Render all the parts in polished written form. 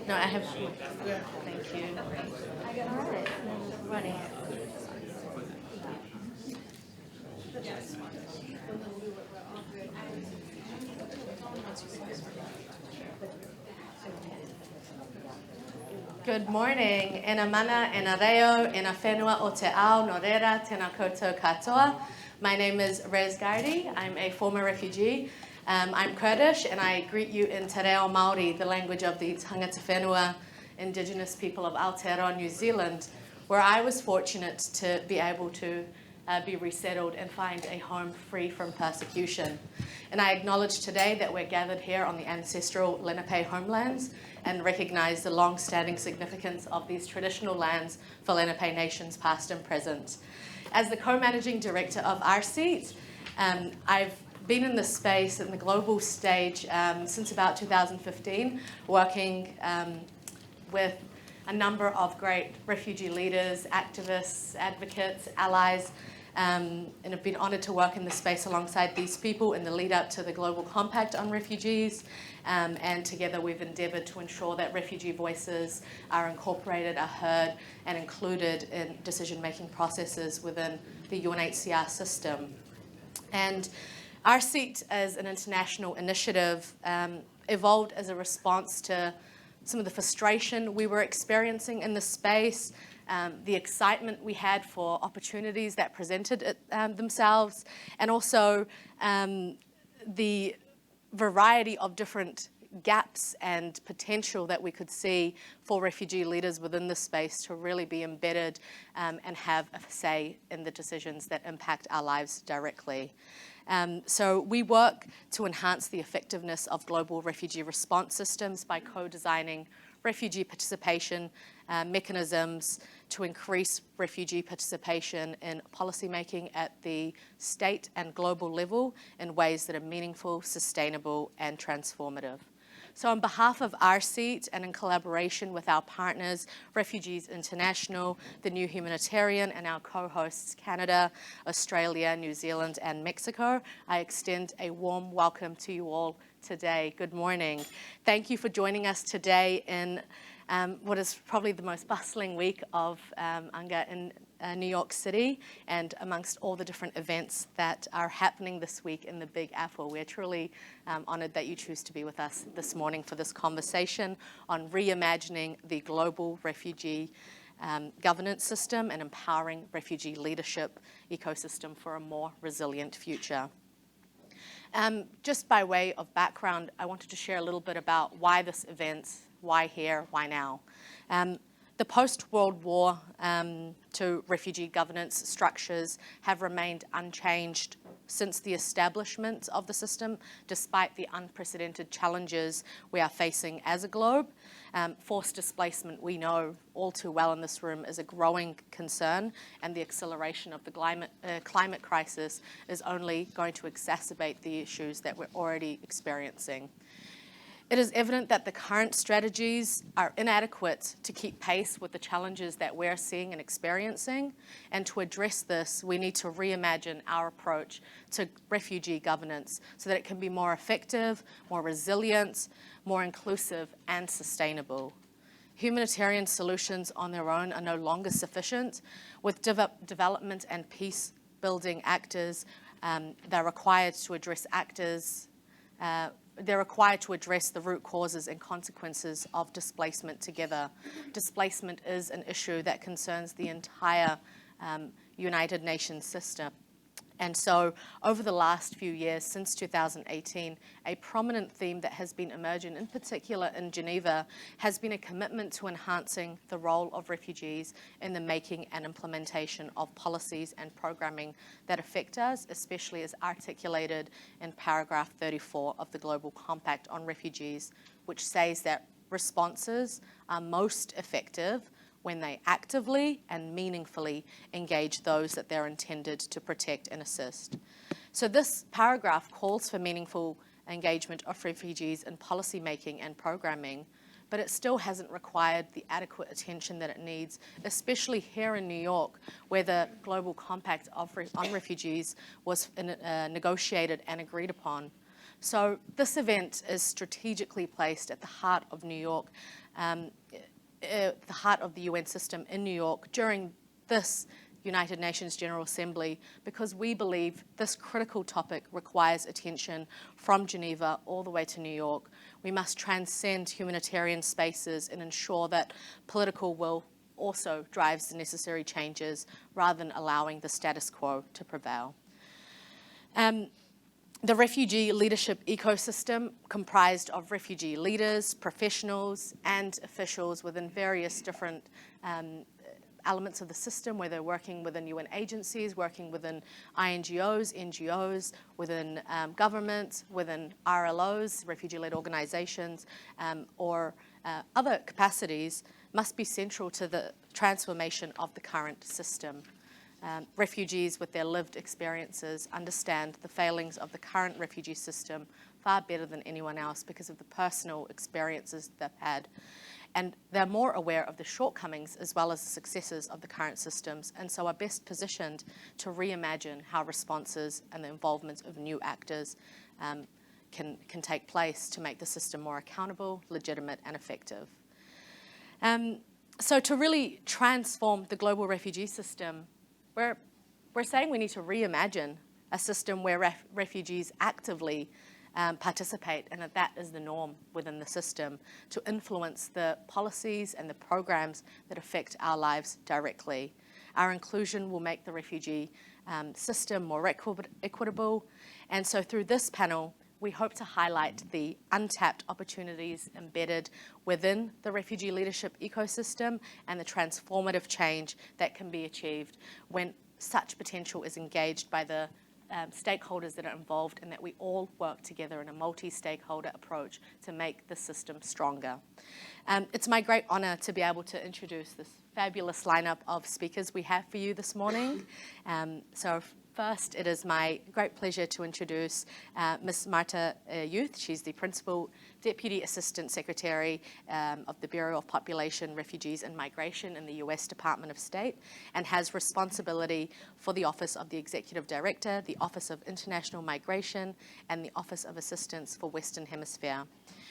No, I have. Thank you. All right. Running. Good morning. Ena mana, ena reo, ena whenua o te ao, no reira, tēnā koutou katoa. My name is Rez Gardi. I'm a former refugee. I'm Kurdish, and I greet you in Te Reo Māori, the language of the tangata whenua, Indigenous people of Aotearoa, New Zealand, where I was fortunate to be able to be resettled and find a home free from persecution. And I acknowledge today that we're gathered here on the ancestral Lenape homelands and recognise the long-standing significance of these traditional lands for Lenape nations past and present. As the co-managing director of our seat, I've been in this space in the global stage since about 2015, working with a number of great refugee leaders, activists, advocates, allies, and have been honoured to work in the space alongside these people in the lead up to the Global Compact on Refugees. And together we've endeavoured to ensure that refugee voices are incorporated, are heard, and included in decision-making processes within the UNHCR system. And our seat as an international initiative evolved as a response to some of the frustration we were experiencing in the space, the excitement we had for opportunities that presented themselves, and also the variety of different gaps and potential that we could see for refugee leaders within the space to really be embedded and have a say in the decisions that impact our lives directly. So we work to enhance the effectiveness of global refugee response systems by co-designing refugee participation mechanisms to increase refugee participation in policymaking at the state and global level in ways that are meaningful, sustainable, and transformative. So on behalf of our seat and in collaboration with our partners, Refugees International, the New Humanitarian, and our co-hosts Canada, Australia, New Zealand, and Mexico, I extend a warm welcome to you all today. Good morning. Thank you for joining us today in what is probably the most bustling week of Anga in New York City, and amongst all the different events that are happening this week in the Big Apple. We're truly honoured that you choose to be with us this morning for this conversation on reimagining the global refugee governance system and empowering refugee leadership ecosystem for a more resilient future. Just by way of background, I wanted to share a little bit about why this event, why here, why now. The post-World War to refugee governance structures have remained unchanged since the establishment of the system, despite the unprecedented challenges we are facing as a globe. Forced displacement, we know all too well in this room, is a growing concern, and the acceleration of the climate crisis is only going to exacerbate the issues that we're already experiencing. It is evident that the current strategies are inadequate to keep pace with the challenges that we're seeing and experiencing. And to address this, we need to reimagine our approach to refugee governance so that it can be more effective, more resilient, more inclusive, and sustainable. Humanitarian solutions on their own are no longer sufficient. With development and peace-building actors, they're required to address they're required to address the root causes and consequences of displacement together. Displacement is an issue that concerns the entire United Nations system. And so over the last few years, since 2018, a prominent theme that has been emerging, in particular in Geneva, has been a commitment to enhancing the role of refugees in the making and implementation of policies and programming that affect us, especially as articulated in paragraph 34 of the Global Compact on Refugees, which says that responses are most effective when they actively and meaningfully engage those that they're intended to protect and assist. So this paragraph calls for meaningful engagement of refugees in policy making and programming, but it still hasn't required the adequate attention that it needs, especially here in New York, where the Global Compact on Refugees was negotiated and agreed upon. So this event is strategically placed at the heart of New York, the heart of the UN system in New York during this United Nations General Assembly, because we believe this critical topic requires attention from Geneva all the way to New York. We must transcend humanitarian spaces and ensure that political will also drives the necessary changes rather than allowing the status quo to prevail. The refugee leadership ecosystem, comprised of refugee leaders, professionals, and officials within various different elements of the system, where they're working within UN agencies, working within INGOs, NGOs, within governments, within RLOs, refugee-led organizations, or other capacities, must be central to the transformation of the current system. Refugees with their lived experiences understand the failings of the current refugee system far better than anyone else because of the personal experiences they've had. And they're more aware of the shortcomings as well as the successes of the current systems, and so are best positioned to reimagine how responses and the involvement of new actors can take place to make the system more accountable, legitimate, and effective. So to really transform the global refugee system, we're saying we need to reimagine a system where refugees actively participate, and that is the norm within the system, to influence the policies and the programs that affect our lives directly. Our inclusion will make the refugee system more equitable, and so through this panel, we hope to highlight the untapped opportunities embedded within the refugee leadership ecosystem and the transformative change that can be achieved when such potential is engaged by the stakeholders that are involved, and that we all work together in a multi-stakeholder approach to make the system stronger. It's my great honor to be able to introduce this fabulous lineup of speakers we have for you this morning. So first, it is my great pleasure to introduce Ms. Marta Youth. She's the Principal Deputy Assistant Secretary of the Bureau of Population, Refugees and Migration in the U.S. Department of State, and has responsibility for the Office of the Executive Director, the Office of International Migration, and the Office of Assistance for Western Hemisphere.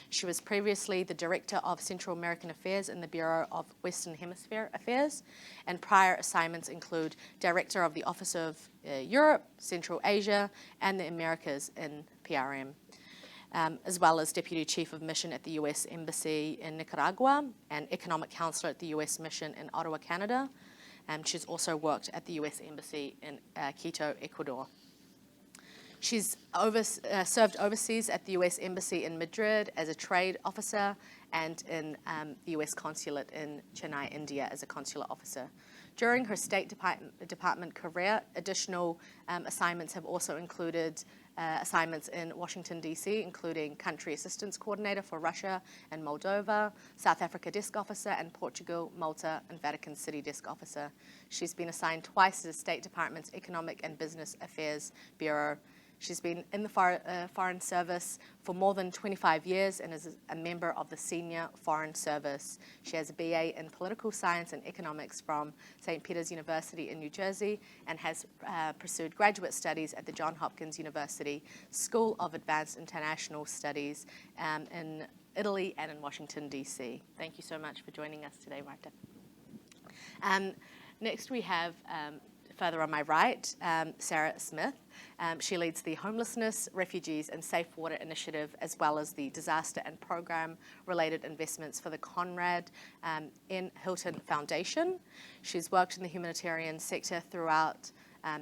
She was previously the Director of Central American Affairs in the Bureau of Western Hemisphere Affairs, and prior assignments include Director of the Office of Europe, Central Asia, and the Americas in PRM, as well as Deputy Chief of Mission at the U.S. Embassy in Nicaragua and Economic Counselor at the U.S. Mission in Ottawa, Canada. She's also worked at the U.S. Embassy in Quito, Ecuador. She's served overseas at the U.S. Embassy in Madrid as a trade officer, and in the U.S. Consulate in Chennai, India, as a consular officer. During her State Department career, additional assignments have also included assignments in Washington, D.C., including Country Assistance Coordinator for Russia and Moldova, South Africa Desk Officer, and Portugal, Malta, and Vatican City Desk Officer. She's been assigned twice to the State Department's Economic and Business Affairs Bureau. She's been in the Foreign Service for more than 25 years and is a member of the Senior Foreign Service. She has a BA in Political Science and Economics from St. Peter's University in New Jersey, and has pursued graduate studies at the Johns Hopkins University School of Advanced International Studies in Italy and in Washington, D.C. Thank you so much for joining us today, Marta. Next we have, further on my right, Sarah Smith. She leads the Homelessness, Refugees and Safe Water Initiative, as well as the disaster and program-related investments for the Conrad N. Hilton Foundation. She's worked in the humanitarian sector throughout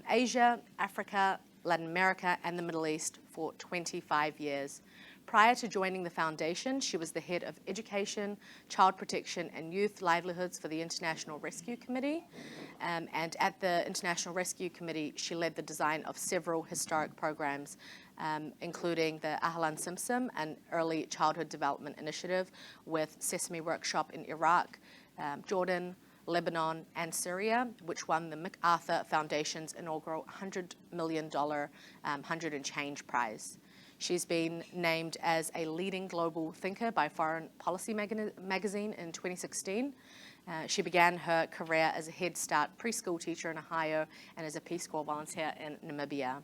Asia, Africa, Latin America, and the Middle East for 25 years. Prior to joining the foundation, she was the head of education, child protection, and youth livelihoods for the International Rescue Committee. And at the International Rescue Committee, she led the design of several historic programs, including the Ahlan Simsim, an early childhood development initiative with Sesame Workshop in Iraq, Jordan, Lebanon, and Syria, which won the MacArthur Foundation's inaugural $100 million 100 and Change Prize. She's been named as a leading global thinker by Foreign Policy magazine in 2016. She began her career as a Head Start preschool teacher in Ohio and as a Peace Corps volunteer in Namibia.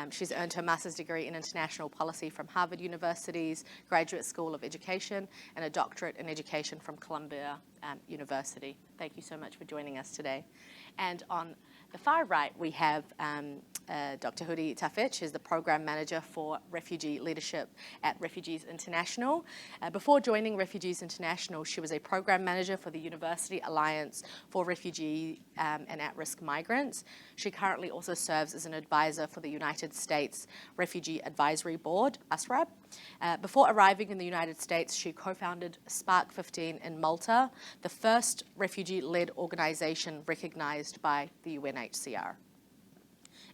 She's earned her master's degree in international policy from Harvard University's Graduate School of Education and a doctorate in education from Columbia University. Thank you so much for joining us today. And on the far right, we have Dr. Huri Tafich, who's the Program Manager for Refugee Leadership at Refugees International. Before joining Refugees International, she was a Program Manager for the University Alliance for Refugee and At-Risk Migrants. She currently also serves as an advisor for the United States Refugee Advisory Board, USRAB. Before arriving in the United States, she co-founded Spark 15 in Malta, the first refugee-led organization recognized by the UNHCR.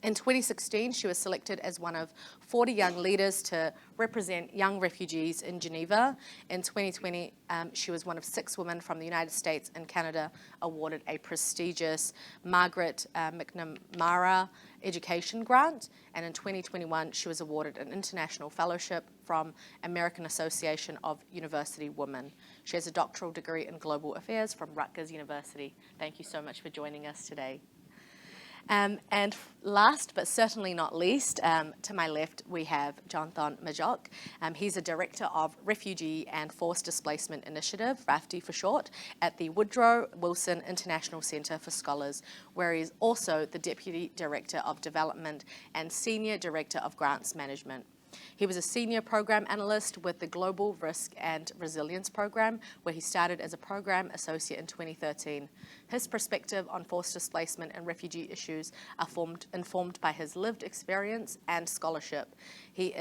In 2016, she was selected as one of 40 young leaders to represent young refugees in Geneva. In 2020, she was one of 6 women from the United States and Canada awarded a prestigious Margaret McNamara education grant. And in 2021, she was awarded an international fellowship from American Association of University Women. She has a doctoral degree in global affairs from Rutgers University. Thank you so much for joining us today. And last, but certainly not least, to my left, we have Jonathan Majok. He's a director of Refugee and Forced Displacement Initiative, RAFTI for short, at the Woodrow Wilson International Center for Scholars, where he's also the Deputy Director of Development and Senior Director of Grants Management. He was a senior program analyst with the Global Risk and Resilience Program, where he started as a program associate in 2013. His perspective on forced displacement and refugee issues are informed by his lived experience and scholarship. He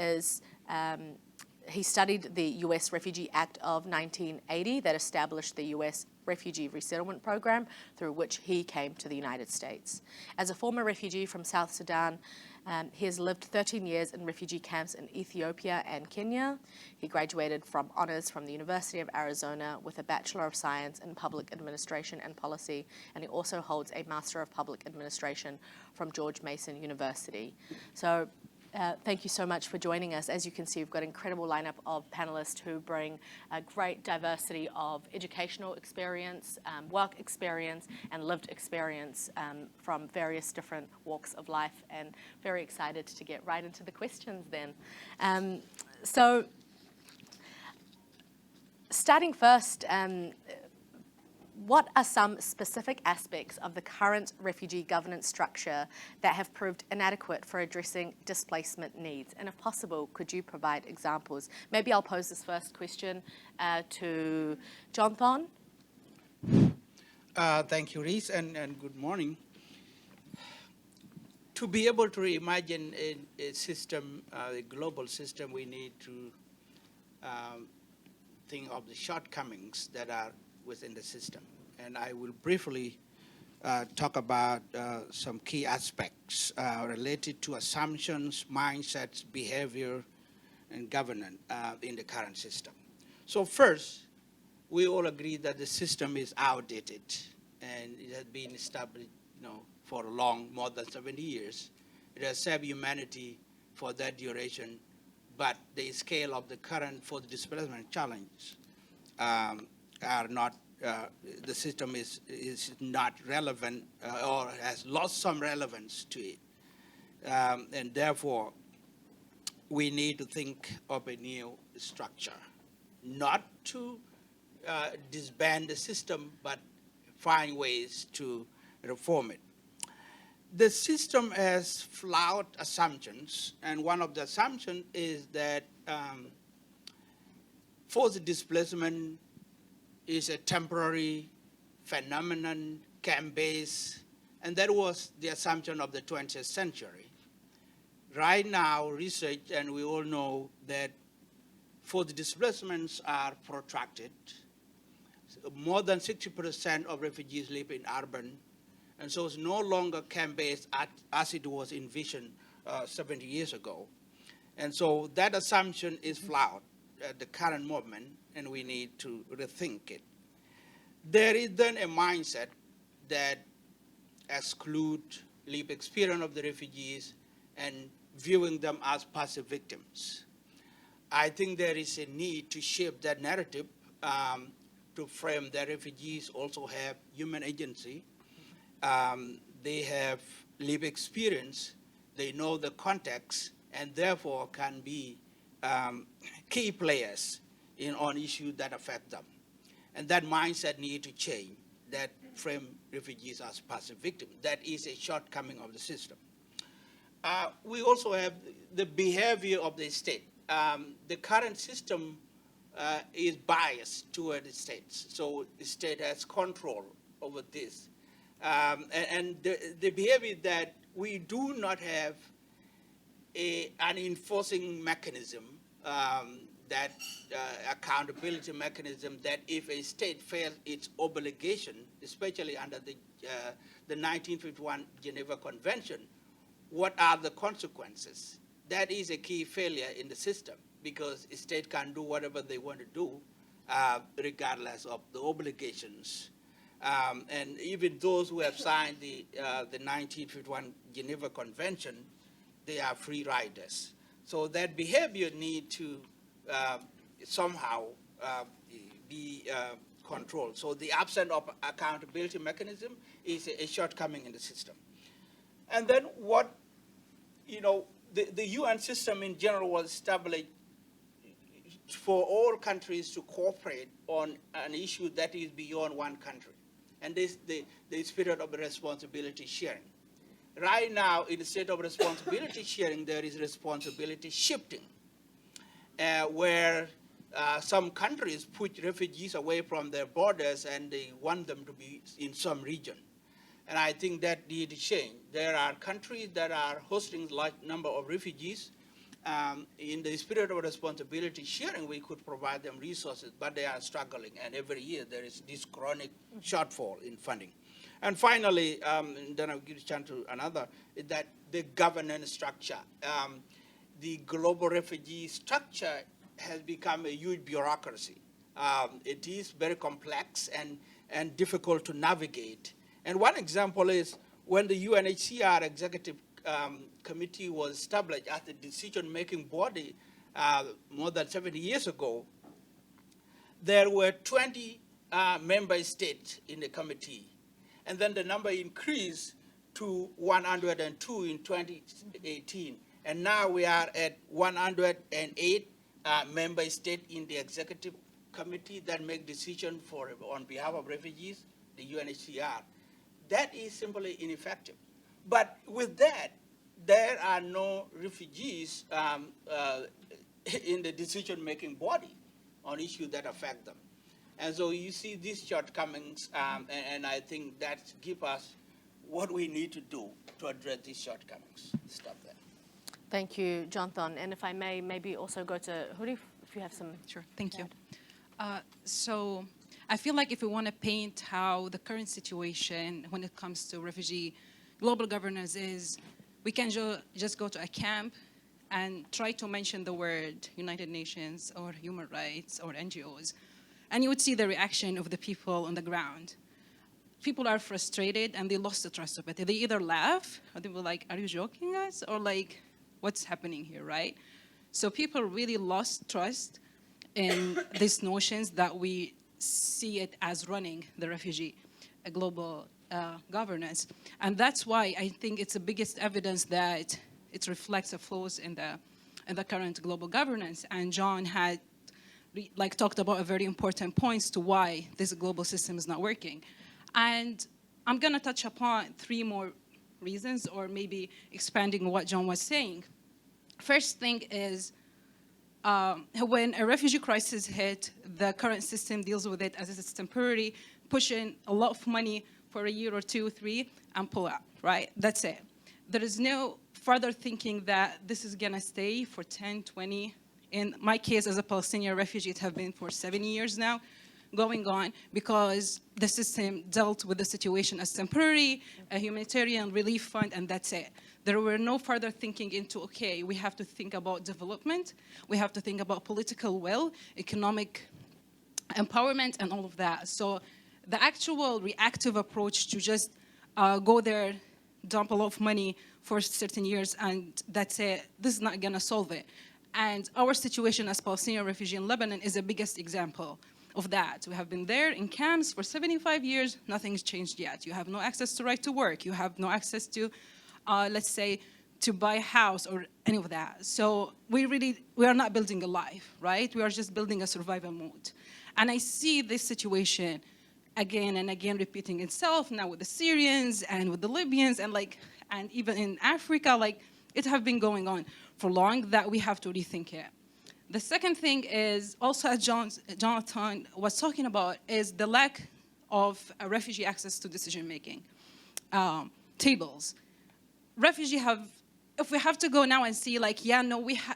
studied the U.S. Refugee Act of 1980 that established the U.S. Refugee Resettlement Program, through which he came to the United States. As a former refugee from South Sudan, he has lived 13 years in refugee camps in Ethiopia and Kenya. He graduated from honors from the University of Arizona with a Bachelor of Science in Public Administration and Policy, and he also holds a Master of Public Administration from George Mason University. So thank you so much for joining us. As you can see, we've got an incredible lineup of panelists who bring a great diversity of educational experience, work experience, and lived experience from various different walks of life, and very excited to get right into the questions then. So starting first, what are some specific aspects of the current refugee governance structure that have proved inadequate for addressing displacement needs? And if possible, could you provide examples? Maybe I'll pose this first question to Jonathan. Thank you, Reese, and good morning. To be able to reimagine a system, a global system, we need to think of the shortcomings that are within the system. And I will briefly talk about some key aspects related to assumptions, mindsets, behavior, and governance in the current system. So first, we all agree that the system is outdated, and it has been established, for more than 70 years. It has served humanity for that duration, but the scale of the current forced displacement challenge are not. The system is not relevant or has lost some relevance to it, and therefore we need to think of a new structure, not to disband the system, but find ways to reform it. The system has flawed assumptions, and one of the assumptions is that forced displacement is a temporary phenomenon, camp-based, and that was the assumption of the 20th century. Right now, research, and we all know that forced displacements are protracted. More than 60% of refugees live in urban, and so it's no longer camp-based as it was envisioned 70 years ago. And so that assumption is flawed at the current moment, and we need to rethink it. There is then a mindset that excludes lived experience of the refugees and viewing them as passive victims. I think there is a need to shift that narrative to frame that refugees also have human agency. They have lived experience. they know the context, and therefore can be key players on issues that affect them. And that mindset needs to change, that frame refugees as passive victims. That is a shortcoming of the system. We also have the behavior of the state. The current system is biased toward the states. So the state has control over this. And the behavior that we do not have an enforcing mechanism, that accountability mechanism, that if a state fails its obligation, especially under the 1951 Geneva Convention, what are the consequences? That is a key failure in the system, because a state can do whatever they want to do, regardless of the obligations. And even those who have signed the 1951 Geneva Convention, they are free riders. So that behavior need to somehow be controlled. So the absence of accountability mechanism is a shortcoming in the system. And then what, the UN system in general was established for all countries to cooperate on an issue that is beyond one country. And this the spirit of responsibility sharing. Right now, in the state of responsibility sharing, there is responsibility shifting, where some countries push refugees away from their borders and they want them to be in some region. And I think that needs to change. There are countries that are hosting a large number of refugees. In the spirit of responsibility sharing, we could provide them resources, but they are struggling. And every year there is this chronic shortfall in funding. And finally, and then I'll give a chance to another, is that the governance structure. The global refugee structure has become a huge bureaucracy. It is very complex and difficult to navigate. And one example is when the UNHCR Executive Committee was established as a decision-making body more than 70 years ago, there were 20 member states in the committee. And then the number increased to 102 in 2018. And now we are at 108 member states in the executive committee that make decisions on behalf of refugees, the UNHCR. That is simply ineffective. But with that, there are no refugees in the decision-making body on issues that affect them. And so you see these shortcomings, and I think that gives us what we need to do to address these shortcomings. Stop there. Thank you, Jonathan. And if I may, maybe also go to Huri, if you have some. Sure, thank you. So I feel like if we want to paint how the current situation when it comes to refugee global governance is, we can just go to a camp and try to mention the word United Nations or human rights or NGOs, and you would see the reaction of the people on the ground. People are frustrated and they lost the trust of it. They either laugh or they were like, are you joking us? Or like, what's happening here, right? So people really lost trust in these notions that we see it as running the refugee global governance. And that's why I think it's the biggest evidence that it reflects the flaws in the current global governance. And John had talked about a very important points to why this global system is not working. And I'm gonna touch upon 3 more reasons, or maybe expanding what John was saying. First thing is, when a refugee crisis hit, the current system deals with it as it's temporary, pushing a lot of money for a year or 2, 3, and pull out, right? That's it. There is no further thinking that this is gonna stay for 10, 20. In my case, as a Palestinian refugee, it has been for 7 years now, going on, because the system dealt with the situation as temporary, a humanitarian relief fund, and that's it. There were no further thinking into, okay, we have to think about development, we have to think about political will, economic empowerment, and all of that. So the actual reactive approach to just go there, dump a lot of money for certain years, and that's it, this is not gonna solve it. And our situation as Palestinian refugee in Lebanon is the biggest example of that. We have been there in camps for 75 years, nothing's changed yet. You have no access to right to work, you have no access to, let's say, to buy a house or any of that. So we are not building a life, right? We are just building a survival mode. And I see this situation again and again repeating itself now with the Syrians and with the Libyans and even in Africa, it have been going on for long that we have to rethink it. The second thing is also, as Jonathan was talking about, is the lack of refugee access to decision-making tables. If we have to go now and see,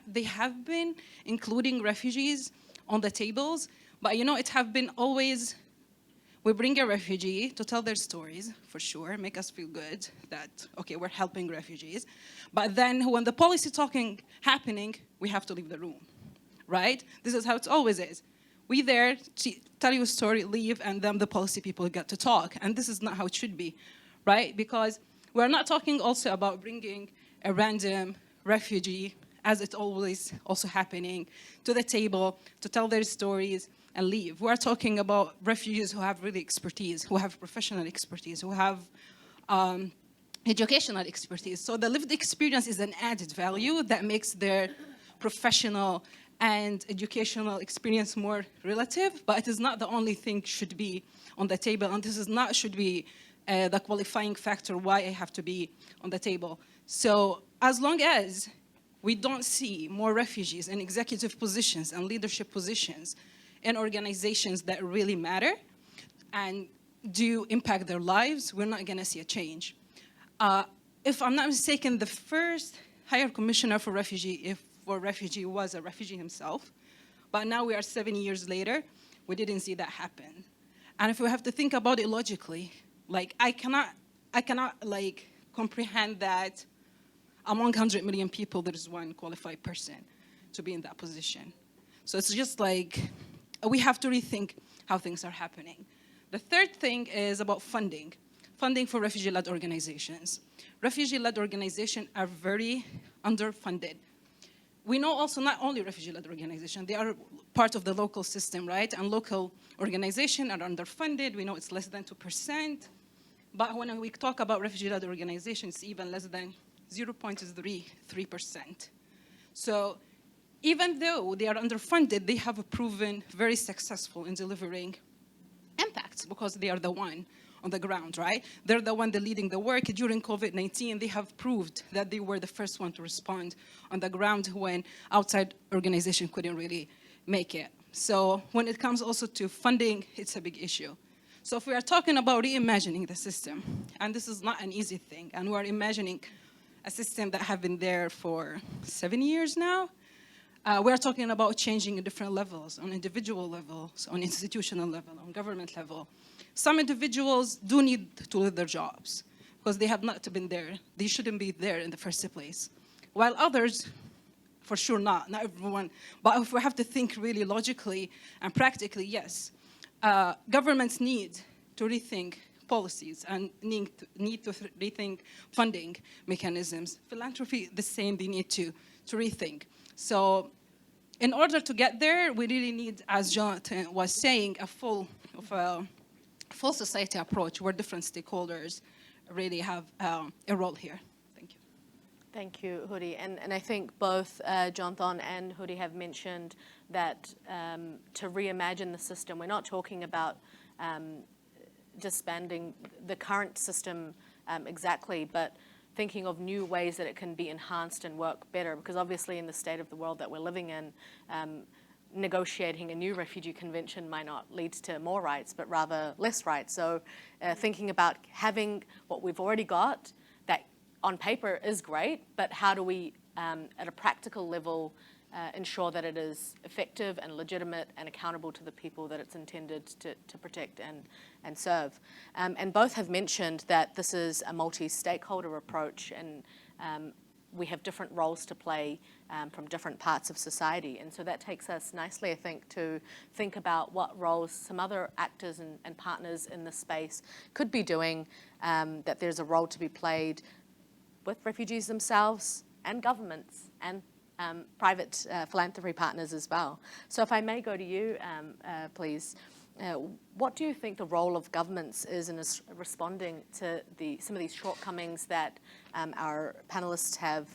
they have been including refugees on the tables, but it have been always, we bring a refugee to tell their stories, for sure, make us feel good that, okay, we're helping refugees. But then when the policy talking happening, we have to leave the room, right? This is how it always is. We there to tell you a story, leave, and then the policy people get to talk. And this is not how it should be, right? Because we're not talking also about bringing a random refugee, as it's always also happening, to the table to tell their stories and leave. We're talking about refugees who have really expertise, who have professional expertise, who have educational expertise. So the lived experience is an added value that makes their professional and educational experience more relative, but it is not the only thing should be on the table, and this is not should be the qualifying factor why I have to be on the table. So as long as we don't see more refugees in executive positions and leadership positions in organizations that really matter and do impact their lives, we're not gonna see a change. If I'm not mistaken, the first Higher Commissioner for Refugee was a refugee himself, but now we are 7 years later, we didn't see that happen. And if we have to think about it logically, I cannot comprehend that among 100 million people, there is one qualified person to be in that position. So it's just we have to rethink how things are happening. The third thing is about funding for refugee-led organizations. Refugee-led organizations are very underfunded. We know also not only refugee-led organizations, they are part of the local system, right? And local organizations are underfunded. We know it's less than 2%. But when we talk about refugee-led organizations, it's even less than 0.3%. So even though they are underfunded, they have proven very successful in delivering impacts because they are the one on the ground, right? They're the one that leading the work. During COVID-19, they have proved that they were the first one to respond on the ground when outside organizations couldn't really make it. So when it comes also to funding, it's a big issue. So if we are talking about reimagining the system, and this is not an easy thing, and we're imagining a system that have been there for 7 years now, we're talking about changing at different levels, on individual levels, on institutional level, on government level. Some individuals do need to lose their jobs because they have not been there. They shouldn't be there in the first place. While others, for sure not everyone. But if we have to think really logically and practically, yes, governments need to rethink policies and need to rethink funding mechanisms. Philanthropy, the same, they need to rethink. So in order to get there, we really need, as Jonathan was saying, a full society approach where different stakeholders really have a role here. Thank you. Thank you, Huri. And I think both Jonathan and Huri have mentioned that to reimagine the system, we're not talking about disbanding the current system exactly, but thinking of new ways that it can be enhanced and work better, because obviously in the state of the world that we're living in, negotiating a new refugee convention might not lead to more rights, but rather less rights. So thinking about having what we've already got that on paper is great, but how do we, at a practical level, ensure that it is effective and legitimate and accountable to the people that it's intended to protect and serve. And both have mentioned that this is a multi-stakeholder approach, and we have different roles to play from different parts of society. And so that takes us nicely, I think, to think about what roles some other actors and partners in this space could be doing, that there's a role to be played with refugees themselves and governments and private philanthropy partners as well. So if I may go to you, please. What do you think the role of governments is in responding to some of these shortcomings that our panelists have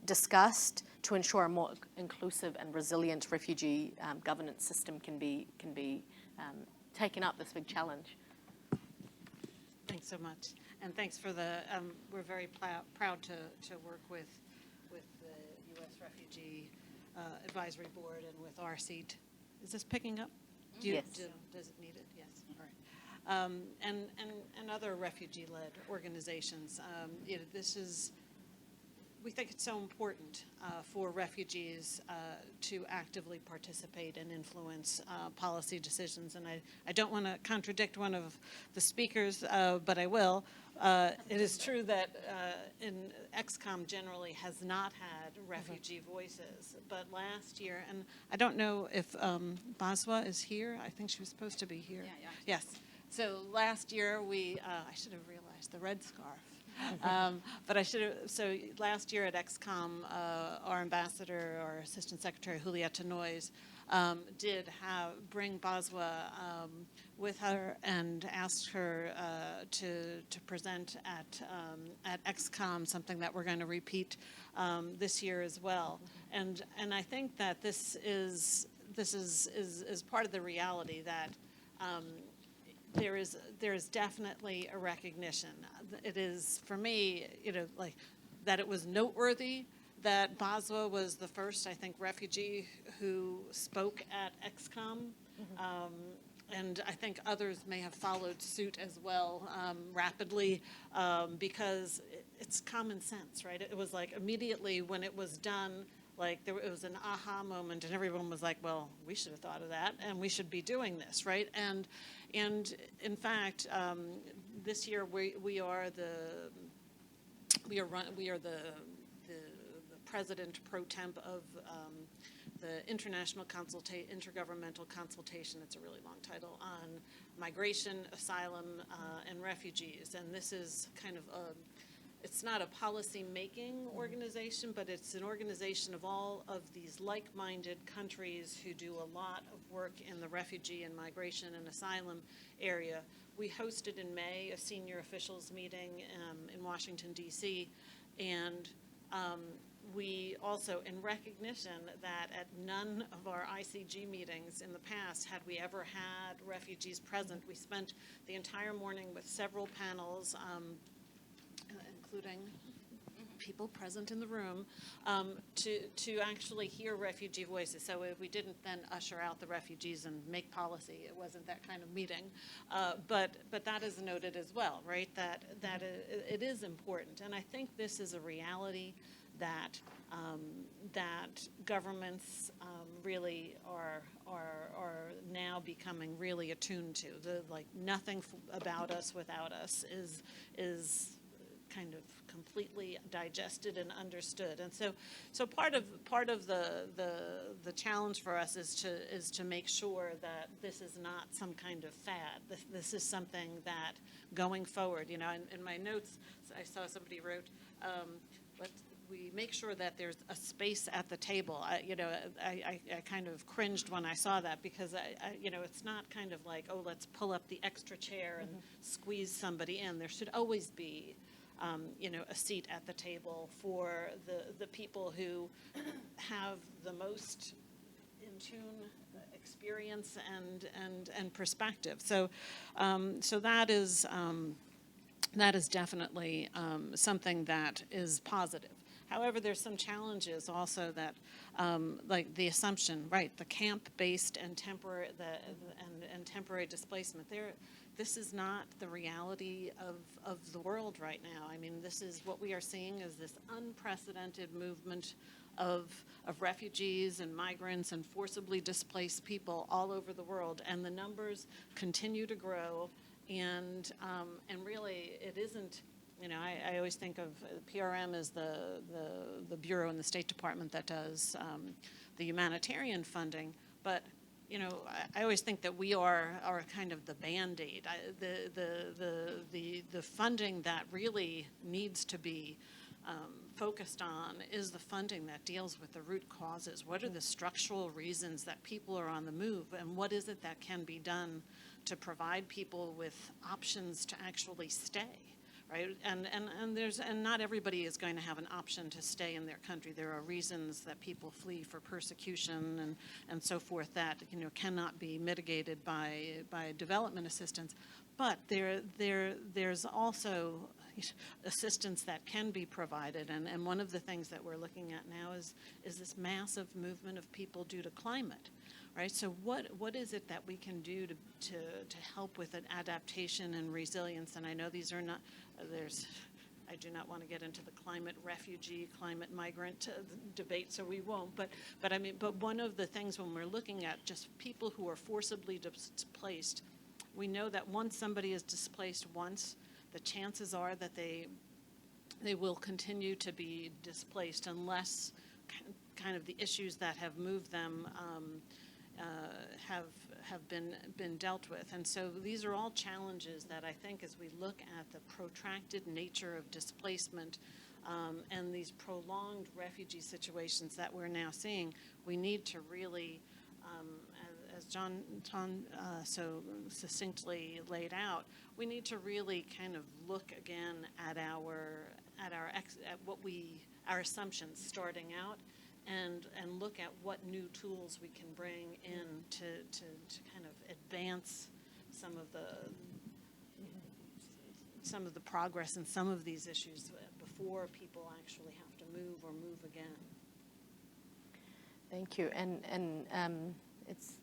discussed to ensure a more inclusive and resilient refugee governance system can be taking up this big challenge? Thanks so much, and thanks for the. We're very proud to work with the U.S. Refugee Advisory Board and with our seat. Is this picking up? Yes. Does it need it? Yes. All right. And other refugee-led organizations. This is. We think it's so important for refugees to actively participate and influence policy decisions. And I don't want to contradict one of the speakers, but I will. It is true that XCOM generally has not had refugee voices. But last year, and I don't know if Baswa is here. I think she was supposed to be here. Yeah. Yes. So last year I should have realized the red scarf. But so last year at XCOM, our ambassador, our Assistant Secretary, Julieta Noyes, did bring Baswa with her and asked her to present at XCOM, something that we're going to repeat this year as well. And I think that this is part of the reality that there is definitely a recognition. It is, for me, like that it was noteworthy that Baswa was the first, I think, refugee who spoke at XCOM. And I think others may have followed suit as well rapidly because it's common sense, right? It was like immediately when it was done, like it was an aha moment, and everyone was like, "Well, we should have thought of that, and we should be doing this, right?" And in fact, this year we are the president pro temp of the Intergovernmental Consultation. It's a really long title on migration, asylum, and refugees, and this is kind of it's not a policy-making organization, but it's an organization of all of these like-minded countries who do a lot of work in the refugee and migration and asylum area. We hosted in May a senior officials meeting in Washington, D.C., and we also, in recognition that at none of our ICG meetings in the past had we ever had refugees present, we spent the entire morning with several panels, including people present in the room, to actually hear refugee voices. So we didn't then usher out the refugees and make policy. It wasn't that kind of meeting. But that is noted as well, right? That it is important. And I think this is a reality that governments really are now becoming really attuned to. Nothing about us without us is kind of completely digested and understood. And so part of the challenge for us is to make sure that this is not some kind of fad. This is something that going forward, in my notes, I saw somebody wrote, we make sure that there's a space at the table. I kind of cringed when I saw that because it's not kind of like, oh, let's pull up the extra chair and squeeze somebody in. There should always be a seat at the table for the people who have the most in tune experience and perspective. So that is definitely something that is positive. However, there's some challenges also that, like the assumption, right? The camp-based and temporary temporary displacement. This is not the reality of the world right now. I mean, this is what we are seeing is this unprecedented movement of refugees and migrants and forcibly displaced people all over the world, and the numbers continue to grow. And really, it isn't. I always think of PRM as the bureau in the State Department that does the humanitarian funding, but I always think that we are kind of the Band-Aid. The funding that really needs to be focused on is the funding that deals with the root causes. What are the structural reasons that people are on the move, and what is it that can be done to provide people with options to actually stay, right? And not everybody is going to have an option to stay in their country. There are reasons that people flee for persecution and so forth that, you know, cannot be mitigated by development assistance. But there's also assistance that can be provided, and one of the things that we're looking at now is this massive movement of people due to climate, right? So what is it that we can do to help with an adaptation and resilience? And I know these are not, I do not want to get into the climate refugee, climate migrant debate, so we won't. But one of the things when we're looking at just people who are forcibly displaced, we know that once somebody is displaced once, the chances are that they will continue to be displaced unless kind of the issues that have moved them have been dealt with. And so these are all challenges that I think as we look at the protracted nature of displacement and these prolonged refugee situations that we're now seeing, we need to really, as John so succinctly laid out, we need to really kind of look again at our assumptions starting out, and look at what new tools we can bring in to kind of advance some of the progress in some of these issues before people actually have to move or move again. Thank you. And it's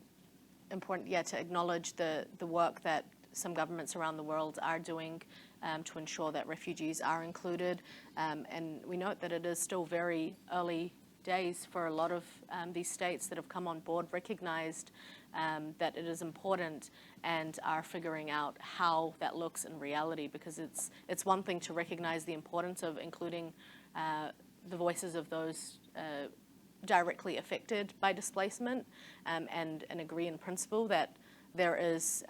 important, to acknowledge the work that some governments around the world are doing to ensure that refugees are included. And we note that it is still very early days for a lot of these states that have come on board, recognized that it is important, and are figuring out how that looks in reality, because it's one thing to recognize the importance of including the voices of those directly affected by displacement, and agree in principle that there is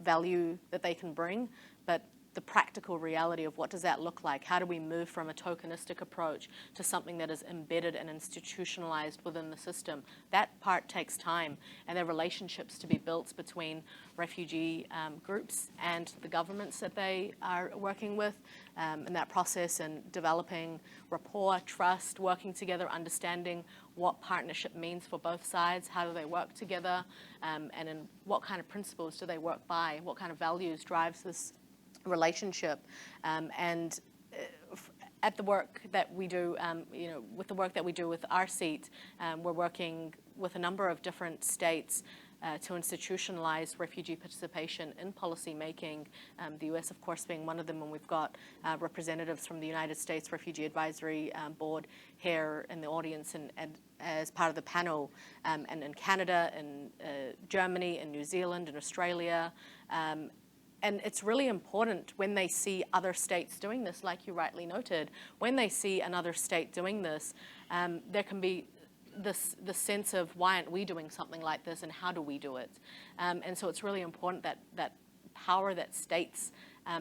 value that they can bring, but the practical reality of what does that look like? How do we move from a tokenistic approach to something that is embedded and institutionalized within the system? That part takes time, and there are relationships to be built between refugee groups and the governments that they are working with in that process, and developing rapport, trust, working together, understanding what partnership means for both sides, how do they work together, and in what kind of principles do they work by, what kind of values drives this relationship. And at the work that we do, with the work that we do with our seat, we're working with a number of different states to institutionalize refugee participation in policy making, the U.S. of course being one of them, and we've got representatives from the United States Refugee Advisory Board here in the audience and as part of the panel, and in Canada, in Germany, in New Zealand, in Australia. And it's really important when they see other states doing this, like you rightly noted, when they see another state doing this, there can be the sense of, why aren't we doing something like this, and how do we do it? And so it's really important that power that states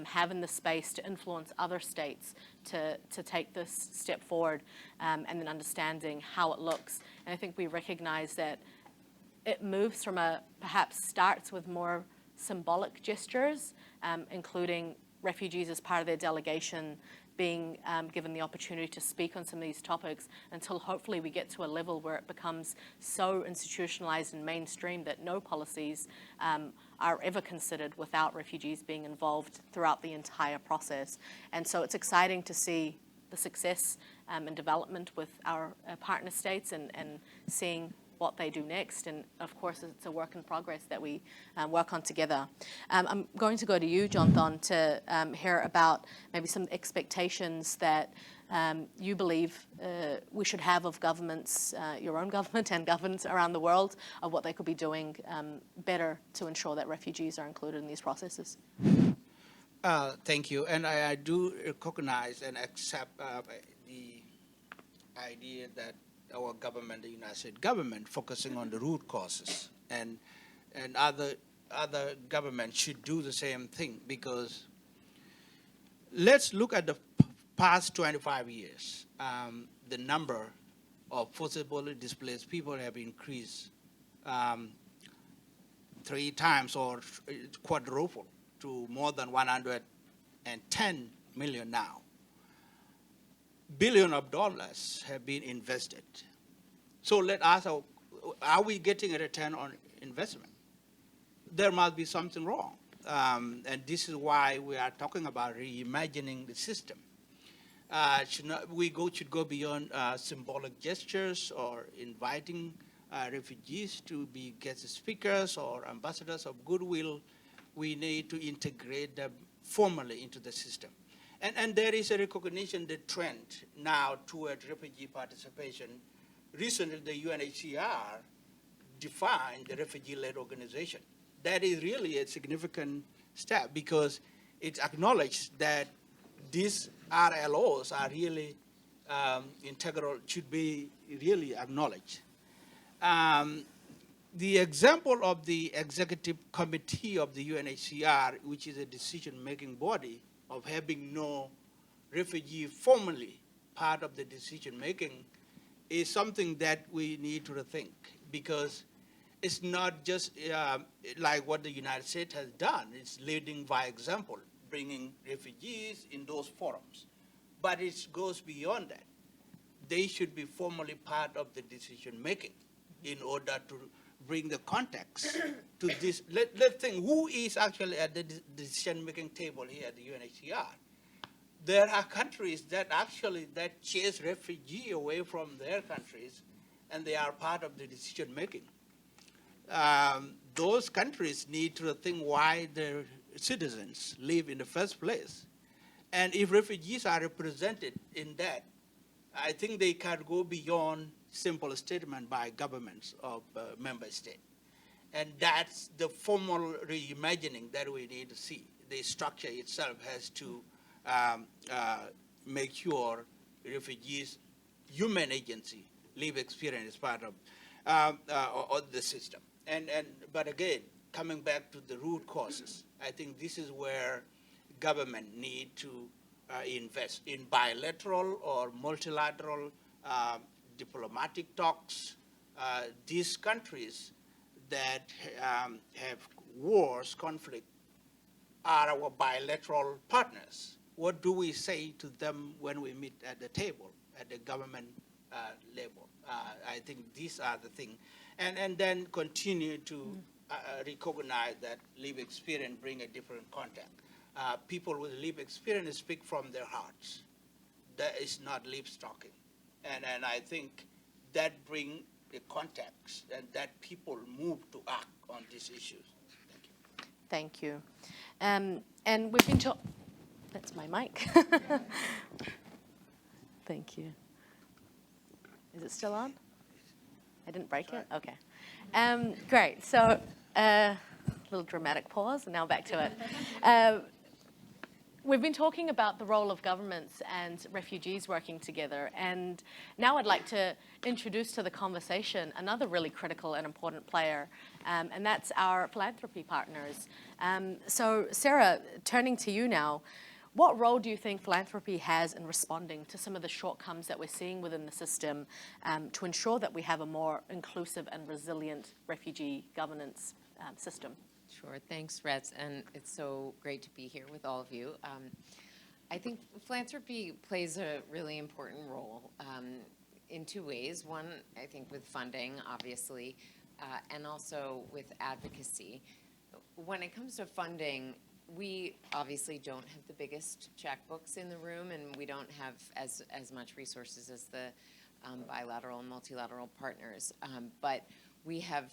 have in the space to influence other states to take this step forward, and then understanding how it looks. And I think we recognize that it moves from perhaps starts with more symbolic gestures, including refugees as part of their delegation being given the opportunity to speak on some of these topics, until hopefully we get to a level where it becomes so institutionalized and mainstream that no policies are ever considered without refugees being involved throughout the entire process. And so it's exciting to see the success and development with our partner states, and seeing what they do next. And of course, it's a work in progress that we work on together. I'm going to go to you, Jonathan, to hear about maybe some expectations that you believe we should have of governments, your own government and governments around the world, of what they could be doing better to ensure that refugees are included in these processes. Thank you. And I do recognize and accept the idea that our government, the United States government, focusing on the root causes, and other governments should do the same thing, because let's look at the past 25 years, the number of forcibly displaced people have increased 3 times or quadruple to more than 110 million now. Billions of dollars have been invested. So let us ask, are we getting a return on investment? There must be something wrong. And this is why we are talking about reimagining the system. Should go beyond symbolic gestures or inviting refugees to be guest speakers or ambassadors of goodwill. We need to integrate them formally into the system. And there is a recognition, the trend now toward refugee participation. Recently, the UNHCR defined the refugee-led organization. That is really a significant step because it acknowledged that these RLOs are really integral, should be really acknowledged. The example of the executive committee of the UNHCR, which is a decision-making body, of having no refugee formally part of the decision-making is something that we need to rethink, because it's not just like what the United States has done. It's leading by example, bringing refugees in those forums. But it goes beyond that. They should be formally part of the decision-making in order to bring the context to this. Let's think, who is actually at the decision-making table here at the UNHCR? There are countries that actually chase refugees away from their countries, and they are part of the decision-making. Those countries need to think why their citizens live in the first place. And if refugees are represented in that, I think they can go beyond simple statement by governments of member states. And that's the formal reimagining that we need to see. The structure itself has to make sure refugees' human agency, live experience is part of the system. But again, coming back to the root causes, I think this is where government need to invest in bilateral or multilateral diplomatic talks. These countries that have wars, conflict, are our bilateral partners. What do we say to them when we meet at the table, at the government level? I think these are the things. And then continue to recognize that lived experience bring a different context. People with lived experience speak from their hearts. That is not lip talking. And I think that brings a context and that people move to act on these issues. Thank you. Thank you. And we've been that's my mic. Thank you. Is it still on? I didn't break it? Okay. Great. So a little dramatic pause, and now back to it. We've been talking about the role of governments and refugees working together, and now I'd like to introduce to the conversation another really critical and important player, and that's our philanthropy partners. So Sarah, turning to you now, what role do you think philanthropy has in responding to some of the shortcomings that we're seeing within the system to ensure that we have a more inclusive and resilient refugee governance system? Sure, thanks, Rez, and it's so great to be here with all of you. I think philanthropy plays a really important role in 2 ways. One, I think with funding, obviously, and also with advocacy. When it comes to funding, we obviously don't have the biggest checkbooks in the room, and we don't have as much resources as the bilateral and multilateral partners. But we have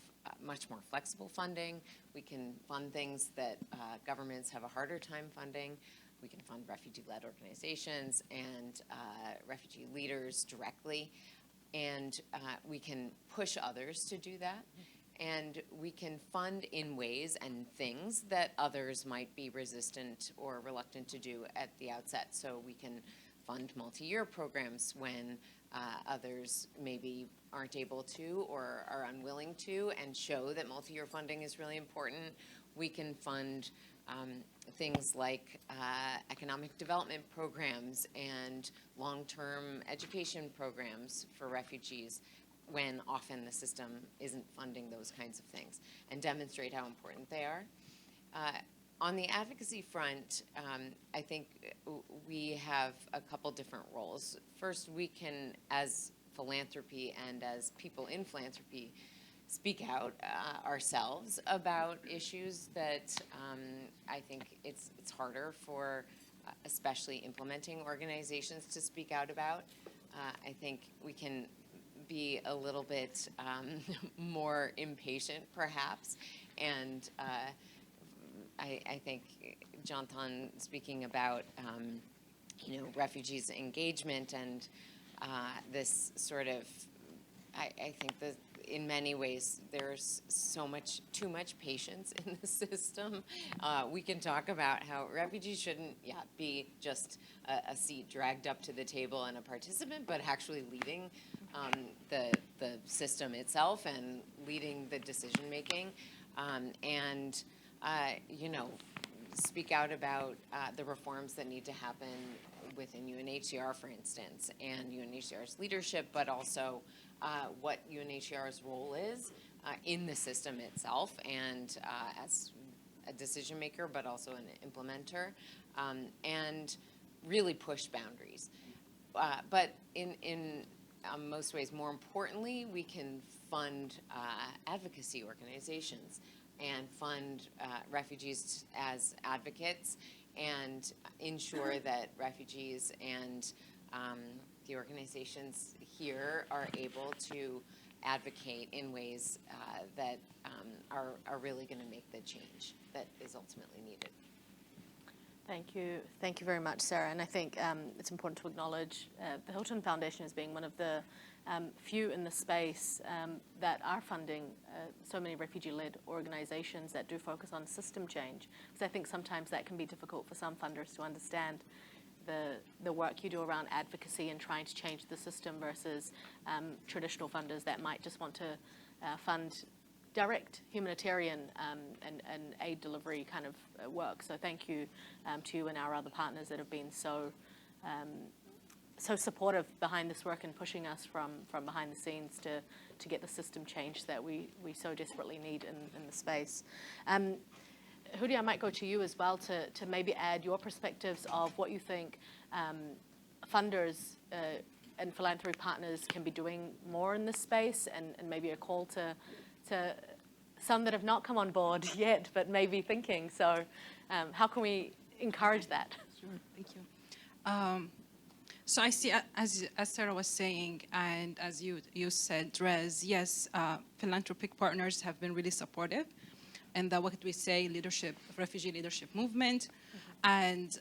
much more flexible funding. We can fund things that governments have a harder time funding. We can fund refugee-led organizations and refugee leaders directly. And we can push others to do that. And we can fund in ways and things that others might be resistant or reluctant to do at the outset. So we can fund multi-year programs when others maybe aren't able to or are unwilling to, and show that multi-year funding is really important. we can fund things like economic development programs and long-term education programs for refugees, when often the system isn't funding those kinds of things, and demonstrate how important they are. On the advocacy front, I think we have a couple different roles. First, we can, as philanthropy and as people in philanthropy, speak out ourselves about issues that I think it's harder for especially implementing organizations to speak out about. I think we can be a little bit more impatient, perhaps, and I think Jonathan speaking about refugees engagement and this sort of, I think that in many ways there's too much patience in the system. We can talk about how refugees shouldn't be just a seat dragged up to the table and a participant, but actually leading the system itself and leading the decision making, and speak out about the reforms that need to happen within UNHCR, for instance, and UNHCR's leadership, but also what UNHCR's role is in the system itself, and as a decision maker, but also an implementer, and really push boundaries. But in most ways, more importantly, we can fund advocacy organizations and fund refugees as advocates, and ensure that refugees and the organizations here are able to advocate in ways that are really going to make the change that is ultimately needed. Thank you very much, Sarah. And I think it's important to acknowledge the Hilton Foundation as being one of the few in the space that are funding so many refugee-led organizations that do focus on system change. Because I think sometimes that can be difficult for some funders to understand the work you do around advocacy and trying to change the system versus traditional funders that might just want to fund direct humanitarian and aid delivery kind of work. So thank you to you and our other partners that have been so supportive behind this work and pushing us from behind the scenes to get the system change that we so desperately need in the space. Hudi, I might go to you as well to maybe add your perspectives of what you think funders and philanthropy partners can be doing more in this space, and maybe a call to some that have not come on board yet, but maybe thinking. So how can we encourage that? Sure, thank you. So I see, as Sarah was saying, and as you said, Rez, yes, philanthropic partners have been really supportive in the, what we say, refugee leadership movement. And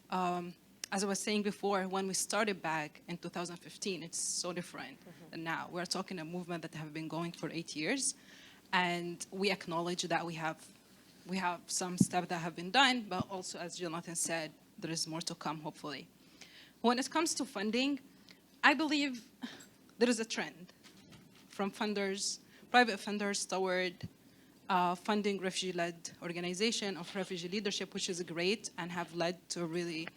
as I was saying before, when we started back in 2015, it's so different than now. We're talking a movement that have been going for 8 years. And we acknowledge that we have some steps that have been done, but also, as Jonathan said, there is more to come, hopefully. When it comes to funding, I believe there is a trend from funders, private funders, toward funding refugee-led organization of refugee leadership, which is great and have led to really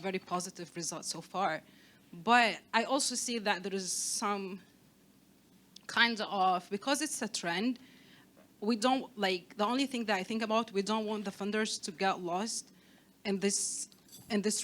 very positive results so far. But I also see that there is some kind of, because it's a trend, we don't, like, the only thing that I think about, we don't want the funders to get lost in this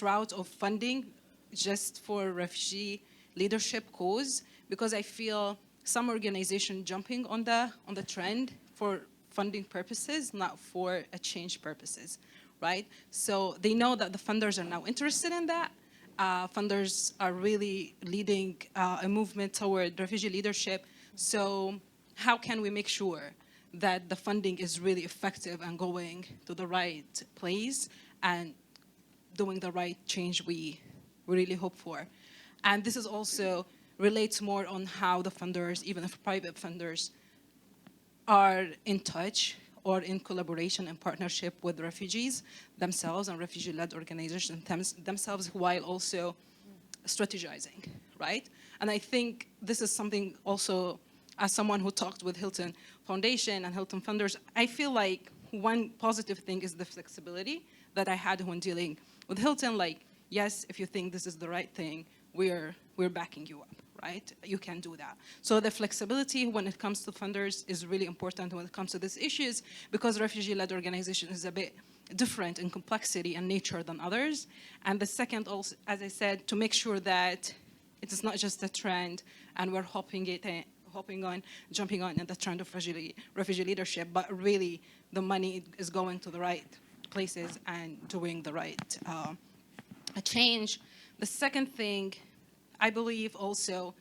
route of funding just for refugee leadership cause, because I feel some organization jumping on the trend for funding purposes, not for a change purposes, right? So they know that the funders are now interested in that. Funders are really leading a movement toward refugee leadership. So how can we make sure that the funding is really effective and going to the right place and doing the right change we really hope for? And this is also relates more on how the funders, even if private funders, are in touch or in collaboration and partnership with refugees themselves and refugee-led organizations themselves, while also strategizing, right? And I think this is something also, as someone who talked with Hilton Foundation and Hilton funders, I feel like one positive thing is the flexibility that I had when dealing with Hilton. Like, yes, if you think this is the right thing, we're backing you up, right? You can do that. So the flexibility when it comes to funders is really important when it comes to these issues, because refugee-led organization is a bit different in complexity and nature than others. And the second, also, as I said, to make sure that it is not just a trend and we're jumping on in the trend of refugee leadership, but really the money is going to the right places and doing the right change. The second thing, I believe also,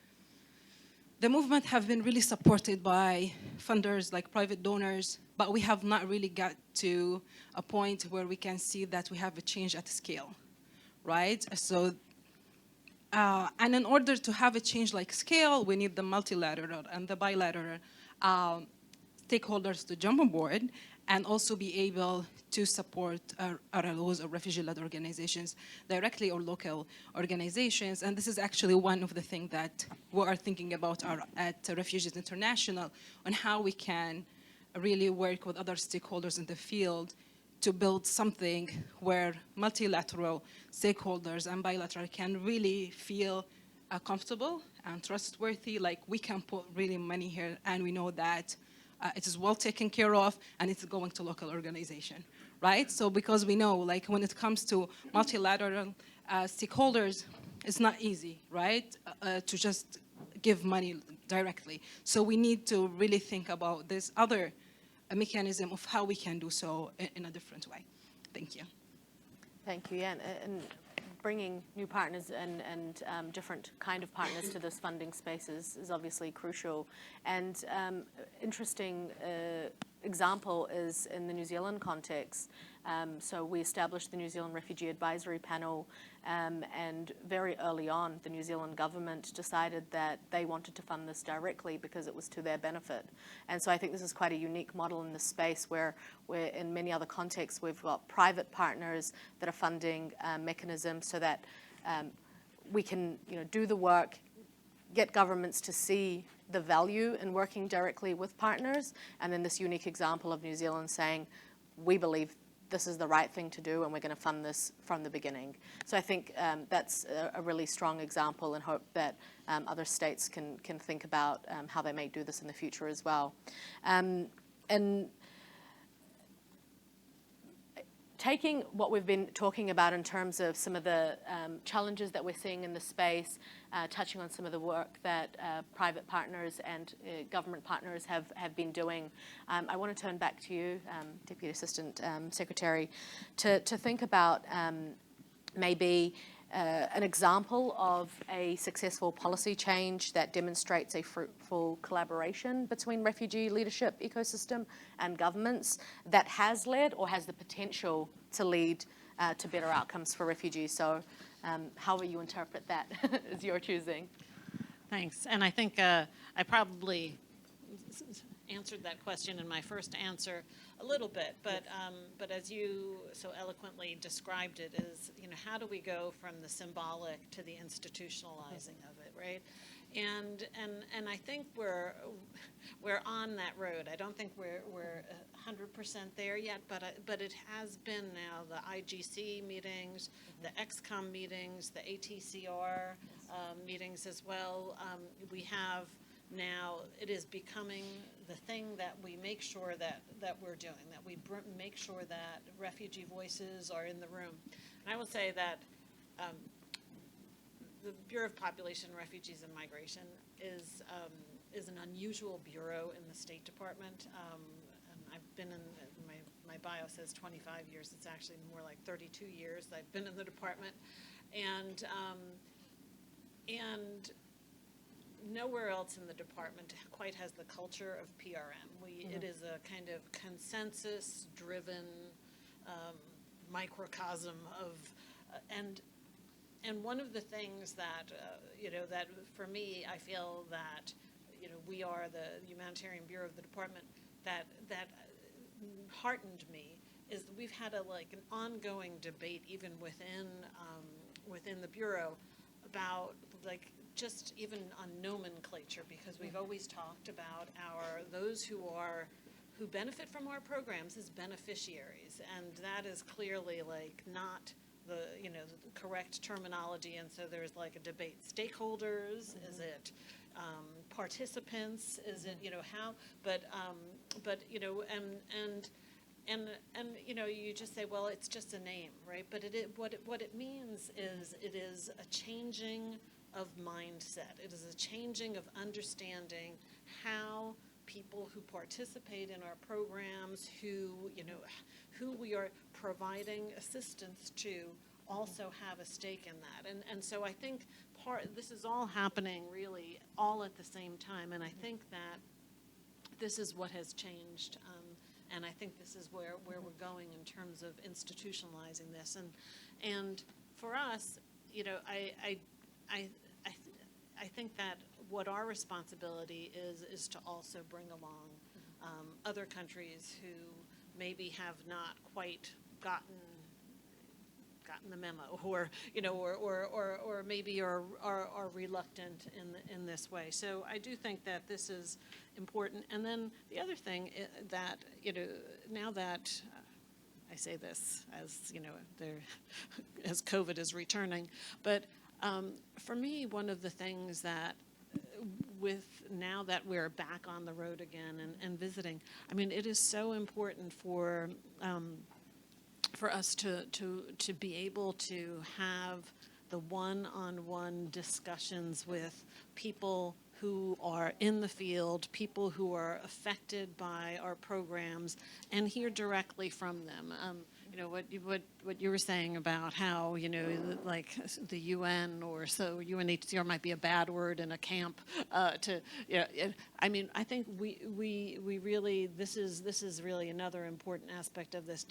the movement have been really supported by funders like private donors, but we have not really got to a point where we can see that we have a change at scale, right? So, and in order to have a change like scale, we need the multilateral and the bilateral stakeholders to jump on board and also be able to support RLOs or refugee-led organizations directly, or local organizations. And this is actually one of the things that we are thinking about at Refugees International, on how we can really work with other stakeholders in the field to build something where multilateral stakeholders and bilateral can really feel comfortable and trustworthy, like we can put really money here and we know that it is well taken care of and it's going to local organization, right? So because we know, like when it comes to multilateral stakeholders, it's not easy, right? To just give money directly. So we need to really think about this other mechanism of how we can do so in a different way. Thank you. Thank you, yeah, and bringing new partners and different kind of partners to this funding space is obviously crucial. And interesting example is in the New Zealand context. So we established the New Zealand Refugee Advisory Panel, and very early on, the New Zealand government decided that they wanted to fund this directly because it was to their benefit. And so I think this is quite a unique model in this space where in many other contexts, we've got private partners that are funding mechanisms so that we can do the work, get governments to see the value in working directly with partners, and then this unique example of New Zealand saying, we believe this is the right thing to do and we're going to fund this from the beginning. So I think that's a really strong example, and hope that other states can think about how they may do this in the future as well. And taking what we've been talking about in terms of some of the challenges that we're seeing in the space, touching on some of the work that private partners and government partners have been doing, I want to turn back to you, Deputy Assistant Secretary, to think about maybe an example of a successful policy change that demonstrates a fruitful collaboration between refugee leadership ecosystem and governments that has led or has the potential to lead to better outcomes for refugees. So however you interpret that is your choosing. Thanks. And I think I probably answered that question in my first answer a little bit, but as you so eloquently described it, is how do we go from the symbolic to the institutionalizing of it, right? And I think we're on that road. I don't think we're 100% there yet, but it has been now the IGC meetings, the XCOM meetings, the ATCR meetings as well. We have now, it is becoming the thing that we make sure that we're doing, that we make sure that refugee voices are in the room. And I will say that the Bureau of Population, Refugees, and Migration is an unusual bureau in the State Department. And I've been in, my bio says 25 years. It's actually more like 32 years I've been in the department. And nowhere else in the department quite has the culture of PRM. It is a kind of consensus-driven microcosm of, and one of the things that that for me, I feel that we are the Humanitarian Bureau of the department that heartened me is that we've had an ongoing debate even within the bureau about just even on nomenclature, because we've always talked about those who are who benefit from our programs as beneficiaries, and that is clearly like not the the correct terminology, and so there's like a debate. Stakeholders, is it participants, is it how? But and you just say, well, it's just a name, right? But what it means is it is a changing of mindset. It is a changing of understanding how people who participate in our programs, who we are providing assistance to, also have a stake in that. And so I think this is all happening really all at the same time, and I think that this is what has changed, and I think this is where we're going in terms of institutionalizing this. And for us, I think that what our responsibility is to also bring along other countries who maybe have not quite gotten the memo, or or maybe are reluctant in this way. So I do think that this is important. And then the other thing that now that I say this as as COVID is returning, but for me, one of the things that now that we're back on the road again and visiting, I mean, it is so important for us to be able to have the one-on-one discussions with people who are in the field, people who are affected by our programs, and hear directly from them. What you were saying about how like the UN or so UNHCR might be a bad word in a camp I mean, I think we really, this is really another important aspect of this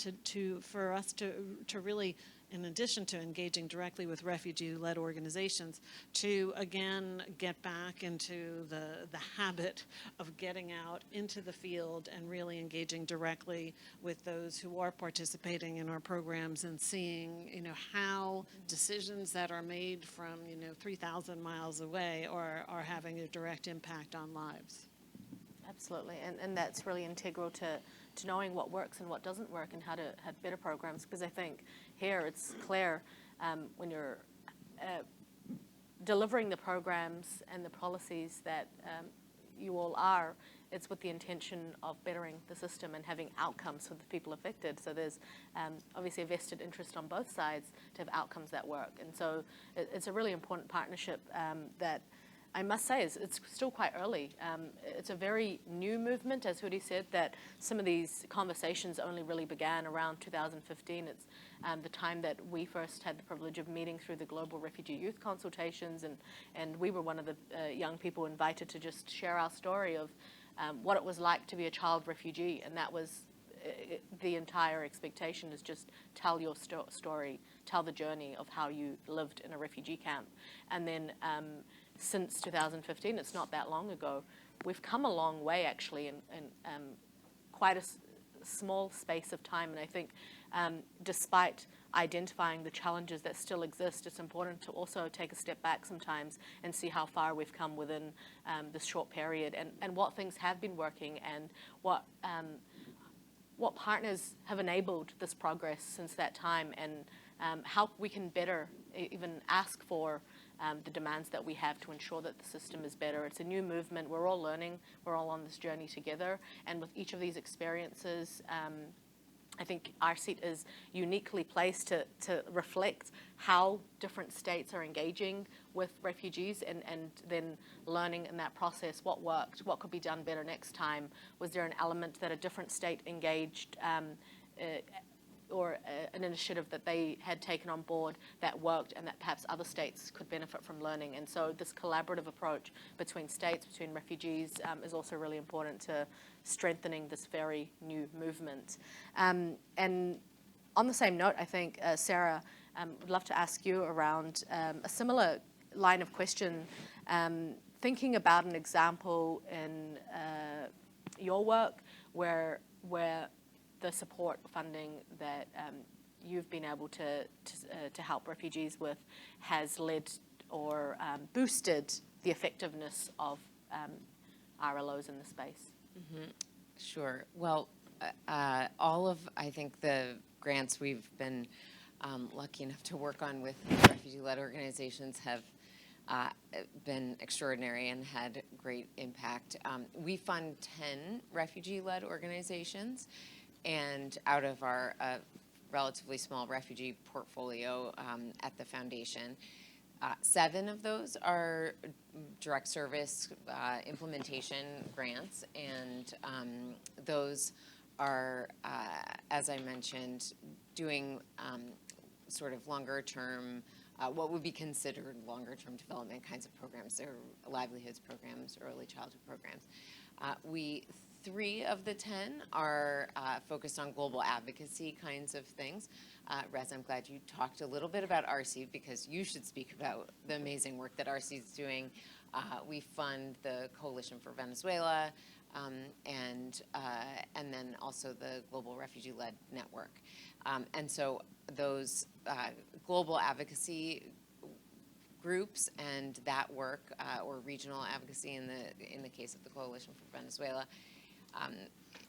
for us to really, in addition to engaging directly with refugee-led organizations, to again get back into the habit of getting out into the field and really engaging directly with those who are participating in our programs and seeing how decisions that are made from 3,000 miles away are having a direct impact on lives. Absolutely, and that's really integral to knowing what works and what doesn't work and how to have better programs, because I think here it's clear when you're delivering the programs and the policies that you all are, it's with the intention of bettering the system and having outcomes for the people affected. So there's obviously a vested interest on both sides to have outcomes that work. And so it's a really important partnership that I must say it's still quite early. It's a very new movement, as Hudi said, that some of these conversations only really began around 2015. It's the time that we first had the privilege of meeting through the Global Refugee Youth Consultations, and we were one of the young people invited to just share our story of what it was like to be a child refugee, and that was the entire expectation is just tell your story, tell the journey of how you lived in a refugee camp. And then since 2015, it's not that long ago, we've come a long way actually in quite a small space of time. And I think despite identifying the challenges that still exist, it's important to also take a step back sometimes and see how far we've come within this short period, and what things have been working, and what partners have enabled this progress since that time, and how we can better even ask for the demands that we have to ensure that the system is better. It's a new movement. We're all learning. We're all on this journey together. And with each of these experiences, I think our seat is uniquely placed to reflect how different states are engaging with refugees, and then learning in that process what worked, what could be done better next time. Was there an element that a different state engaged or an initiative that they had taken on board that worked and that perhaps other states could benefit from learning? And so this collaborative approach between states, between refugees, is also really important to strengthening this very new movement. And on the same note, I think, Sarah, would love to ask you around a similar line of question, thinking about an example in your work where the support funding that you've been able to help refugees with has led or boosted the effectiveness of RLOs in the space. Mm-hmm. Sure. Well, all of, I think, the grants we've been lucky enough to work on with refugee-led organizations have been extraordinary and had great impact. We fund 10 refugee-led organizations, and out of our relatively small refugee portfolio at the foundation, 7 of those are direct service implementation grants, and those are, as I mentioned, doing sort of longer term, what would be considered longer term development kinds of programs. They're livelihoods programs, early childhood programs. 3 of the 10 are focused on global advocacy kinds of things. Rez, I'm glad you talked a little bit about RC, because you should speak about the amazing work that RC is doing. We fund the Coalition for Venezuela, and then also the Global Refugee-Led Network. And so those global advocacy groups and that work, or regional advocacy in the case of the Coalition for Venezuela,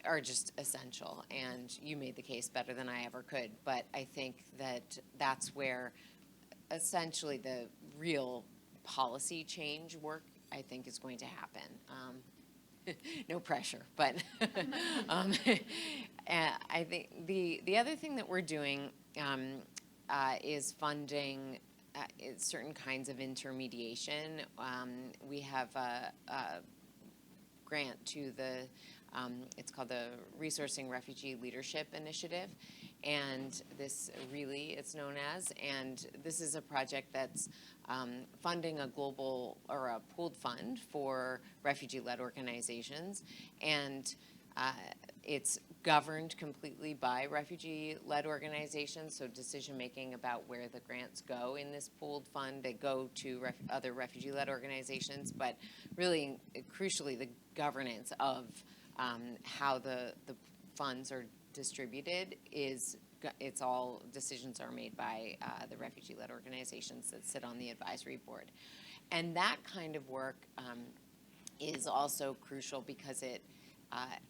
are just essential. And you made the case better than I ever could. But I think that that's where essentially the real policy change work, I think, is going to happen. No pressure, but I think the other thing that we're doing is funding certain kinds of intermediation. We have a grant to the, it's called the Resourcing Refugee Leadership Initiative, and this really, it's known as, and this is a project that's funding a global or a pooled fund for refugee-led organizations, and it's governed completely by refugee-led organizations, so decision-making about where the grants go in this pooled fund, they go to other refugee-led organizations, but really, crucially, the governance of how the funds are distributed it's all decisions are made by the refugee-led organizations that sit on the advisory board. And that kind of work is also crucial because it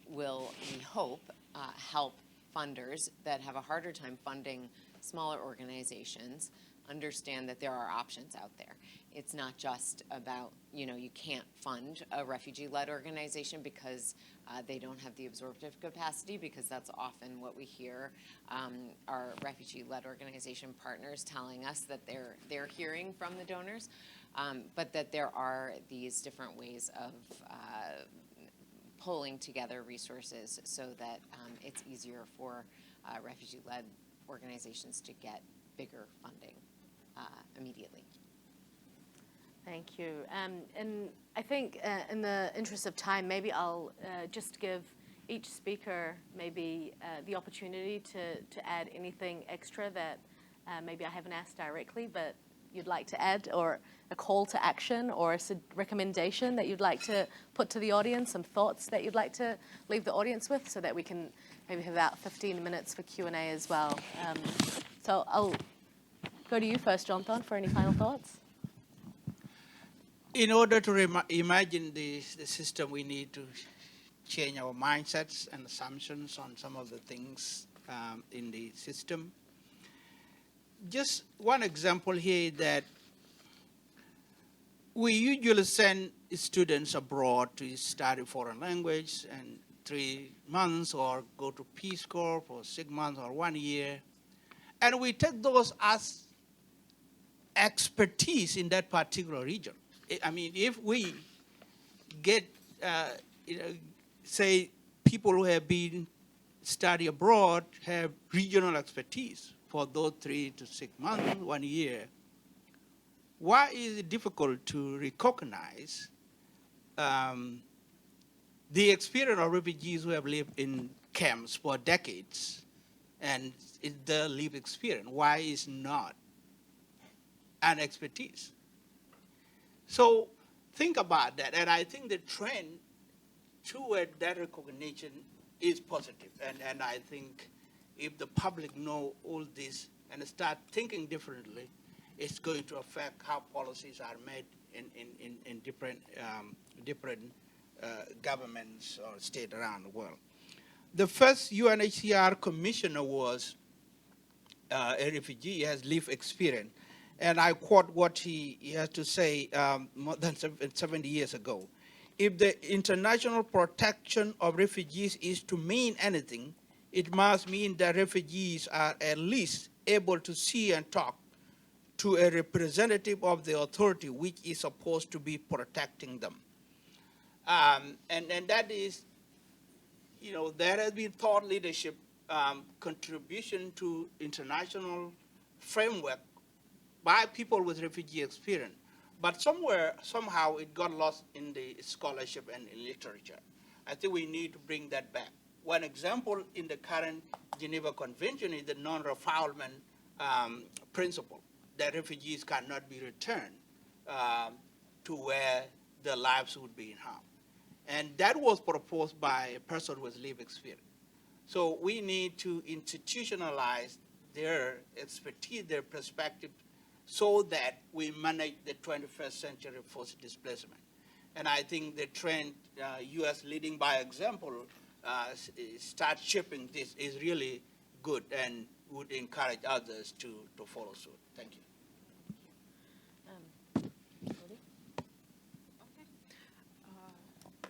will, we hope, help funders that have a harder time funding smaller organizations understand that there are options out there. It's not just about, you can't fund a refugee-led organization because they don't have the absorptive capacity, because that's often what we hear our refugee-led organization partners telling us that they're hearing from the donors, but that there are these different ways of pulling together resources so that it's easier for refugee-led organizations to get bigger funding immediately. Thank you. And I think in the interest of time, maybe I'll just give each speaker maybe the opportunity to add anything extra that maybe I haven't asked directly, but you'd like to add, or a call to action, or a recommendation that you'd like to put to the audience, some thoughts that you'd like to leave the audience with, so that we can maybe have about 15 minutes for Q&A as well. So I'll go to you first, Jonathan, for any final thoughts. In order to imagine the system, we need to change our mindsets and assumptions on some of the things in the system. Just one example here that we usually send students abroad to study foreign language and 3 months, or go to Peace Corps for 6 months or 1 year. And we take those as expertise in that particular region. I mean, if we get, say, people who have been study abroad have regional expertise for those 3 to 6 months, 1 year, why is it difficult to recognize the experience of refugees who have lived in camps for decades, and it's their lived experience? Why is not an expertise? So think about that, and I think the trend toward that recognition is positive, and I think if the public know all this and start thinking differently, it's going to affect how policies are made in different governments or states around the world. the first UNHCR commissioner was a refugee. He has lived experience. And I quote what he has to say more than 70 years ago. If the international protection of refugees is to mean anything, it must mean that refugees are at least able to see and talk to a representative of the authority which is supposed to be protecting them. And that is, you know, there has been thought leadership contribution to international framework by people with refugee experience. But somehow it got lost in the scholarship and in literature. I think we need to bring that back. One example in the current Geneva Convention is the non-refoulement principle, that refugees cannot be returned to where their lives would be in harm. And that was proposed by a person with lived experience. So we need to institutionalize their expertise, their perspective, so that we manage the 21st century forced displacement. And I think the trend, U.S. leading by example, start shaping this is really good and would encourage others to follow suit. Thank you.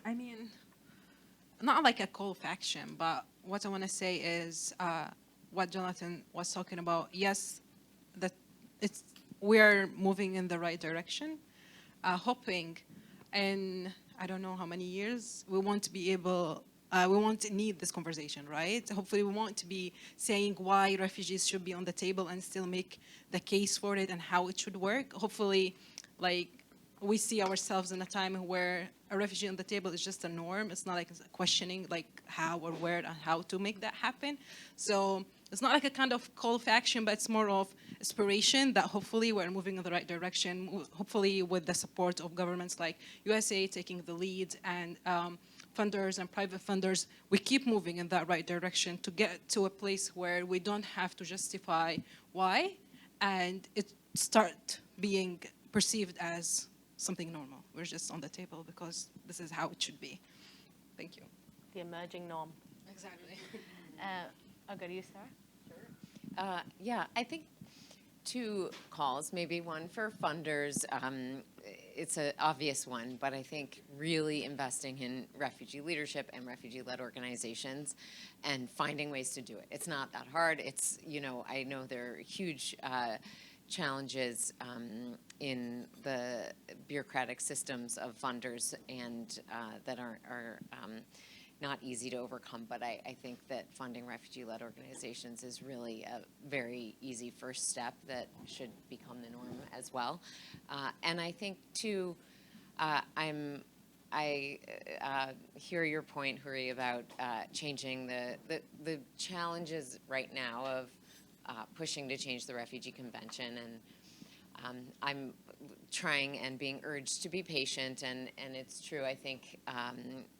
I mean, not like a call to action, but what I want to say is what Jonathan was talking about. Yes, that we're moving in the right direction, hoping, and I don't know how many years we won't be able. We won't need this conversation, right? Hopefully, we won't be saying why refugees should be on the table and still make the case for it and how it should work. Hopefully, like, we see ourselves in a time where a refugee on the table is just a norm. It's not like questioning like how or where and how to make that happen. So it's not like a kind of call of action, but it's more of inspiration that hopefully we're moving in the right direction, hopefully with the support of governments like USA taking the lead and funders and private funders, we keep moving in that right direction to get to a place where we don't have to justify why, and it start being perceived as something normal. We're just on the table because this is how it should be. Thank you. The emerging norm. Exactly. I'll go to you, Sarah. Sure. Yeah, I think two calls, maybe one for funders. It's an obvious one, but I think really investing in refugee leadership and refugee-led organizations and finding ways to do it. It's not that hard. It's, you know, I know there are huge challenges in the bureaucratic systems of funders and that are not easy to overcome, but I think that funding refugee-led organizations is really a very easy first step that should become the norm as well. And I think too, I hear your point, Huri, about changing the challenges right now of pushing to change the Refugee Convention, and I'm trying and being urged to be patient, and it's true, I think,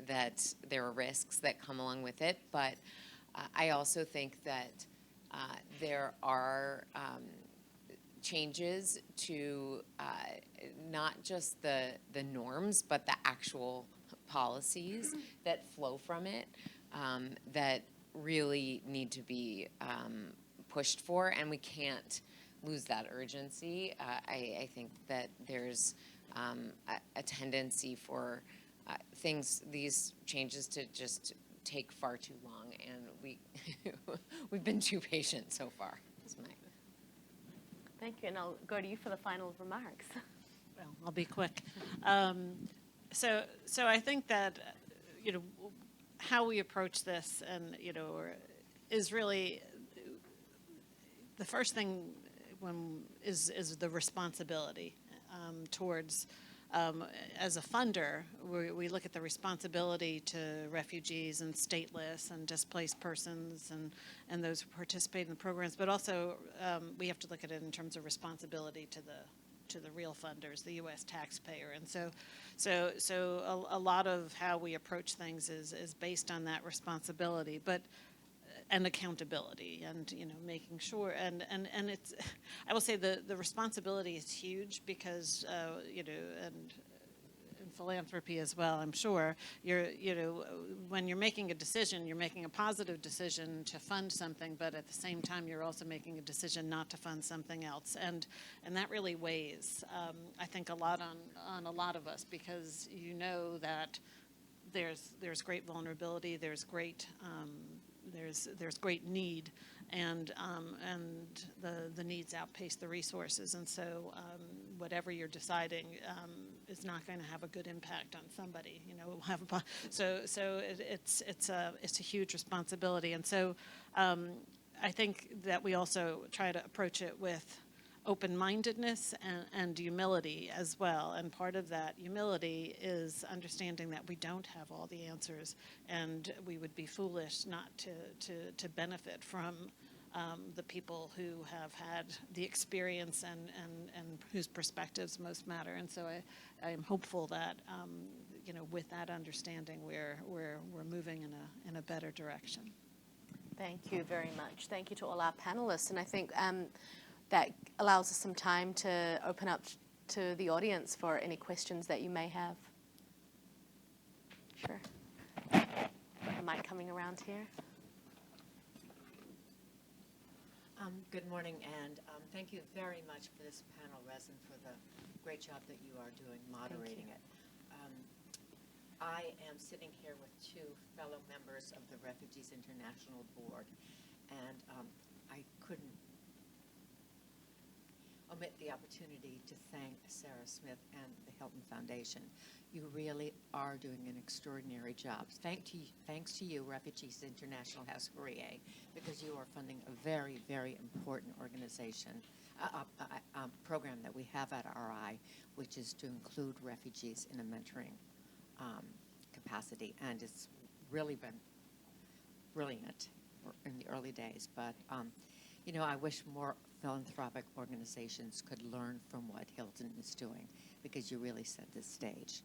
that there are risks that come along with it, but I also think that there are changes to not just the norms, but the actual policies that flow from it that really need to be pushed for, and we can't lose that urgency. I think that there's a tendency for these changes to just take far too long, and we've been too patient so far. That's my. Thank you, and I'll go to you for the final remarks. Well, I'll be quick. So I think that, you know, how we approach this, and, you know, is really the first thing is the responsibility towards. As a funder, we look at the responsibility to refugees and stateless and displaced persons and those who participate in the programs, but also we have to look at it in terms of responsibility to the real funders, the U.S. taxpayer. And so a lot of how we approach things is based on that responsibility, and accountability, and, you know, making sure, and it's, I will say the responsibility is huge because, you know, and philanthropy as well, I'm sure. When you're making a decision, you're making a positive decision to fund something, but at the same time, you're also making a decision not to fund something else. And that really weighs, I think, a lot on a lot of us, because you know that there's great vulnerability, there's great need, and the needs outpace the resources, and so whatever you're deciding is not going to have a good impact on somebody. It will have it's a huge responsibility, and so I think that we also try to approach it with open-mindedness and humility as well. And part of that humility is understanding that we don't have all the answers, and we would be foolish not to benefit from the people who have had the experience and whose perspectives most matter. And so I am hopeful that with that understanding, we're moving in a better direction. Thank you very much. Thank you to all our panelists. And I think that allows us some time to open up to the audience for any questions that you may have. Sure. Got the mic coming around here. Good morning, and thank you very much for this panel, Rez, and for the great job that you are doing moderating it. I am sitting here with two fellow members of the Refugees International Board, and I couldn't omit the opportunity to thank Sarah Smith and the Hilton Foundation. You really are doing an extraordinary job. Thanks to you, Refugees International House Fourier, because you are funding a very, very important organization, program that we have at RI, which is to include refugees in a mentoring capacity. And it's really been brilliant in the early days. But, I wish more philanthropic organizations could learn from what Hilton is doing, because you really set this stage.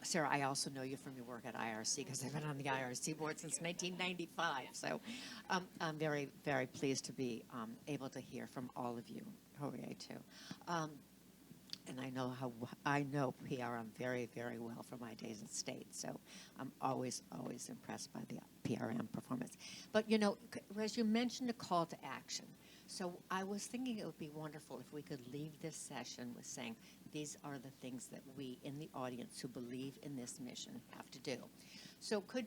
Sarah, I also know you from your work at IRC, because I've been on the IRC board since 1995. So I'm very, very pleased to be able to hear from all of you, Jorge, too. And I know PRM very, very well from my days in state. So I'm always, always impressed by the PRM performance. But, as you mentioned, a call to action. So I was thinking it would be wonderful if we could leave this session with saying, these are the things that we in the audience who believe in this mission have to do. So could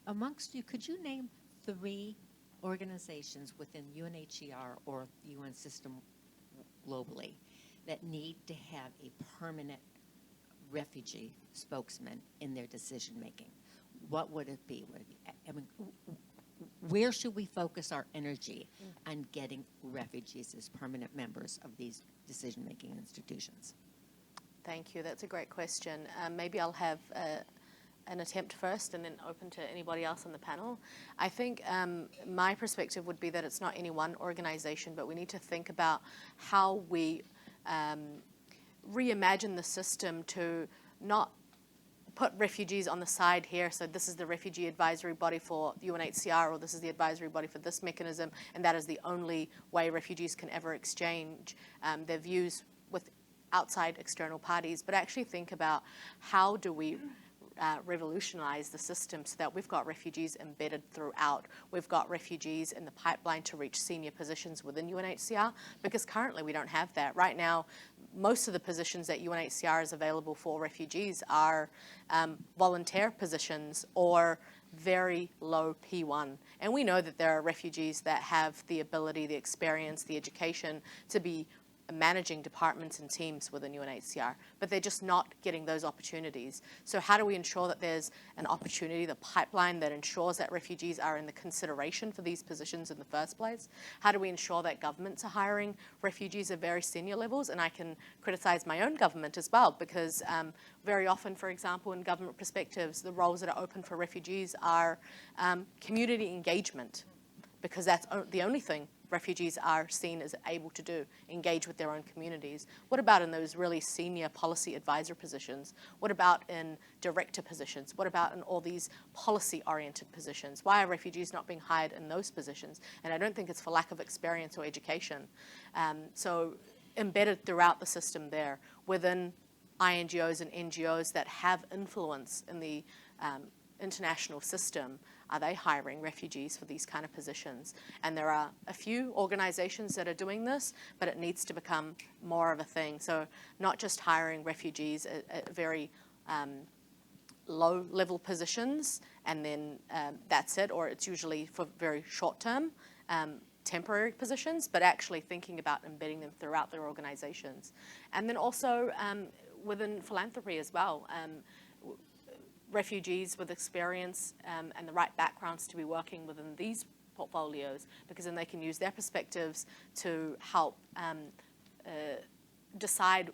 amongst you, could you name 3 organizations within UNHCR or the UN system globally that need to have a permanent refugee spokesman in their decision making? What would it be? Where should we focus our energy on getting refugees as permanent members of these decision-making institutions? Thank you. That's a great question. Maybe I'll have an attempt first and then open to anybody else on the panel. I think my perspective would be that it's not any one organization, but we need to think about how we reimagine the system to not put refugees on the side here. So this is the refugee advisory body for UNHCR, or this is the advisory body for this mechanism, and that is the only way refugees can ever exchange their views with outside external parties. But actually think about how do we revolutionize the system so that we've got refugees embedded throughout. We've got refugees in the pipeline to reach senior positions within UNHCR, because currently we don't have that. Right now, most of the positions that UNHCR is available for refugees are volunteer positions or very low P1. And we know that there are refugees that have the ability, the experience, the education to be managing departments and teams within UNHCR, but they're just not getting those opportunities. So how do we ensure that there's an opportunity, the pipeline that ensures that refugees are in the consideration for these positions in the first place? How do we ensure that governments are hiring refugees at very senior levels? And I can criticize my own government as well, because very often, for example, in government perspectives, the roles that are open for refugees are community engagement, because that's the only thing refugees are seen as able to do, engage with their own communities. What about in those really senior policy advisor positions? What about in director positions? What about in all these policy-oriented positions? Why are refugees not being hired in those positions? And I don't think it's for lack of experience or education. So embedded throughout the system there, within INGOs and NGOs that have influence in the international system, are they hiring refugees for these kind of positions? And there are a few organizations that are doing this, but it needs to become more of a thing. So not just hiring refugees at very low-level positions, and then that's it, or it's usually for very short-term, temporary positions, but actually thinking about embedding them throughout their organizations. And then also within philanthropy as well. Refugees with experience and the right backgrounds to be working within these portfolios, because then they can use their perspectives to help decide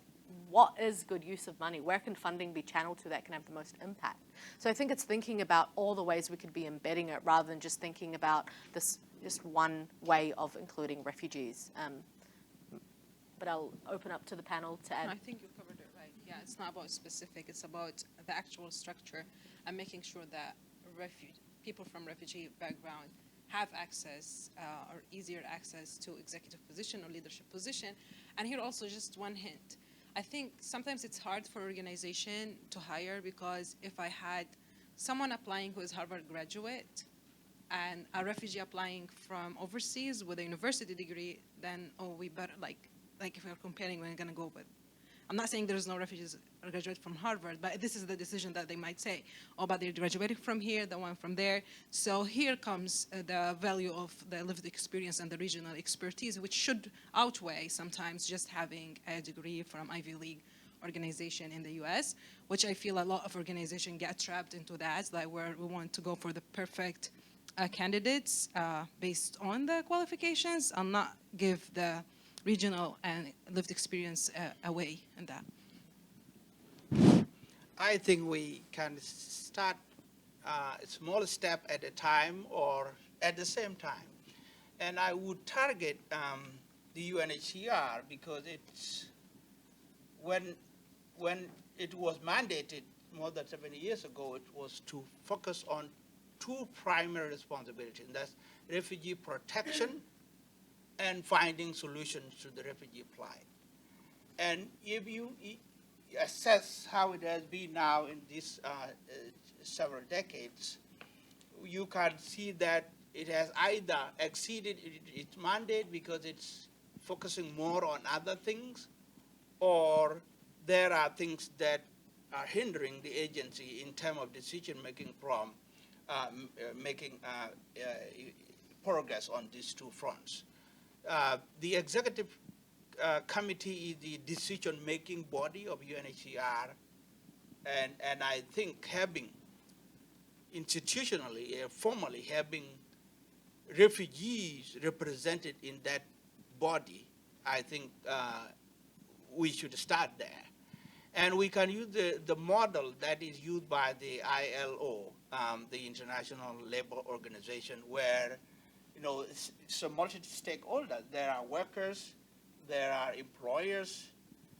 what is good use of money, where can funding be channeled to that can have the most impact. So I think it's thinking about all the ways we could be embedding it rather than just thinking about this just one way of including refugees. But I'll open up to the panel to add. I think you covered it right. Yeah, it's not about specific, it's about the actual structure and making sure that people from refugee background have access or easier access to executive position or leadership position. And here also just one hint. I think sometimes it's hard for organization to hire, because if I had someone applying who is Harvard graduate and a refugee applying from overseas with a university degree, then, we better, like if we're comparing, we're going to go with. I'm not saying there's no refugees or graduate from Harvard, but this is the decision that they might say. Oh, but they're graduating from here, the one from there. So here comes the value of the lived experience and the regional expertise, which should outweigh sometimes just having a degree from Ivy League organization in the US, which I feel a lot of organizations get trapped into that, like where we want to go for the perfect candidates based on the qualifications and not give the regional and lived experience away in that. I think we can start a small step at a time or at the same time. And I would target the UNHCR because it's when it was mandated more than 70 years ago, it was to focus on two primary responsibilities. And that's refugee protection and finding solutions to the refugee plight. And if you assess how it has been now in these several decades, you can see that it has either exceeded its mandate because it's focusing more on other things, or there are things that are hindering the agency in terms of decision-making from making progress on these two fronts. The executive committee is the decision-making body of UNHCR, and I think having institutionally, formally having refugees represented in that body, I think we should start there. And we can use the model that is used by the ILO, the International Labour Organization, where it's a multi-stakeholder. There are workers, there are employers,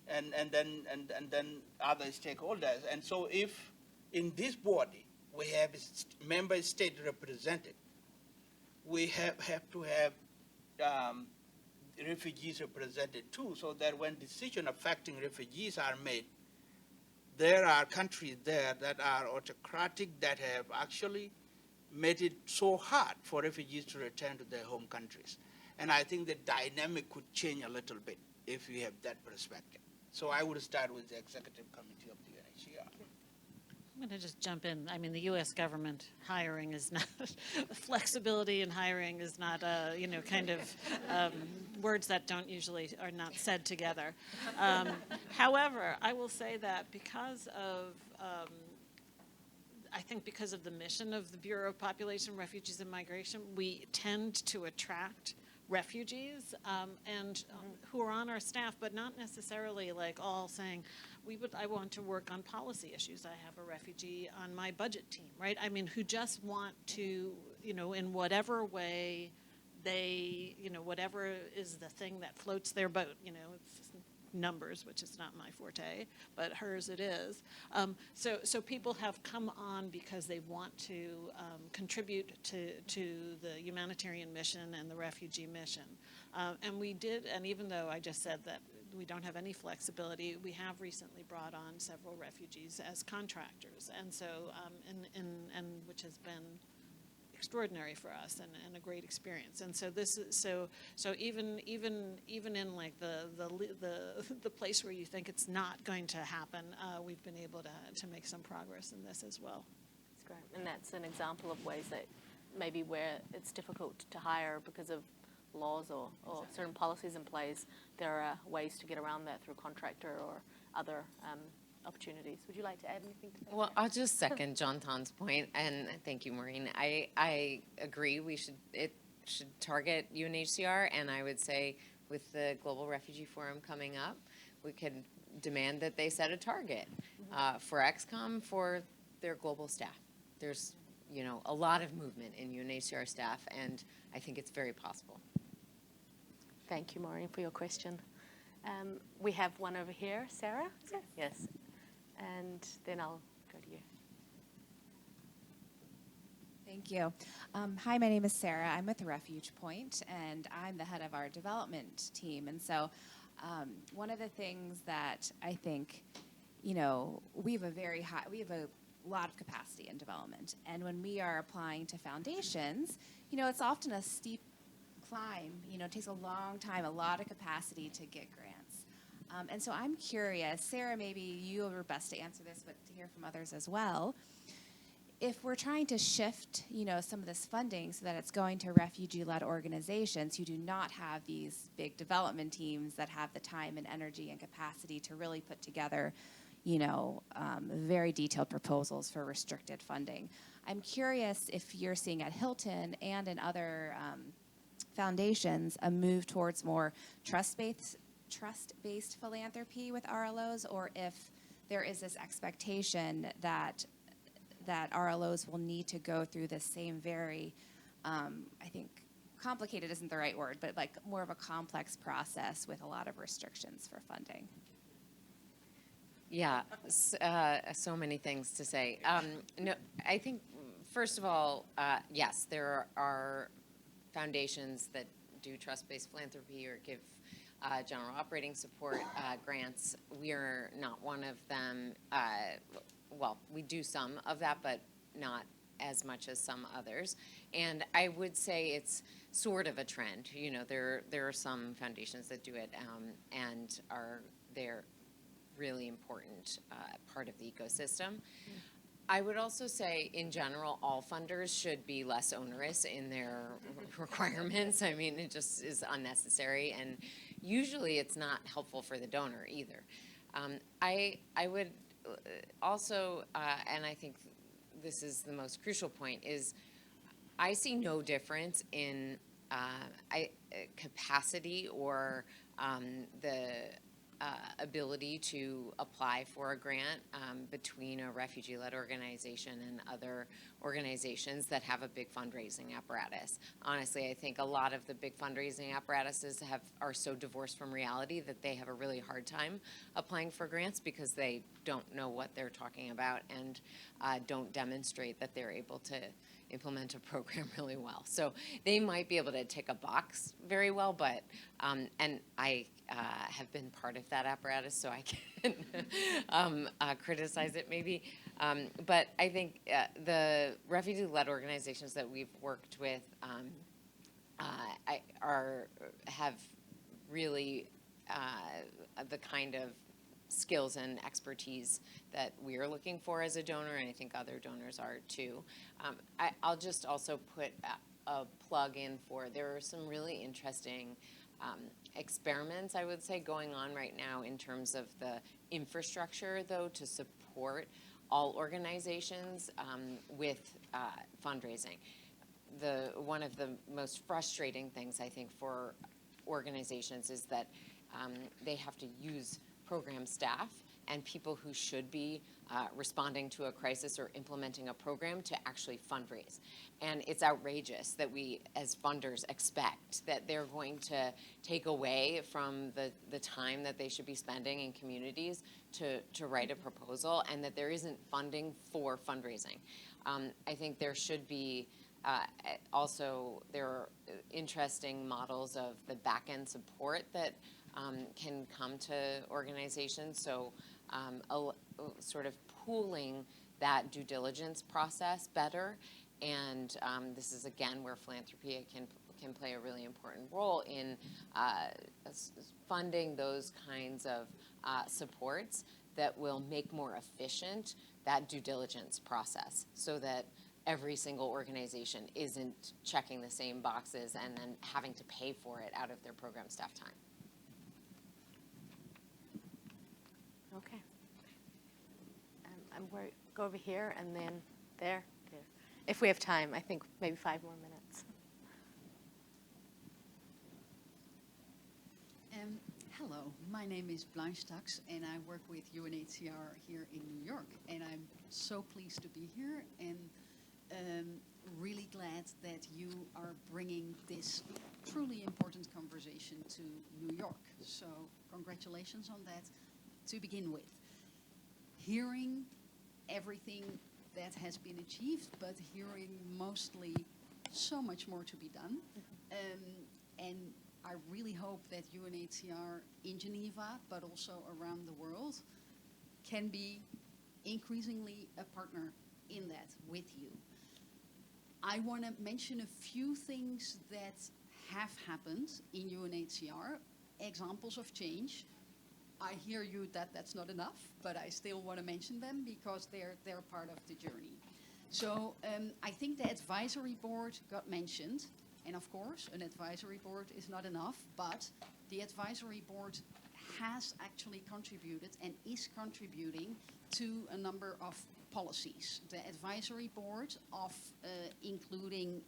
and then other stakeholders. And so if in this body we have member state represented, we have to have refugees represented too, so that when decisions affecting refugees are made, there are countries there that are autocratic, that have actually made it so hard for refugees to return to their home countries. And I think the dynamic could change a little bit if we have that perspective. So I would start with the executive committee of the UNHCR. I'm going to just jump in. I mean, the U.S. government hiring is not, flexibility in hiring is not, kind of words that are not said together. However, I will say that because of the mission of the Bureau of Population, Refugees, and Migration, we tend to attract refugees who are on our staff, but not necessarily like all saying, I want to work on policy issues. I have a refugee on my budget team, right? I mean, who just want to, in whatever way they, whatever is the thing that floats their boat, it's numbers, which is not my forte, but hers it is. So people have come on because they want to contribute to the humanitarian mission and the refugee mission. And we did, and even though I just said that we don't have any flexibility. We have recently brought on several refugees as contractors, and so and which has been extraordinary for us and a great experience. And so this is so even in like the place where you think it's not going to happen, we've been able to make some progress in this as well. That's great. And that's an example of ways that maybe where it's difficult to hire because of laws or certain policies in place, there are ways to get around that through contractor or other opportunities. Would you like to add anything to that? Well, I'll just second John Thon's point, and thank you, Maureen. I agree. It should target UNHCR, and I would say with the Global Refugee Forum coming up, we could demand that they set a target for XCOM for their global staff. There's a lot of movement in UNHCR staff, and I think it's very possible. Thank you, Maureen, for your question. We have one over here. Sarah? Yes. And then I'll go to you. Thank you. Hi, my name is Sarah. I'm with Refuge Point, and I'm the head of our development team. And so one of the things that I think, we have a lot of capacity in development. And when we are applying to foundations, it's often a steep climb. It takes a long time, a lot of capacity to get grants. And so I'm curious, Sarah, maybe you are best to answer this, but to hear from others as well. If we're trying to shift, some of this funding so that it's going to refugee-led organizations who do not have these big development teams that have the time and energy and capacity to really put together, very detailed proposals for restricted funding. I'm curious if you're seeing at Hilton and in other foundations a move towards more trust-based philanthropy with RLOs, or if there is this expectation that RLOs will need to go through the same very, I think, complicated isn't the right word, but like more of a complex process with a lot of restrictions for funding. Yeah, so many things to say. No, I think, first of all, yes, there are foundations that do trust-based philanthropy or give general operating support grants. We are not one of them. Well, we do some of that, but not as much as some others. And I would say it's sort of a trend. There are some foundations that do it and they're really important part of the ecosystem. I would also say, in general, all funders should be less onerous in their requirements. I mean, it just is unnecessary, and usually it's not helpful for the donor either. I would also, and I think this is the most crucial point, is I see no difference in capacity or the ability to apply for a grant between a refugee-led organization and other organizations that have a big fundraising apparatus. Honestly, I think a lot of the big fundraising apparatuses are so divorced from reality that they have a really hard time applying for grants because they don't know what they're talking about and don't demonstrate that they're able to implement a program really well. So they might be able to tick a box very well, but, and I have been part of that apparatus, so I can criticize it maybe. But I think the refugee-led organizations that we've worked with have really the kind of skills and expertise that we are looking for as a donor, and I think other donors are too. I'll just also put a plug in for, there are some really interesting experiments, I would say, going on right now in terms of the infrastructure, though, to support all organizations with fundraising. One of the most frustrating things, I think, for organizations is that they have to use program staff and people who should be responding to a crisis or implementing a program to actually fundraise. And it's outrageous that we, as funders, expect that they're going to take away from the time that they should be spending in communities to write a proposal, and that there isn't funding for fundraising. I think there should be also, there are interesting models of the back-end support that can come to organizations. So sort of pooling that due diligence process better. And this is, again, where philanthropy can play a really important role in funding those kinds of supports that will make more efficient that due diligence process, so that every single organization isn't checking the same boxes and then having to pay for it out of their program staff time. Okay. I'm going to go over here and then there. If we have time, I think maybe 5 more minutes. Hello, my name is Blanche Tax, and I work with UNHCR here in New York. And I'm so pleased to be here, and really glad that you are bringing this truly important conversation to New York. So congratulations on that to begin with. Hearing everything that has been achieved, but hearing mostly so much more to be done. And I really hope that UNHCR in Geneva, but also around the world, can be increasingly a partner in that with you. I want to mention a few things that have happened in UNHCR, examples of change. I hear you that that's not enough, but I still want to mention them because they're part of the journey. So I think the advisory board got mentioned. And of course, an advisory board is not enough, but the advisory board has actually contributed and is contributing to a number of policies. The advisory board of including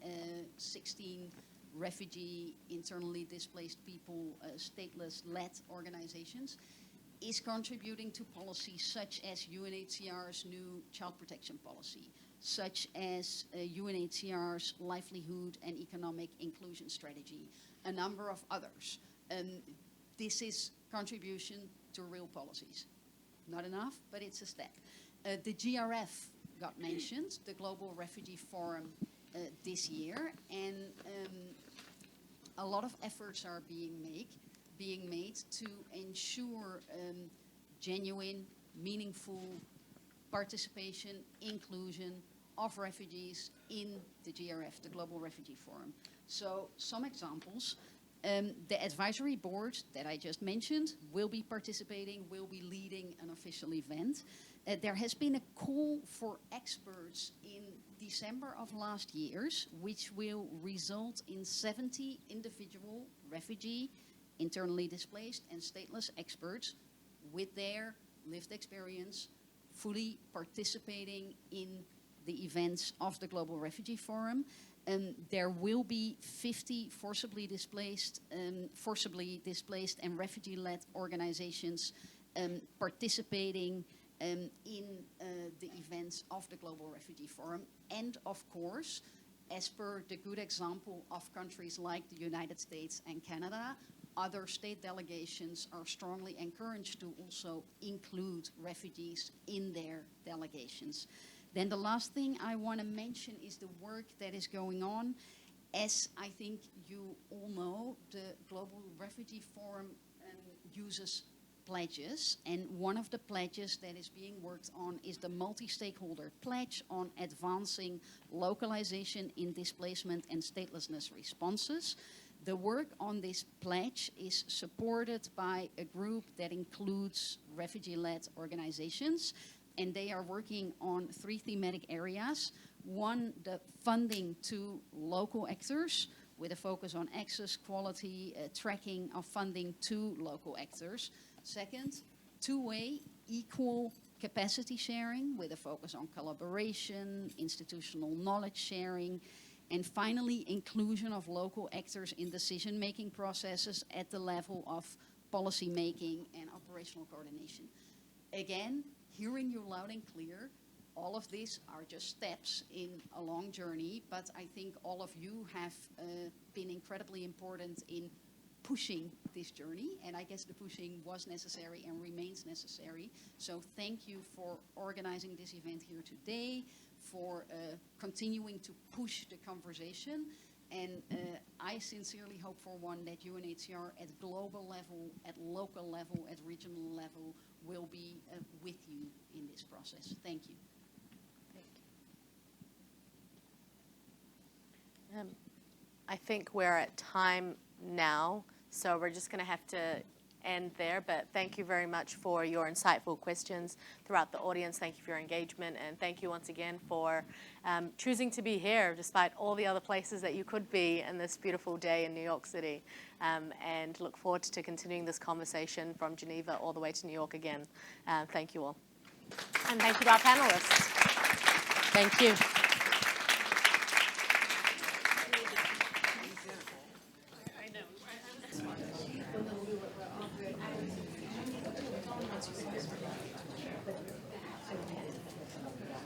16 refugee, internally displaced people, stateless-led organizations, is contributing to policies such as UNHCR's new child protection policy, such as UNHCR's livelihood and economic inclusion strategy, a number of others. This is contribution to real policies. Not enough, but it's a step. The GRF got mentioned, the Global Refugee Forum this year, and a lot of efforts are being made to ensure genuine, meaningful participation, inclusion of refugees in the GRF, the Global Refugee Forum. So some examples. The advisory board that I just mentioned will be participating, will be leading an official event. There has been a call for experts in December of last year, which will result in 70 individual refugee, internally displaced and stateless experts with their lived experience fully participating in the events of the Global Refugee Forum. There will be 50 forcibly displaced and refugee-led organizations participating in the events of the Global Refugee Forum. And of course, as per the good example of countries like the United States and Canada, other state delegations are strongly encouraged to also include refugees in their delegations. Then the last thing I want to mention is the work that is going on. As I think you all know, the Global Refugee Forum uses pledges, and one of the pledges that is being worked on is the multi-stakeholder pledge on advancing localization in displacement and statelessness responses. The work on this pledge is supported by a group that includes refugee-led organizations, and they are working on 3 thematic areas. One, the funding to local actors with a focus on access, quality, tracking of funding to local actors. Second, 2-way equal capacity sharing with a focus on collaboration, institutional knowledge sharing, and finally, inclusion of local actors in decision-making processes at the level of policy making and operational coordination. Again, hearing you loud and clear, all of these are just steps in a long journey, but I think all of you have been incredibly important in pushing this journey, and I guess the pushing was necessary and remains necessary. So thank you for organizing this event here today, for continuing to push the conversation, and I sincerely hope for one that UNHCR at global level, at local level, at regional level will be with you in this process. Thank you. I think we're at time now, so we're just going to have to end there. But thank you very much for your insightful questions throughout the audience. Thank you for your engagement, and thank you once again for choosing to be here despite all the other places that you could be in this beautiful day in New York City. And look forward to continuing this conversation from Geneva all the way to New York again. Thank you all. And thank you to our panelists. Thank you.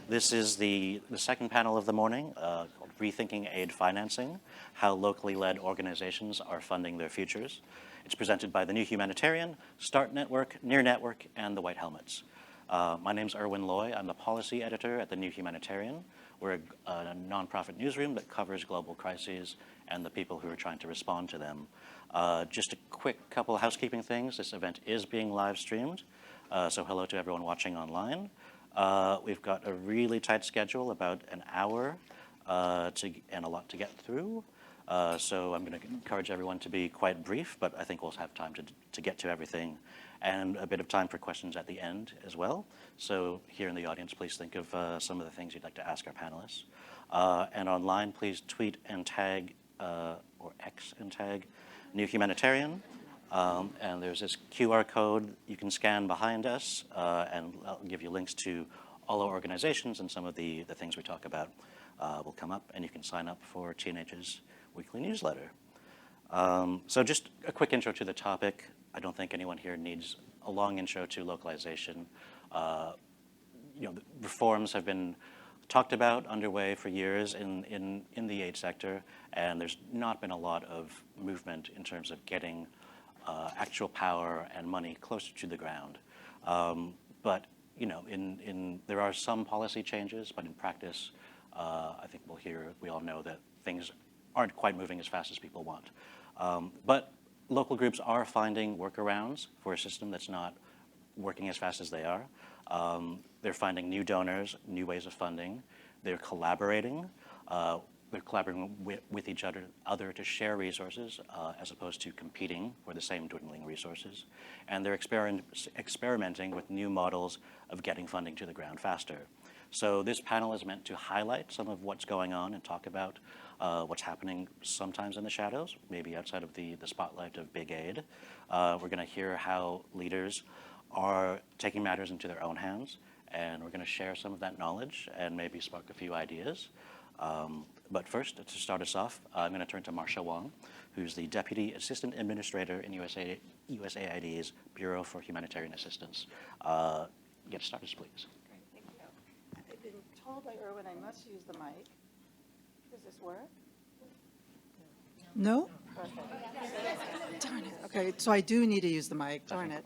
This is the second panel of the morning, called Rethinking Aid Financing, How Locally Led Organizations Are Funding Their Futures. It's presented by the New Humanitarian, START Network, Near Network, and the White Helmets. My name's Erwin Loy. I'm the policy editor at the New Humanitarian. We're a nonprofit newsroom that covers global crises and the people who are trying to respond to them. Just a quick couple of housekeeping things. This event is being live streamed, so hello to everyone watching online. We've got a really tight schedule, about an hour, and a lot to get through. So I'm going to encourage everyone to be quite brief, but I think we'll have time to get to everything, and a bit of time for questions at the end as well. So here in the audience, please think of some of the things you'd like to ask our panelists. And online, please tweet and tag, or X and tag, New Humanitarian. And there's this QR code you can scan behind us, and I'll give you links to all our organizations, and some of the things we talk about will come up, and you can sign up for TNH's weekly newsletter. So just a quick intro to the topic. I don't think anyone here needs a long intro to localization. Reforms have been talked about, underway for years in the aid sector, and there's not been a lot of movement in terms of getting actual power and money closer to the ground. But there are some policy changes, but in practice, I think we all know that things aren't quite moving as fast as people want. But local groups are finding workarounds for a system that's not working as fast as they are. They're finding new donors, new ways of funding. They're collaborating. They're collaborating with each other to share resources as opposed to competing for the same dwindling resources. And they're experimenting with new models of getting funding to the ground faster. So this panel is meant to highlight some of what's going on and talk about what's happening sometimes in the shadows, maybe outside of the spotlight of big aid. We're going to hear how leaders are taking matters into their own hands, and we're going to share some of that knowledge and maybe spark a few ideas. But first, to start us off, I'm going to turn to Marcia Wong, who's the Deputy Assistant Administrator in USAID's Bureau for Humanitarian Assistance. Get started, please. Great, thank you. I've been told by Erwin I must use the mic. Does this work? No? Perfect. Darn it. Okay, so I do need to use the mic. Darn it.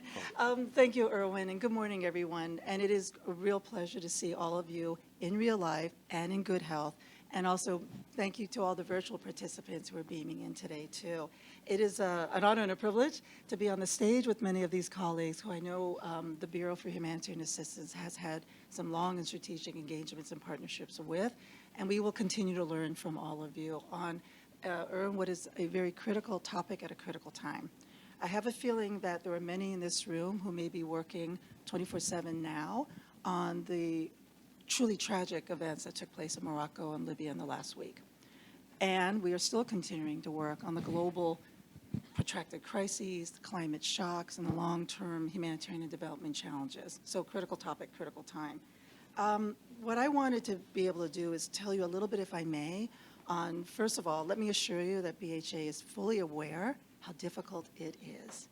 Thank you, Erwin, and good morning, everyone. And it is a real pleasure to see all of you in real life and in good health. And also, thank you to all the virtual participants who are beaming in today, too. It is an honor and a privilege to be on the stage with many of these colleagues who I know the Bureau for Humanitarian Assistance has had some long and strategic engagements and partnerships with. And we will continue to learn from all of you on what is a very critical topic at a critical time. I have a feeling that there are many in this room who may be working 24/7 now on the truly tragic events that took place in Morocco and Libya in the last week. And we are still continuing to work on the global protracted crises, the climate shocks, and the long-term humanitarian and development challenges. So critical topic, critical time. What I wanted to be able to do is tell you a little bit, if I may, on, first of all, let me assure you that BHA is fully aware how difficult it is.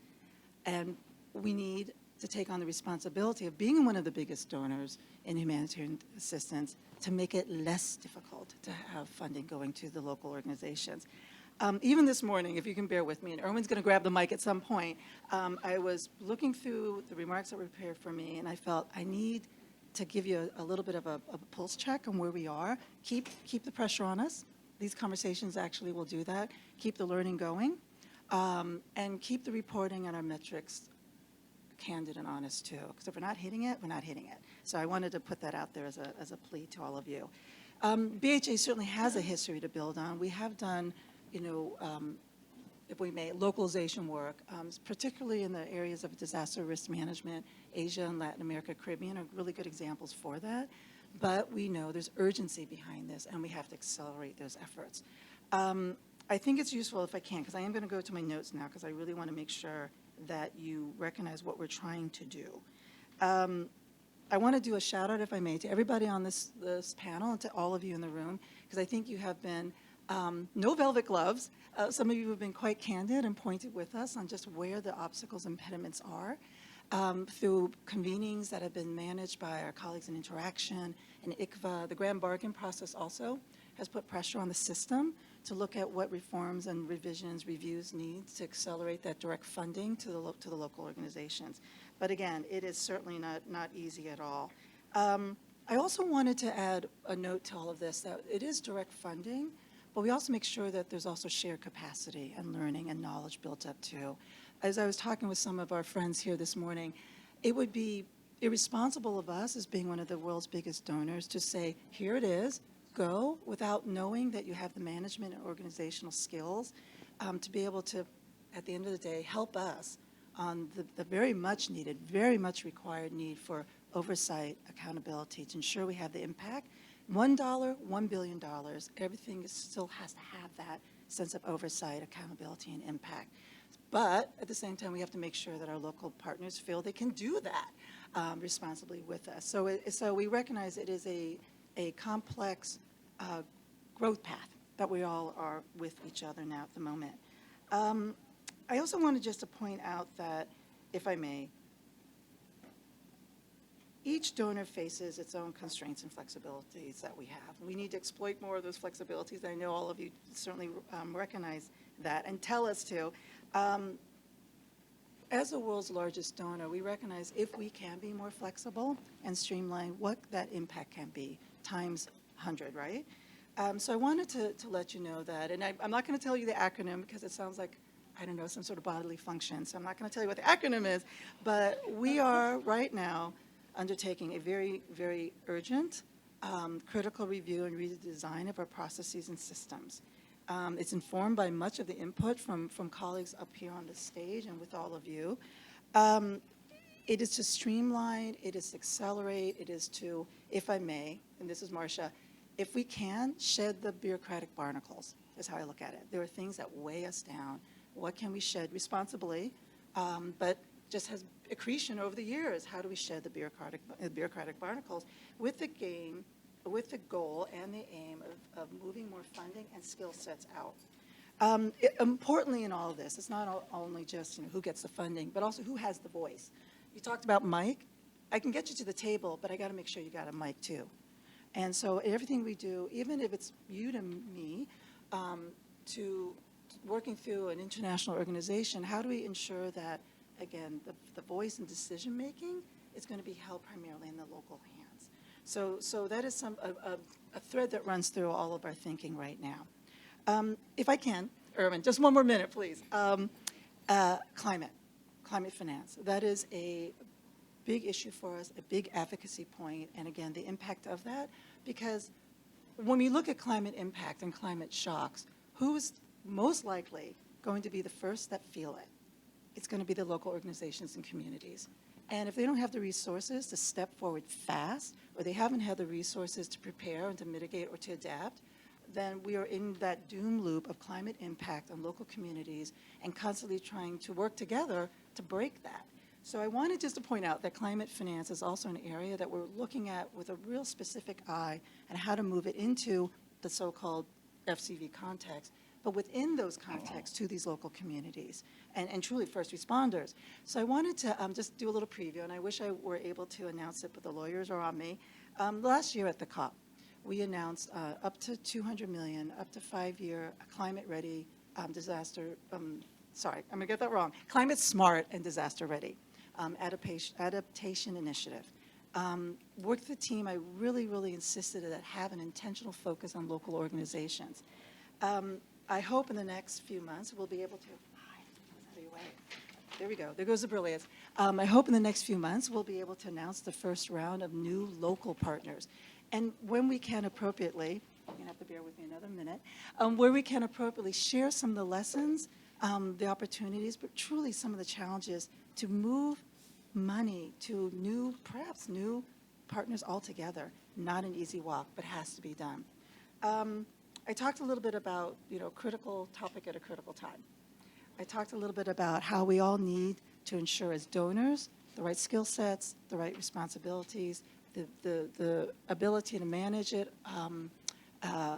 And we need to take on the responsibility of being one of the biggest donors in humanitarian assistance to make it less difficult to have funding going to the local organizations. Even this morning, if you can bear with me, and Erwin's going to grab the mic at some point, I was looking through the remarks that were prepared for me, and I felt I need to give you a little bit of a pulse check on where we are. Keep the pressure on us. these conversations actually will do that, keep the learning going, and keep the reporting and our metrics candid and honest too. Because if we're not hitting it, we're not hitting it. So I wanted to put that out there as a plea to all of you. BHA certainly has a history to build on. We have done, if we may, localization work, particularly in the areas of disaster risk management. Asia and Latin America, Caribbean are really good examples for that. But we know there's urgency behind this, and we have to accelerate those efforts. I think it's useful, if I can, because I am going to go to my notes now, because I really want to make sure that you recognize what we're trying to do. I want to do a shout out, if I may, to everybody on this panel and to all of you in the room, because I think you have been no velvet gloves. Some of you have been quite candid and pointed with us on just where the obstacles and impediments are. Through convenings that have been managed by our colleagues in Interaction and ICVA, the grand bargain process also has put pressure on the system to look at what reforms and revisions, reviews need to accelerate that direct funding to the local organizations. But again, it is certainly not easy at all. I also wanted to add a note to all of this, that it is direct funding, but we also make sure that there's also shared capacity and learning and knowledge built up too. As I was talking with some of our friends here this morning, it would be irresponsible of us, as being one of the world's biggest donors, to say, here it is, go, without knowing that you have the management and organizational skills to be able to, at the end of the day, help us on the very much needed, very much required need for oversight, accountability, to ensure we have the impact. $1, $1 billion, everything still has to have that sense of oversight, accountability, and impact. But at the same time, we have to make sure that our local partners feel they can do that responsibly with us. So we recognize it is a complex growth path that we all are with each other now at the moment. I also wanted just to point out that, if I may, each donor faces its own constraints and flexibilities that we have. We need to exploit more of those flexibilities. I know all of you certainly recognize that and tell us to. As the world's largest donor, we recognize if we can be more flexible and streamline, what that impact can be, times 100, right? So I wanted to let you know that, and I'm not going to tell you the acronym because it sounds like, I don't know, some sort of bodily function, so I'm not going to tell you what the acronym is, but we are right now undertaking a very, very urgent, critical review and redesign of our processes and systems. It's informed by much of the input from colleagues up here on the stage and with all of you. It is to streamline, it is to accelerate, it is to, if I may, and this is Marcia, if we can, shed the bureaucratic barnacles, is how I look at it. There are things that weigh us down. What can we shed responsibly, but just has accretion over the years? How do we shed the bureaucratic barnacles with the goal and the aim of moving more funding and skill sets out? Importantly in all of this, it's not only just who gets the funding, but also who has the voice. You talked about Mike. I can get you to the table, but I got to make sure you got a mic too. And so everything we do, even if it's you to me, to working through an international organization, how do we ensure that, again, the voice and decision making is going to be held primarily in the local hands? So that is a thread that runs through all of our thinking right now. If I can, Erwin, just one more minute, please. Climate finance. That is a big issue for us, a big advocacy point, and again, the impact of that, because when we look at climate impact and climate shocks, who's most likely going to be the first that feel it? It's going to be the local organizations and communities. And if they don't have the resources to step forward fast, or they haven't had the resources to prepare and to mitigate or to adapt, then we are in that doom loop of climate impact on local communities and constantly trying to work together to break that. So I wanted just to point out that climate finance is also an area that we're looking at with a real specific eye and how to move it into the so-called FCV context, but within those contexts to these local communities and truly first responders. So I wanted to just do a little preview, and I wish I were able to announce it, but the lawyers are on me. Last year at the COP, we announced up to $200 million, up to 5-year climate-ready disaster, sorry, I'm going to get that wrong, climate-smart and disaster-ready adaptation initiative. With the team, I really, really insisted that have an intentional focus on local organizations. I hope in the next few months we'll be able to, there we go, there goes the brilliance. I hope in the next few months we'll be able to announce the first round of new local partners. And when we can appropriately, you're going to have to bear with me another minute, where we can appropriately share some of the lessons, the opportunities, but truly some of the challenges to move money to new, perhaps new partners altogether. Not an easy walk, but has to be done. I talked a little bit about, critical topic at a critical time. I talked a little bit about how we all need to ensure as donors the right skill sets, the right responsibilities, the ability to manage it,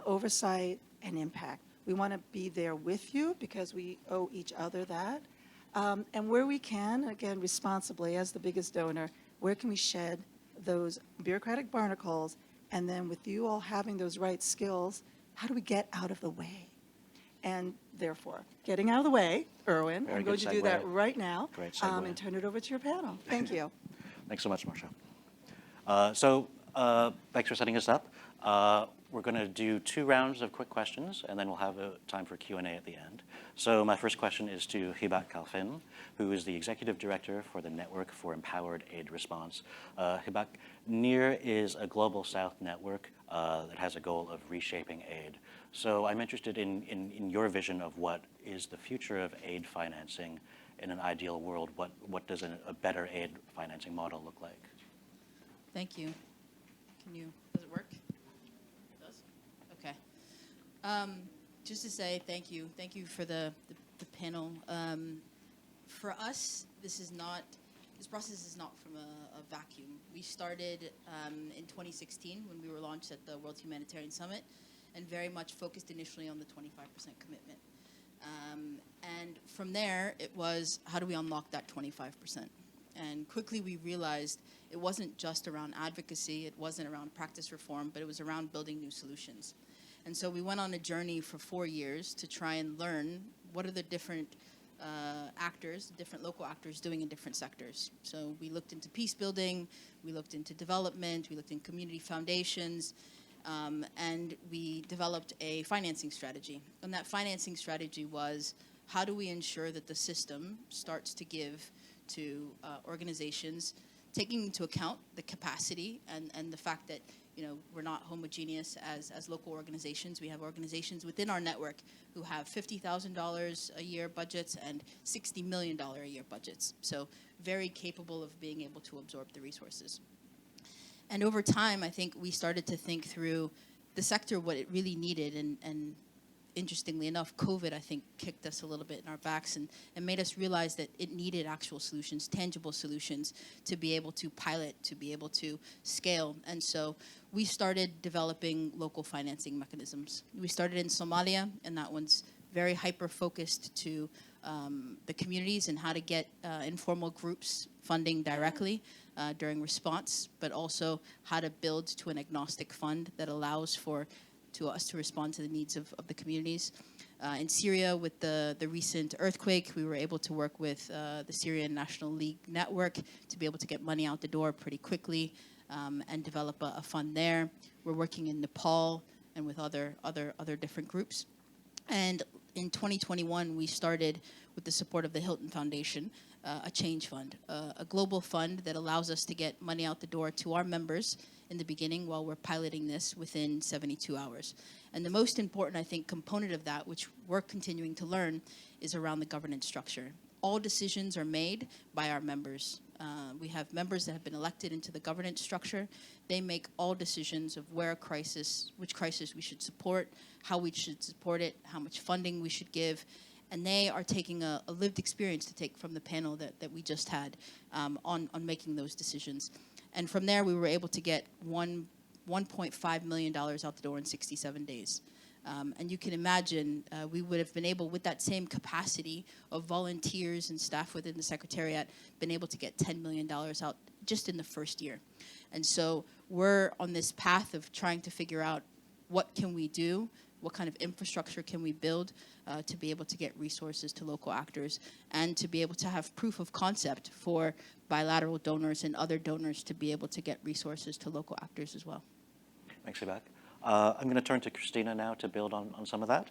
oversight, and impact. We want to be there with you because we owe each other that. And where we can, again, responsibly as the biggest donor, where can we shed those bureaucratic barnacles? And then with you all having those right skills, how do we get out of the way? And therefore, getting out of the way, Erwin, Very I'm going good to do that segue. right now. Great segue. And turn it over to your panel. Thank you. Thanks so much, Marcia. Thanks for setting us up. We're going to do 2 rounds of quick questions, and then we'll have time for Q&A at the end. So my first question is to Hibat Kalfin, who is the Executive Director for the Network for Empowered Aid Response. Hibat, NEAR is a Global South network that has a goal of reshaping aid. So I'm interested in your vision of what is the future of aid financing in an ideal world. What does a better aid financing model look like? Thank you. Does it work? It does? Okay. Just to say thank you. Thank you for the panel. For us, this process is not from a vacuum. We started in 2016 when we were launched at the World Humanitarian Summit and very much focused initially on the 25% commitment. And from there, it was how do we unlock that 25%? And quickly we realized it wasn't just around advocacy, it wasn't around practice reform, but it was around building new solutions. And so we went on a journey for 4 years to try and learn what are the different different local actors doing in different sectors. So we looked into peace building, we looked into development, we looked in community foundations, and we developed a financing strategy. And that financing strategy was how do we ensure that the system starts to give to organizations, taking into account the capacity and the fact that we're not homogeneous as local organizations. We have organizations within our network who have $50,000 a year budgets and $60 million a year budgets. So very capable of being able to absorb the resources. And over time, I think we started to think through the sector, what it really needed, and interestingly enough, COVID, I think, kicked us a little bit in our backs and made us realize that it needed actual solutions, tangible solutions, to be able to pilot, to be able to scale. And so we started developing local financing mechanisms. We started in Somalia, and that one's very hyper-focused to the communities and how to get informal groups funding directly during response, but also how to build to an agnostic fund that allows to us to respond to the needs of the communities. In Syria, with the recent earthquake, we were able to work with the Syrian National League Network to be able to get money out the door pretty quickly and develop a fund there. We're working in Nepal and with other different groups. And in 2021, we started, with the support of the Hilton Foundation, a change fund, a global fund that allows us to get money out the door to our members in the beginning while we're piloting this within 72 hours. And the most important, I think, component of that, which we're continuing to learn, is around the governance structure. All decisions are made by our members. We have members that have been elected into the governance structure. They make all decisions of which crisis we should support, how we should support it, how much funding we should give. And they are taking a lived experience to take from the panel that we just had on making those decisions. And from there, we were able to get $1.5 million out the door in 67 days. And you can imagine we would have been able, with that same capacity of volunteers and staff within the Secretariat, been able to get $10 million out just in the first year. And so we're on this path of trying to figure out what can we do, what kind of infrastructure can we build to be able to get resources to local actors and to be able to have proof of concept for bilateral donors and other donors to be able to get resources to local actors as well. Thanks, Hibat. I'm going to turn to Christina now to build on some of that.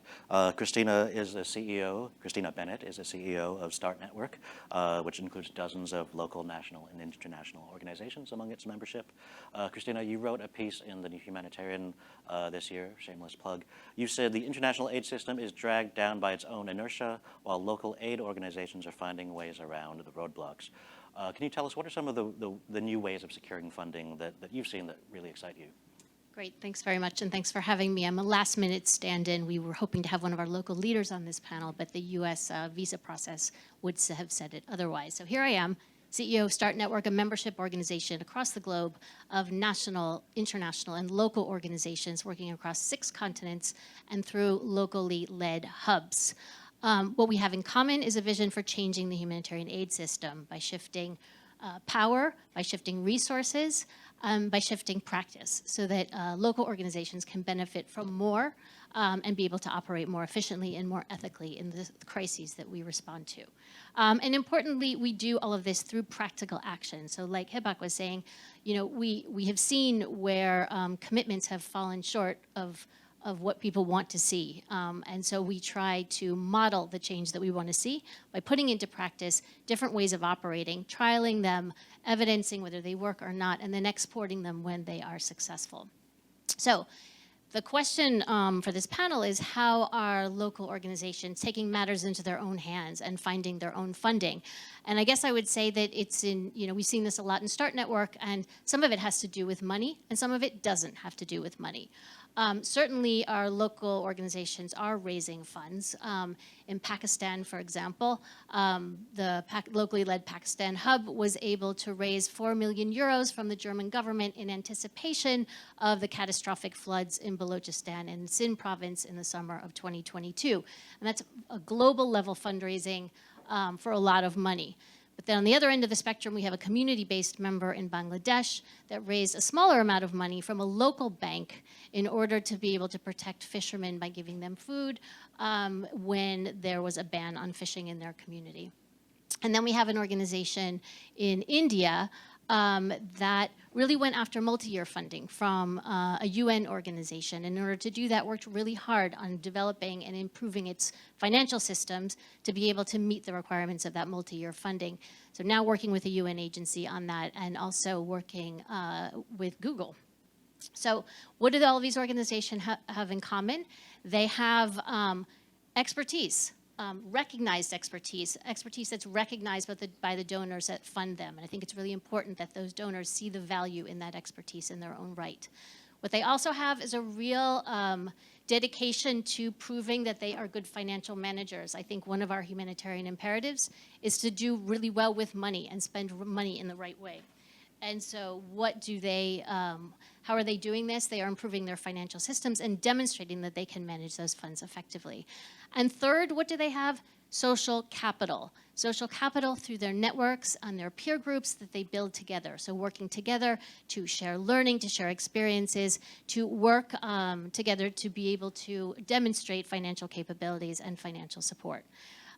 Christina Bennett is the CEO of START Network, which includes dozens of local, national, and international organizations among its membership. Christina, you wrote a piece in the New Humanitarian this year, shameless plug. You said the international aid system is dragged down by its own inertia, while local aid organizations are finding ways around the roadblocks. Can you tell us what are some of the new ways of securing funding that you've seen that really excite you? Great, thanks very much, and thanks for having me. I'm a last-minute stand-in. We were hoping to have one of our local leaders on this panel, but the U.S. Visa process would have said it otherwise. So here I am, CEO of START Network, a membership organization across the globe of national, international, and local organizations working across 6 continents and through locally led hubs. What we have in common is a vision for changing the humanitarian aid system by shifting power, by shifting resources, by shifting practice so that local organizations can benefit from more and be able to operate more efficiently and more ethically in the crises that we respond to. And importantly, we do all of this through practical action. So like Hibak was saying, you know, we have seen where commitments have fallen short of what people want to see. And so we try to model the change that we want to see by putting into practice different ways of operating, trialing them, evidencing whether they work or not, and then exporting them when they are successful. So the question for this panel is how are local organizations taking matters into their own hands and finding their own funding? And I guess I would say that it's in, you know, we've seen this a lot in START Network, and some of it has to do with money, and some of it doesn't have to do with money. Certainly, our local organizations are raising funds. In Pakistan, for example, the locally led Pakistan hub was able to raise 4 million euros from the German government in anticipation of the catastrophic floods in Balochistan and Sindh province in the summer of 2022. And that's a global level fundraising for a lot of money. But then on the other end of the spectrum, we have a community-based member in Bangladesh that raised a smaller amount of money from a local bank in order to be able to protect fishermen by giving them food when there was a ban on fishing in their community. And then we have an organization in India that really went after multi-year funding from a UN organization. And in order to do that, worked really hard on developing and improving its financial systems to be able to meet the requirements of that multi-year funding. So now working with a UN agency on that and also working with Google. So what do all of these organizations have in common? They have expertise. Recognized expertise that's recognized by the donors that fund them. And I think it's really important that those donors see the value in that expertise in their own right. What they also have is a real dedication to proving that they are good financial managers. I think one of our humanitarian imperatives is to do really well with money and spend money in the right way. And so what do they, how are they doing this? They are improving their financial systems and demonstrating that they can manage those funds effectively. And third, what do they have? Social capital. Social capital through their networks and their peer groups that they build together. So working together to share learning, to share experiences, to work together to be able to demonstrate financial capabilities and financial support.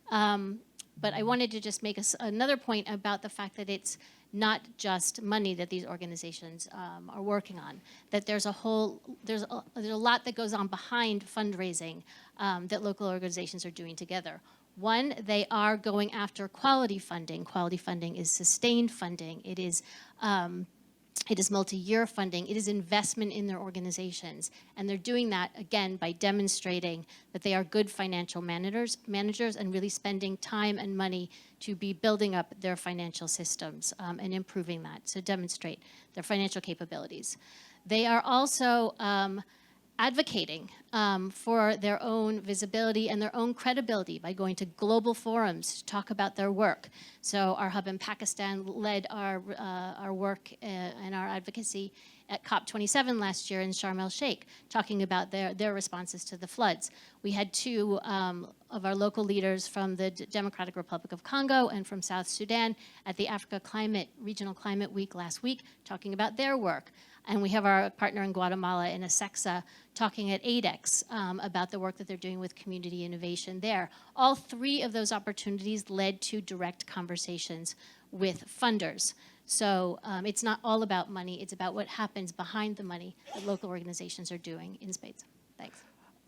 But I wanted to just make another point about the fact that it's not just money that these organizations are working on. That there's a lot that goes on behind fundraising that local organizations are doing together. One, they are going after quality funding. Quality funding is sustained funding. It is multi-year funding. It is investment in their organizations. And they're doing that, again, by demonstrating that they are good financial managers and really spending time and money to be building up their financial systems and improving that, so demonstrate their financial capabilities. They are also advocating for their own visibility and their own credibility by going to global forums to talk about their work. So our hub in Pakistan led our work and our advocacy at COP27 last year in Sharm el-Sheikh, talking about their responses to the floods. We had 2 of our local leaders from the Democratic Republic of Congo and from South Sudan at the Africa Regional Climate Week last week, talking about their work. And we have our partner in Guatemala in ASECSA talking at ADEX about the work that they're doing with community innovation there. All 3 of those opportunities led to direct conversations with funders. So it's not all about money, it's about what happens behind the money that local organizations are doing in spades. Thanks.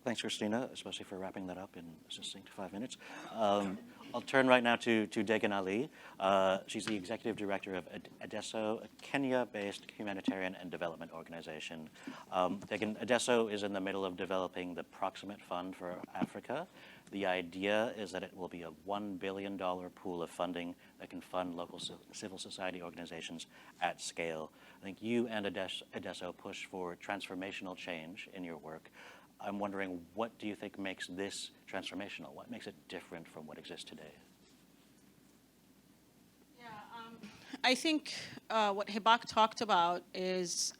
Thanks, Christina, especially for wrapping that up in a succinct 5 minutes. I'll turn right now to Degan Ali. She's the executive director of Adesso, a Kenya-based humanitarian and development organization. Degan, Adesso is in the middle of developing the Proximate Fund for Africa. The idea is that it will be a $1 billion pool of funding that can fund local civil society organizations at scale. I think you and Adesso push for transformational change in your work. I'm wondering, what do you think makes this transformational? What makes it different from what exists today? Yeah, I think what Hibak talked about is,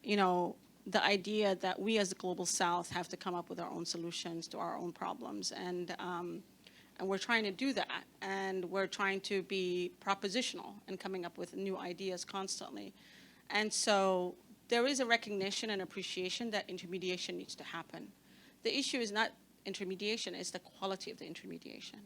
you know, the idea that we as the Global South have to come up with our own solutions to our own problems. And we're trying to do that. And we're trying to be propositional and coming up with new ideas constantly. And so there is a recognition and appreciation that intermediation needs to happen. The issue is not intermediation, it's the quality of the intermediation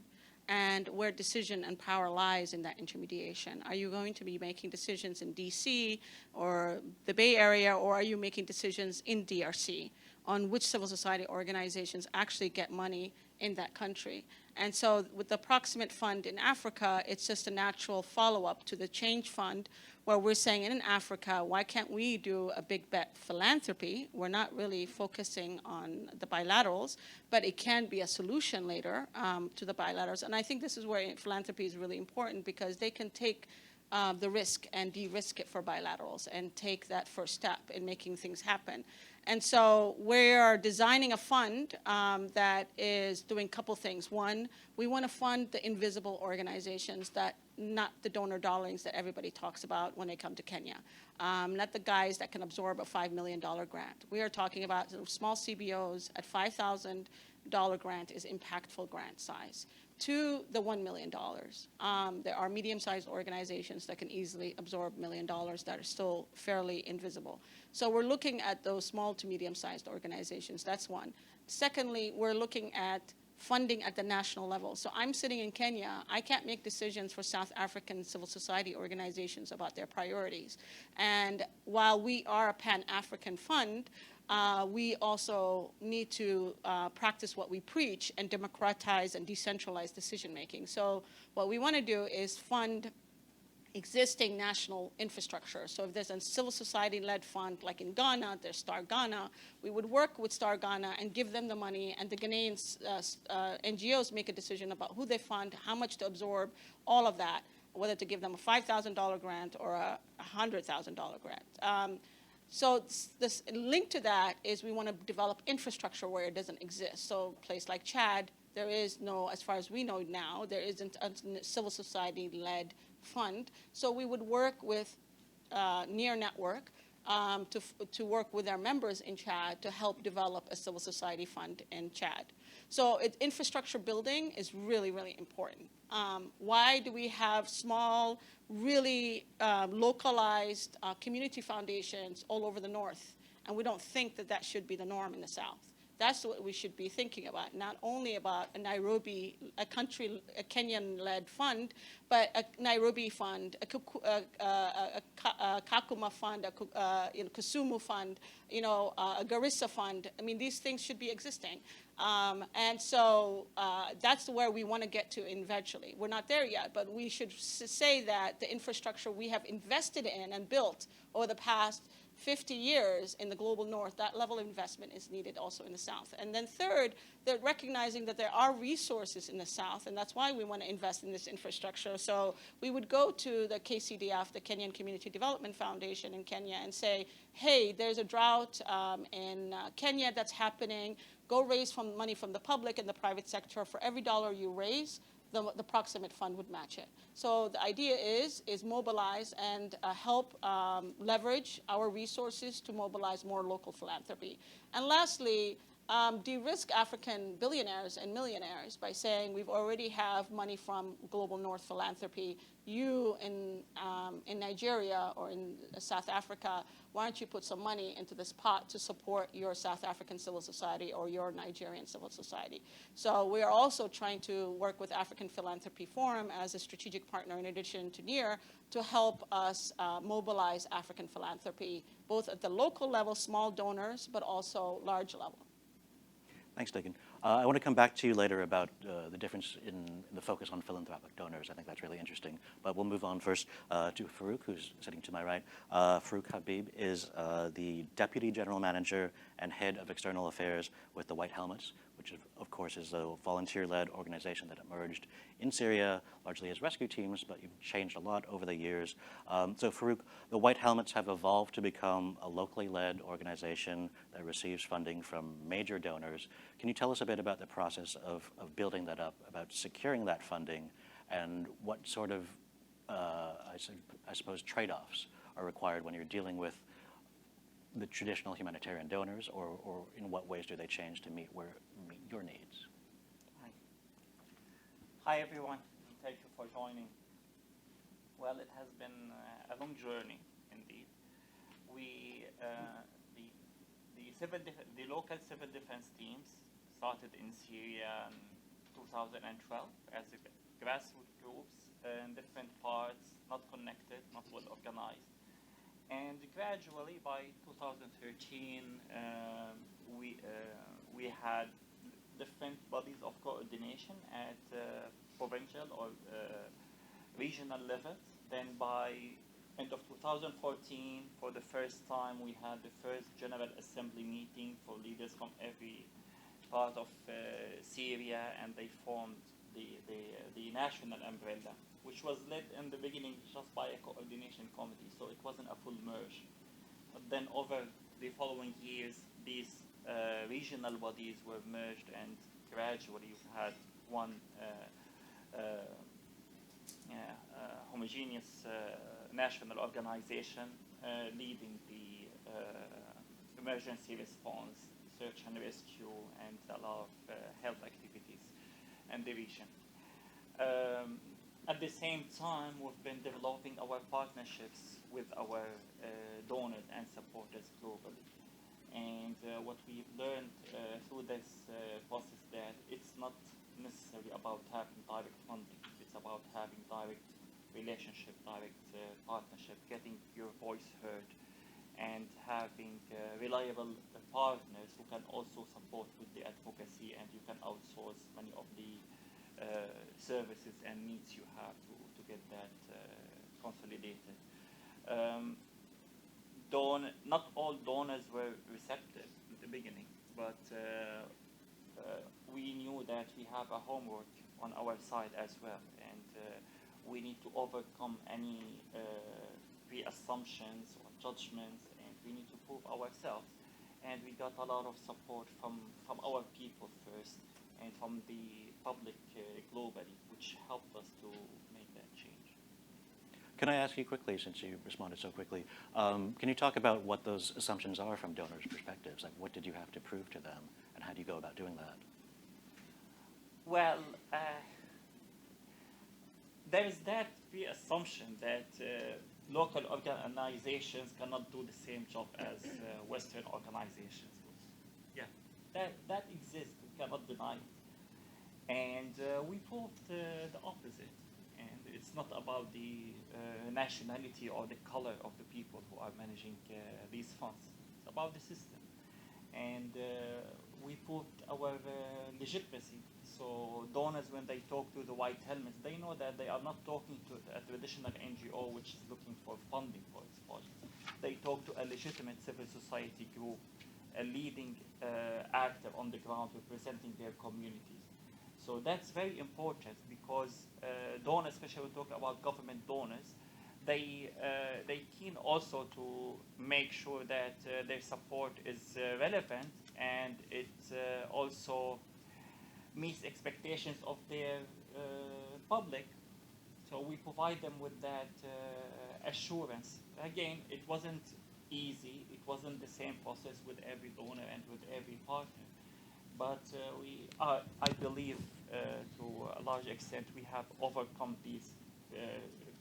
and where decision and power lies in that intermediation. Are you going to be making decisions in DC or the Bay Area, or are you making decisions in DRC on which civil society organizations actually get money in that country? And so with the Proximate Fund in Africa, it's just a natural follow-up to the Change Fund, where we're saying in Africa, why can't we do a big bet philanthropy? We're not really focusing on the bilaterals, but it can be a solution later to the bilaterals. And I think this is where philanthropy is really important, because they can take the risk and de-risk it for bilaterals and take that first step in making things happen. And so we are designing a fund that is doing a couple things. One, we want to fund the invisible organizations, that not the donor darlings that everybody talks about when they come to Kenya, not the guys that can absorb a $5 million grant. We are talking about small CBOs at $5,000 grant is impactful grant size, to the $1 million. There are medium-sized organizations that can easily absorb $1 million that are still fairly invisible. So we're looking at those small to medium-sized organizations. That's one. Secondly, we're looking at funding at the national level. So I'm sitting in Kenya. I can't make decisions for South African civil society organizations about their priorities. And while we are a Pan-African fund, we also need to practice what we preach and democratize and decentralize decision-making. So what we want to do is fund existing national infrastructure. So if there's a civil society-led fund, like in Ghana, there's Star Ghana, we would work with Star Ghana and give them the money, and the Ghanaian NGOs make a decision about who they fund, how much to absorb, all of that, whether to give them a $5,000 grant or a $100,000 grant. So this link to that is we want to develop infrastructure where it doesn't exist. So a place like Chad, there is no, as far as we know now, there isn't a civil society-led fund. So we would work with Near Network to work with our members in Chad to help develop a civil society fund in Chad. So infrastructure building is really, really important. Why do we have small, really localized community foundations all over the North? And we don't think that that should be the norm in the South. That's what we should be thinking about, not only about a Nairobi, a Kenyan-led fund, but a Nairobi fund, a Kakuma fund, a Kisumu fund, a Garissa fund. I mean, these things should be existing. And so that's where we want to get to eventually. We're not there yet, but we should say that the infrastructure we have invested in and built over the past 50 years in the global North, that level of investment is needed also in the South. And then third, they're recognizing that there are resources in the South, and that's why we want to invest in this infrastructure. So we would go to the KCDF, the Kenyan Community Development Foundation in Kenya, and say, hey, there's a drought in Kenya that's happening. Go raise money from the public and the private sector. For every dollar you raise, the Proximate Fund would match it. So the idea is mobilize and help leverage our resources to mobilize more local philanthropy. And lastly, de-risk African billionaires and millionaires by saying we've already have money from Global North Philanthropy. You in Nigeria or in South Africa, why don't you put some money into this pot to support your South African civil society or your Nigerian civil society? So we are also trying to work with African Philanthropy Forum as a strategic partner in addition to NEAR to help us mobilize African philanthropy, both at the local level, small donors, but also large level. Thanks, Tegan. I want to come back to you later about the difference in the focus on philanthropic donors. I think that's really interesting. But we'll move on first to Farouk, who's sitting to my right. Farouk Habib is the Deputy General Manager and Head of External Affairs with the White Helmets, which of course is a volunteer-led organization that emerged in Syria, largely as rescue teams, but you've changed a lot over the years. So Farouk, the White Helmets have evolved to become a locally led organization that receives funding from major donors. Can you tell us a bit about the process of building that up, about securing that funding, and what sort of, I suppose, trade-offs are required when you're dealing with the traditional humanitarian donors, or in what ways do they change to meet your needs? Hi everyone, thank you for joining. Well, it has been a long journey indeed. We, the local civil defense teams started in Syria in 2012 as grassroots groups in different parts, not connected, not well organized. And gradually, by 2013, we had different bodies of coordination at provincial or regional levels. Then by end of 2014, for the first time, we had the first General Assembly meeting for leaders from every part of Syria, and they formed the national umbrella, which was led in the beginning just by a coordination committee, so it wasn't a full merge. But then over the following years, these regional bodies were merged, and gradually you had one homogeneous national organization leading the emergency response, search and rescue, and a lot of health activities in the region. At the same time, we've been developing our partnerships with our donors and supporters globally. And what we've learned through this process that it's not necessarily about having direct funding. It's about having direct relationship, direct partnership, getting your voice heard, and having reliable partners who can also support with the advocacy, and you can outsource many of the services and needs you have to get that consolidated. Not all donors were receptive at the beginning, but we knew that we have a homework on our side as well, and we need to overcome any pre-assumptions or judgments, and we need to prove ourselves. And we got a lot of support from our people first, and from the public globally, which helped us to make that change. Can I ask you quickly, since you responded so quickly, can you talk about what those assumptions are from donors' perspectives? Like, what did you have to prove to them, and how do you go about doing that? Well, there is that pre-assumption that local organizations cannot do the same job as Western organizations. Yeah, that exists. We cannot deny it. And we proved the opposite. And it's not about the nationality or the color of the people who are managing these funds. It's about the system. And we proved our legitimacy. So donors, when they talk to the White Helmets, they know that they are not talking to a traditional NGO which is looking for funding for its project. They talk to a legitimate civil society group, a leading actor on the ground representing their communities. So that's very important, because donors, especially when we talk about government donors, they keen also to make sure that their support is relevant, and it also meets expectations of their public. So we provide them with that assurance. Again, it wasn't easy. It wasn't the same process with every donor and with every partner. but I believe to a large extent we have overcome these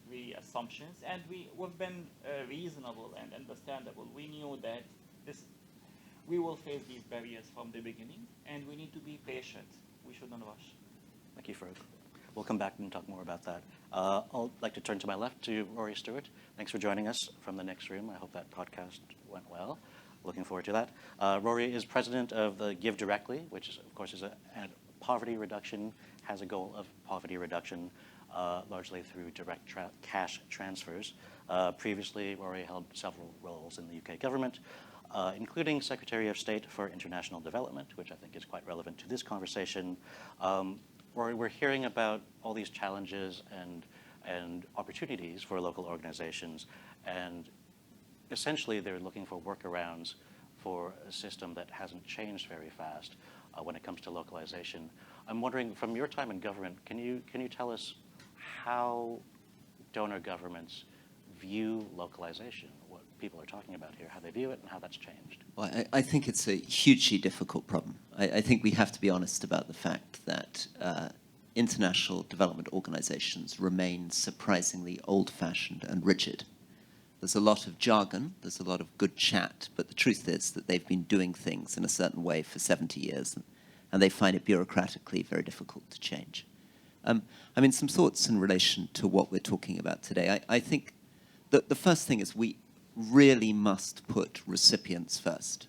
three assumptions, and we've been reasonable and understandable. We knew that we will face these barriers from the beginning, and we need to be patient. We shouldn't rush. Thank you, Farouk. We'll come back and talk more about that. I'd like to turn to my left to Rory Stewart. Thanks for joining us from the next room. I hope that podcast went well. Looking forward to that. Rory is president of the Give Directly, which is, of course, is a poverty reduction, has a goal of poverty reduction largely through direct cash transfers. Previously, Rory held several roles in the UK government, including Secretary of State for International Development, which I think is quite relevant to this conversation. Rory, we're hearing about all these challenges and opportunities for local organizations, and essentially they're looking for workarounds for a system that hasn't changed very fast when it comes to localization. I'm wondering, from your time in government, can you tell us how donor governments view localization, what people are talking about here, how they view it, and how that's changed? Well, I think it's a hugely difficult problem. I think we have to be honest about the fact that international development organizations remain surprisingly old-fashioned and rigid. There's a lot of jargon, there's a lot of good chat, but the truth is that they've been doing things in a certain way for 70 years, and they find it bureaucratically very difficult to change. I mean, some thoughts in relation to what we're talking about today. I think that the first thing is we really must put recipients first.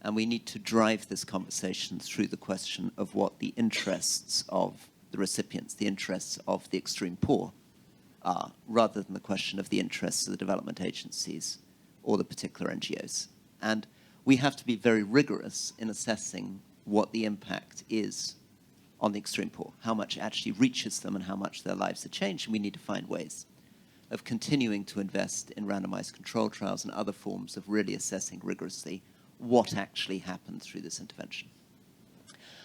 And we need to drive this conversation through the question of what the interests of the recipients, the interests of the extreme poor are, rather than the question of the interests of the development agencies or the particular NGOs. And we have to be very rigorous in assessing what the impact is on the extreme poor, how much actually reaches them and how much their lives are changed. And we need to find ways of continuing to invest in randomized control trials and other forms of really assessing rigorously what actually happened through this intervention.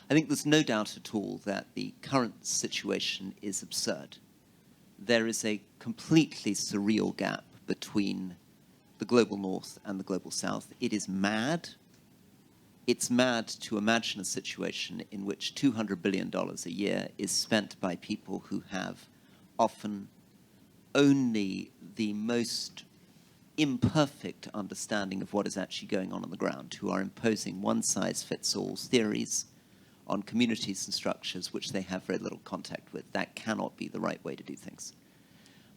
I think there's no doubt at all that the current situation is absurd. There is a completely surreal gap between the global north and the global south. It is mad. It's mad to imagine a situation in which $200 billion a year is spent by people who have often only the most imperfect understanding of what is actually going on the ground, who are imposing one-size-fits-all theories on communities and structures which they have very little contact with. That cannot be the right way to do things.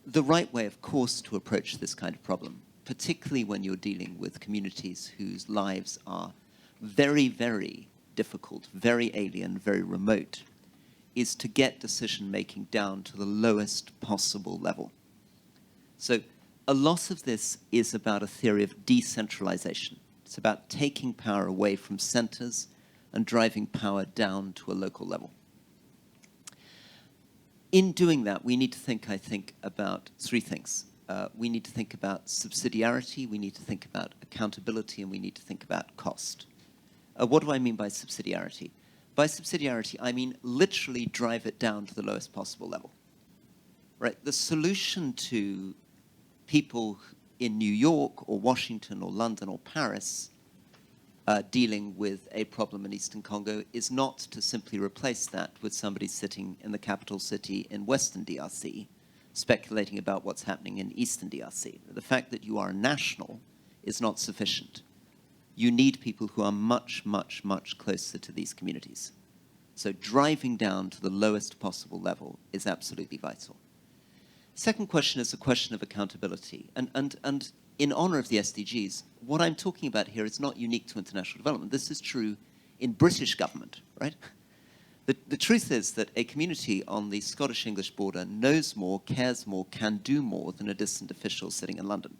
The right way, of course, to approach this kind of problem, particularly when you're dealing with communities whose lives are very, very difficult, very alien, very remote, is to get decision-making down to the lowest possible level. So a lot of this is about a theory of decentralization. It's about taking power away from centers and driving power down to a local level. In doing that, we need to think, I think, about three things. We need to think about subsidiarity, we need to think about accountability, and we need to think about cost. What do I mean by subsidiarity? By subsidiarity, I mean literally drive it down to the lowest possible level. Right? The solution to people in New York or Washington or London or Paris dealing with a problem in Eastern Congo is not to simply replace that with somebody sitting in the capital city in Western DRC speculating about what's happening in Eastern DRC. The fact that you are a national is not sufficient. You need people who are much, much, much closer to these communities. So driving down to the lowest possible level is absolutely vital. Second question is a question of accountability. And in honor of the SDGs, what I'm talking about here is not unique to international development. This is true in British government, right? The truth is that a community on the Scottish-English border knows more, cares more, can do more than a distant official sitting in London.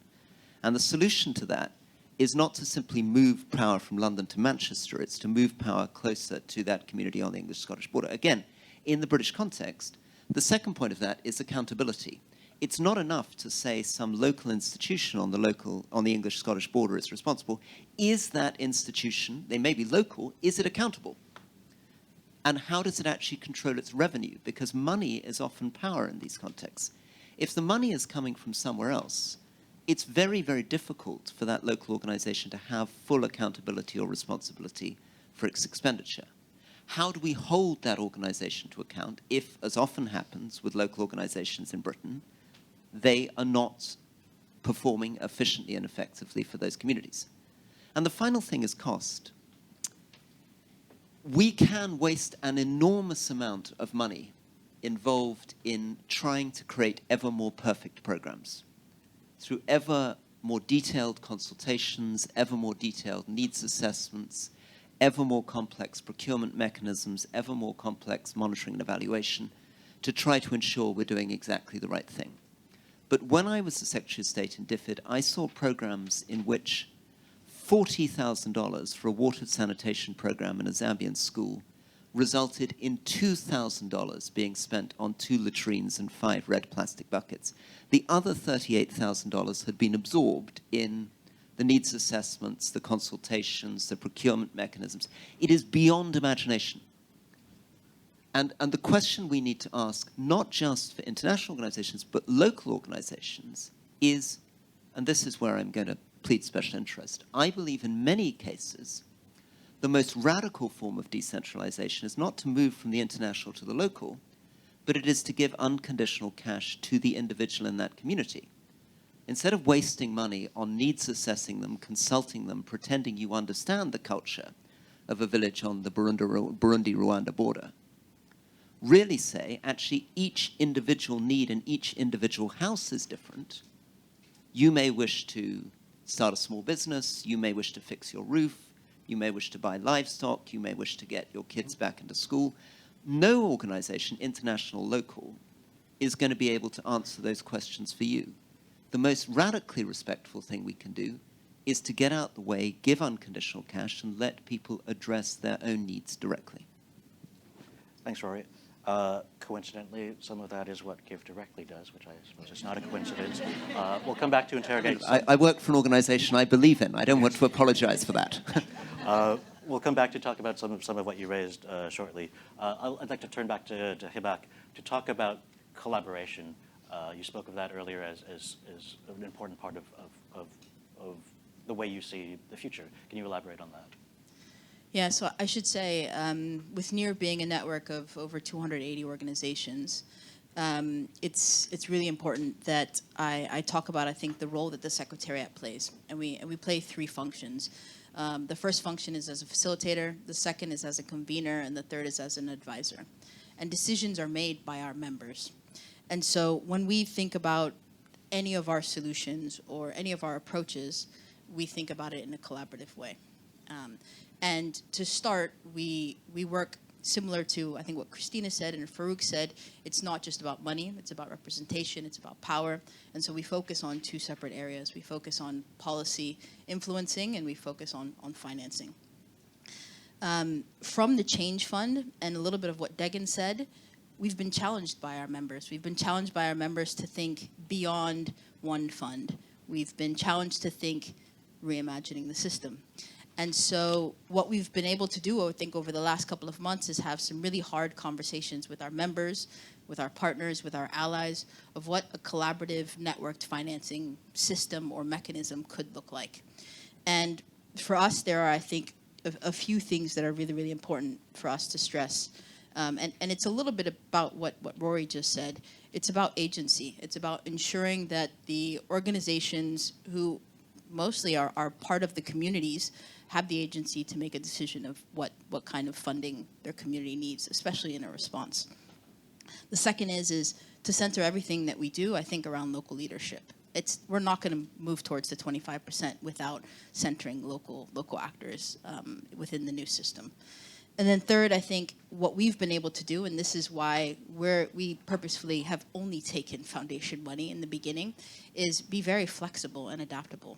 And the solution to that is not to simply move power from London to Manchester, it's to move power closer to that community on the English-Scottish border. Again, in the British context, the second point of that is accountability. It's not enough to say some local institution on the English-Scottish border is responsible. Is that institution, they may be local, is it accountable? And how does it actually control its revenue? Because money is often power in these contexts. If the money is coming from somewhere else, it's very, very difficult for that local organization to have full accountability or responsibility for its expenditure. How do we hold that organization to account if, as often happens with local organizations in Britain, they are not performing efficiently and effectively for those communities? And the final thing is cost. We can waste an enormous amount of money involved in trying to create ever more perfect programs through ever more detailed consultations, ever more detailed needs assessments, ever more complex procurement mechanisms, ever more complex monitoring and evaluation to try to ensure we're doing exactly the right thing. But when I was the Secretary of State in DFID, I saw programs in which $40,000 for a water sanitation program in a Zambian school resulted in $2,000 being spent on 2 latrines and 5 red plastic buckets. The other $38,000 had been absorbed in the needs assessments, the consultations, the procurement mechanisms. It is beyond imagination. And the question we need to ask, not just for international organizations, but local organizations, is, and this is where I'm going to plead special interest, I believe in many cases, the most radical form of decentralization is not to move from the international to the local, but it is to give unconditional cash to the individual in that community. Instead of wasting money on needs assessing them, consulting them, pretending you understand the culture of a village on the Burundi-Rwanda border, really say, actually, each individual need in each individual house is different. You may wish to start a small business, you may wish to fix your roof, you may wish to buy livestock, you may wish to get your kids back into school. No organization, international, local, is going to be able to answer those questions for you. The most radically respectful thing we can do is to get out the way, give unconditional cash, and let people address their own needs directly. Thanks, Rory. Coincidentally, some of that is what Give Directly does, which I suppose is not a coincidence. We'll come back to interrogate. I work for an organization I believe in. I don't want to apologize for that. We'll come back to talk about some of what you raised shortly. I'd like to turn back to Hibak to talk about collaboration. You spoke of that earlier as an important part of the way you see the future. Can you elaborate on that? Yeah, so I should say, with NEAR being a network of over 280 organizations, it's really important that I talk about, I think, the role that the Secretariat plays. And we play 3 functions. The first function is as a facilitator, the second is as a convener, and the third is as an advisor. And decisions are made by our members. And so when we think about any of our solutions or any of our approaches, we think about it in a collaborative way. And to start, we work similar to, I think, what Christina said and Farouk said. It's not just about money, it's about representation, it's about power. And so we focus on 2 separate areas. We focus on policy influencing and we focus on financing. From the Change Fund and a little bit of what Degan said, we've been challenged by our members. We've been challenged by our members to think beyond one fund. We've been challenged to think reimagining the system. And so what we've been able to do, I think, over the last couple of months is have some really hard conversations with our members, with our partners, with our allies, of what a collaborative networked financing system or mechanism could look like. And for us, there are, I think, a few things that are really, really important for us to stress. And it's a little bit about what Rory just said. It's about agency. It's about ensuring that the organizations who mostly are part of the communities have the agency to make a decision of what kind of funding their community needs, especially in a response. The second is to center everything that we do, I think, around local leadership. We're not going to move towards the 25% without centering local actors within the new system. And then third, I think what we've been able to do, and this is why we purposefully have only taken foundation money in the beginning, is be very flexible and adaptable.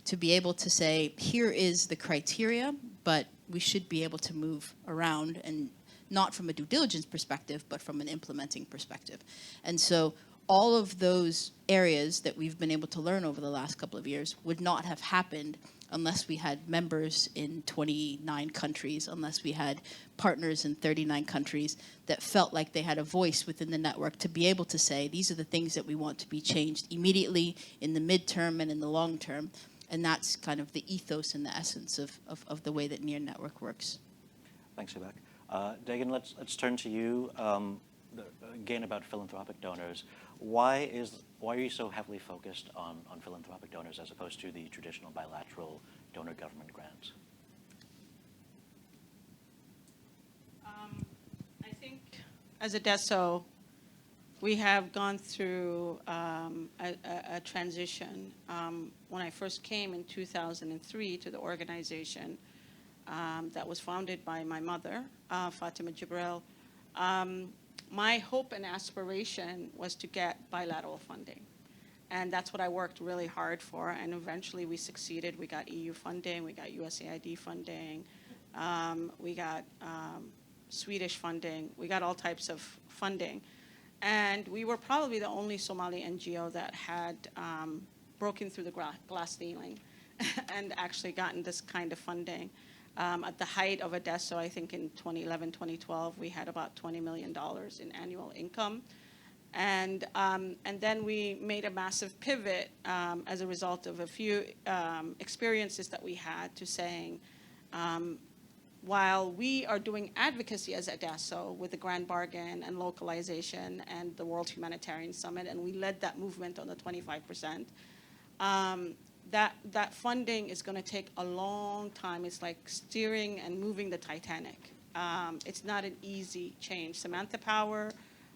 To be able to say, here is the criteria, but we should be able to move around, and not from a due diligence perspective, but from an implementing perspective. And so all of those areas that we've been able to learn over the last couple of years would not have happened unless we had members in 29 countries, unless we had partners in 39 countries that felt like they had a voice within the network to be able to say, these are the things that we want to be changed immediately, in the midterm, and in the long term. And that's kind of the ethos and the essence of the way that NEAR Network works. Thanks, Hibak. Dagan, let's turn to you. Again, about philanthropic donors. Why are you so heavily focused on philanthropic donors as opposed to the traditional bilateral donor government grants? I think as a DESO, we have gone through a transition. When I first came in 2003 to the organization that was founded by my mother, Fatima Jibril, my hope and aspiration was to get bilateral funding. And that's what I worked really hard for. And eventually we succeeded. We got EU funding, we got USAID funding, we got Swedish funding, we got all types of funding. And we were probably the only Somali NGO that had broken through the glass ceiling and actually gotten this kind of funding. At the height of Adesso, I think in 2011, 2012, we had about $20 million in annual income. And then we made a massive pivot as a result of a few experiences that we had to saying, while we are doing advocacy as Adesso with the Grand Bargain and Localization and the World Humanitarian Summit, and we led that movement on the 25%, that funding is going to take a long time. It's like steering and moving the Titanic. It's not an easy change. Samantha Power,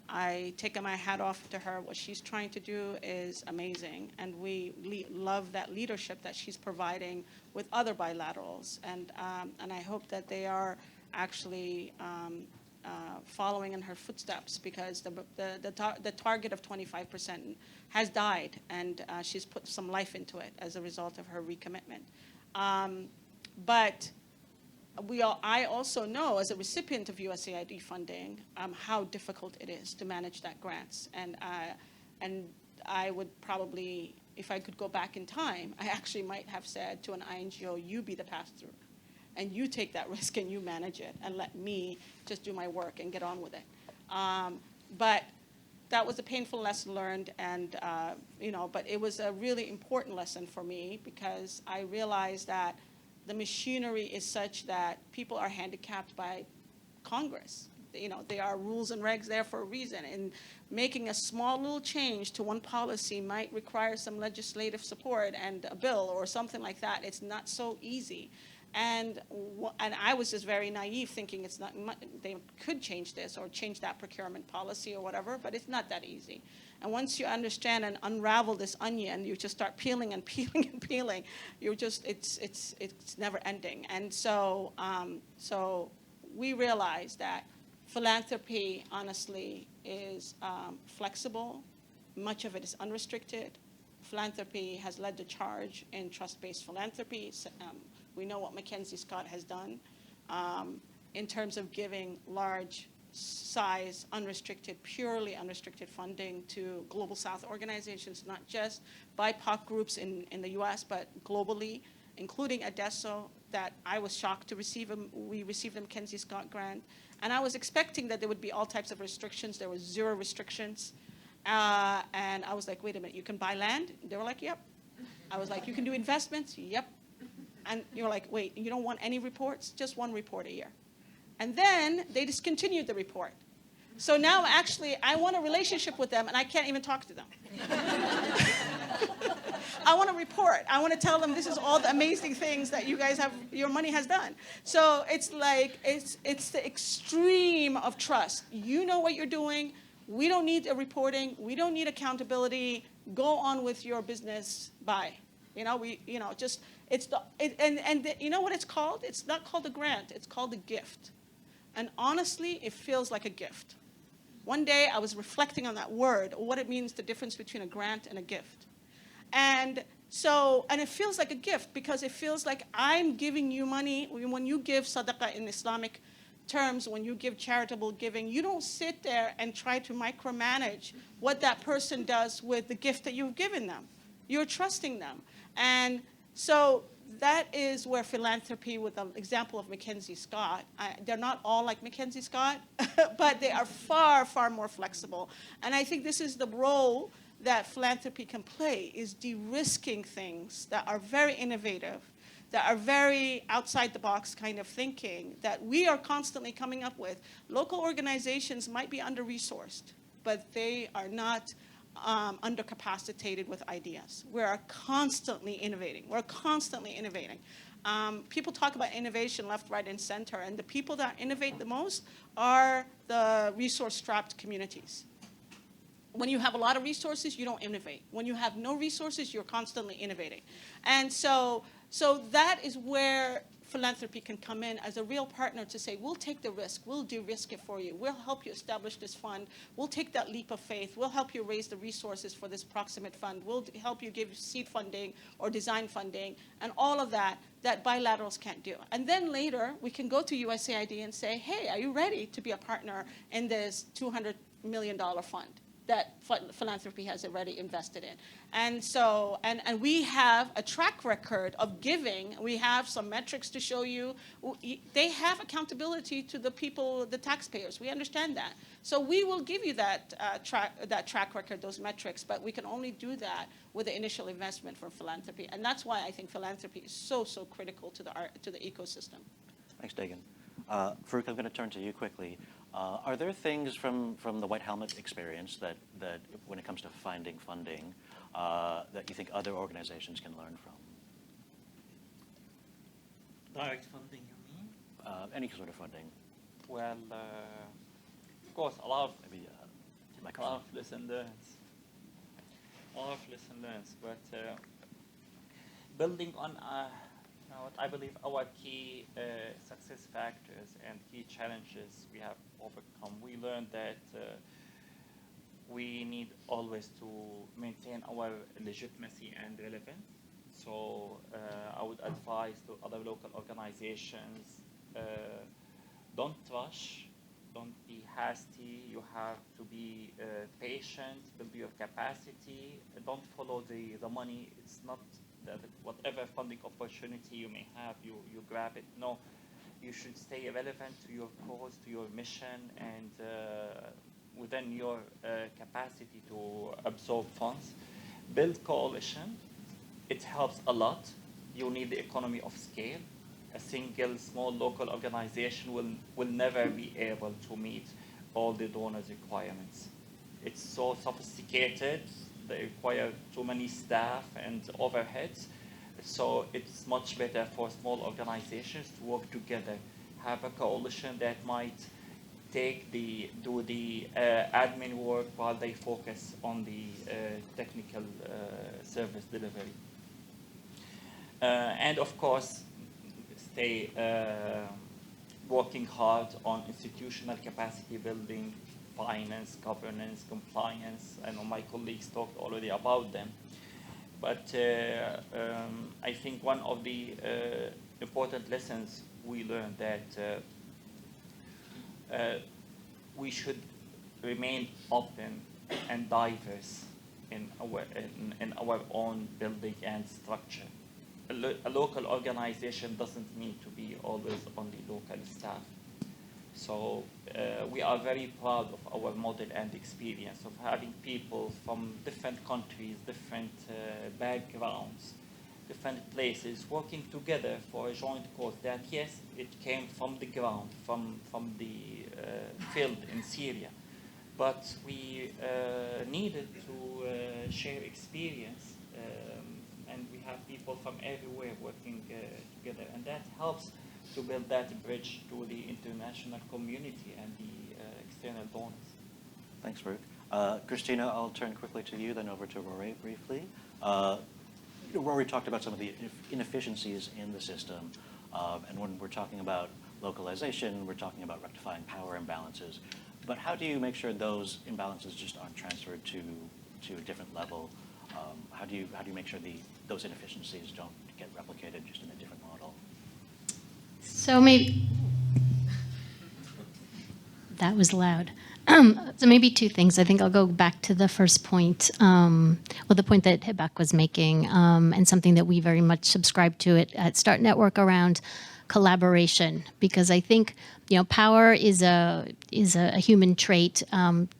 I take my hat off to her. What she's trying to do is amazing, and we love that leadership that she's providing with other bilaterals, and I hope that they are actually following in her footsteps, because the target of 25% has died, and she's put some life into it as a result of her recommitment. But I also know, as a recipient of USAID funding, how difficult it is to manage that grants. And I would probably, if I could go back in time, I actually might have said to an INGO, you be the pass-through, and you take that risk and you manage it, and let me just do my work and get on with it. But that was a painful lesson learned, and but it was a really important lesson for me, because I realized that the machinery is such that people are handicapped by Congress. There are rules and regs there for a reason, and making a small little change to one policy might require some legislative support and a bill or something like that. It's not so easy. And I was just very naive, thinking it's not, they could change this or change that procurement policy or whatever, but it's not that easy. And once you understand and unravel this onion, you just start peeling and peeling and peeling. You're just, it's never ending. And so, so we realize that philanthropy, honestly, is flexible. Much of it is unrestricted. Philanthropy has led the charge in trust-based philanthropy. We know what Mackenzie Scott has done in terms of giving large size, unrestricted, purely unrestricted funding to Global South organizations, not just BIPOC groups in the US, but globally, including Adesso, that I was shocked to receive. We received a Mackenzie Scott grant. And I was expecting that there would be all types of restrictions. There were 0 restrictions. And I was like, wait a minute, you can buy land? They were like, yep. I was like, you can do investments? Yep. And you're like, wait, you don't want any reports? Just 1 report a year. And then they discontinued the report. So now actually I want a relationship with them, and I can't even talk to them. I want to report. I want to tell them this is all the amazing things that you guys have, your money has done. So it's like, it's the extreme of trust. You know what you're doing. We don't need a reporting. We don't need accountability. Go on with your business. Bye. You know, just, it's the, you know what it's called? It's not called a grant. It's called a gift. And honestly, it feels like a gift. One day I was reflecting on that word, what it means, the difference between a grant and a gift. And so, and it feels like a gift, because it feels like I'm giving you money. When you give sadaqah in Islamic terms, when you give charitable giving, you don't sit there and try to micromanage what that person does with the gift that you've given them. You're trusting them. And so that is where philanthropy, with the example of Mackenzie Scott, they're not all like Mackenzie Scott, but they are far, far more flexible. And I think this is the role that philanthropy can play, is de-risking things that are very innovative, that are very outside the box kind of thinking that we are constantly coming up with. Local organizations might be under-resourced, but they are not undercapacitated with ideas. We are constantly innovating. We're constantly innovating. People talk about innovation left, right, and center, and the people that innovate the most are the resource-strapped communities. When you have a lot of resources, you don't innovate. When you have no resources, you're constantly innovating. And so that is where philanthropy can come in as a real partner to say, we'll take the risk, we'll de-risk it for you, we'll help you establish this fund, we'll take that leap of faith, we'll help you raise the resources for this proximate fund, we'll help you give seed funding or design funding, and all of that bilaterals can't do. And then later, we can go to USAID and say, hey, are you ready to be a partner in this $200 million fund that philanthropy has already invested in? And so, and we have a track record of giving. We have some metrics to show you. They have accountability to the people, the taxpayers. We understand that. So we will give you that track record, those metrics, but we can only do that with the initial investment from philanthropy. And that's why I think philanthropy is so critical to the ecosystem. Thanks, Dagan. Farouk, I'm going to turn to you quickly. Are there things from the White Helmet experience that when it comes to finding funding, that you think other organizations can learn from? Direct funding, you mean? Any sort of funding. Well, of course, a lot of lesson learns. A lot of lesson learns, but building on what I believe our key success factors and key challenges we have overcome, we learned that we need always to maintain our legitimacy and relevance. So I would advise to other local organizations, don't rush, don't be hasty. You have to be patient, build your capacity. Don't follow the money. It's not that whatever funding opportunity you may have, you grab it. No, you should stay relevant to your cause, to your mission, and within your capacity to absorb funds. Build coalition. It helps a lot. You need the economy of scale. A single small local organization will never be able to meet all the donors' requirements. It's so sophisticated. They require too many staff and overheads. So it's much better for small organizations to work together, have a coalition that might do the admin work while they focus on the technical service delivery. And of course, stay working hard on institutional capacity building, finance, governance, compliance. I know my colleagues talked already about them. But I think one of the important lessons we learned that we should remain open and diverse in our own building and structure. A local organization doesn't need to be always only local staff. So we are very proud of our model and experience of having people from different countries, different backgrounds, different places working together for a joint cause that, yes, it came from the ground, from the field in Syria. But we needed to share experience, and we have people from everywhere working together, and that helps to build that bridge to the international community and the external donors. Thanks, Farouk. Christina, I'll turn quickly to you, then over to Rory briefly. Rory talked about some of the inefficiencies in the system, and when we're talking about localization, we're talking about rectifying power imbalances. But how do you make sure those imbalances just aren't transferred to a different level? How do you make sure those inefficiencies don't get replicated just in a different model? So maybe that was loud. So maybe two things. I think I'll go back to the first point, the point that Hibak was making, and something that we very much subscribe to at Start Network around collaboration, because I think, power is a human trait.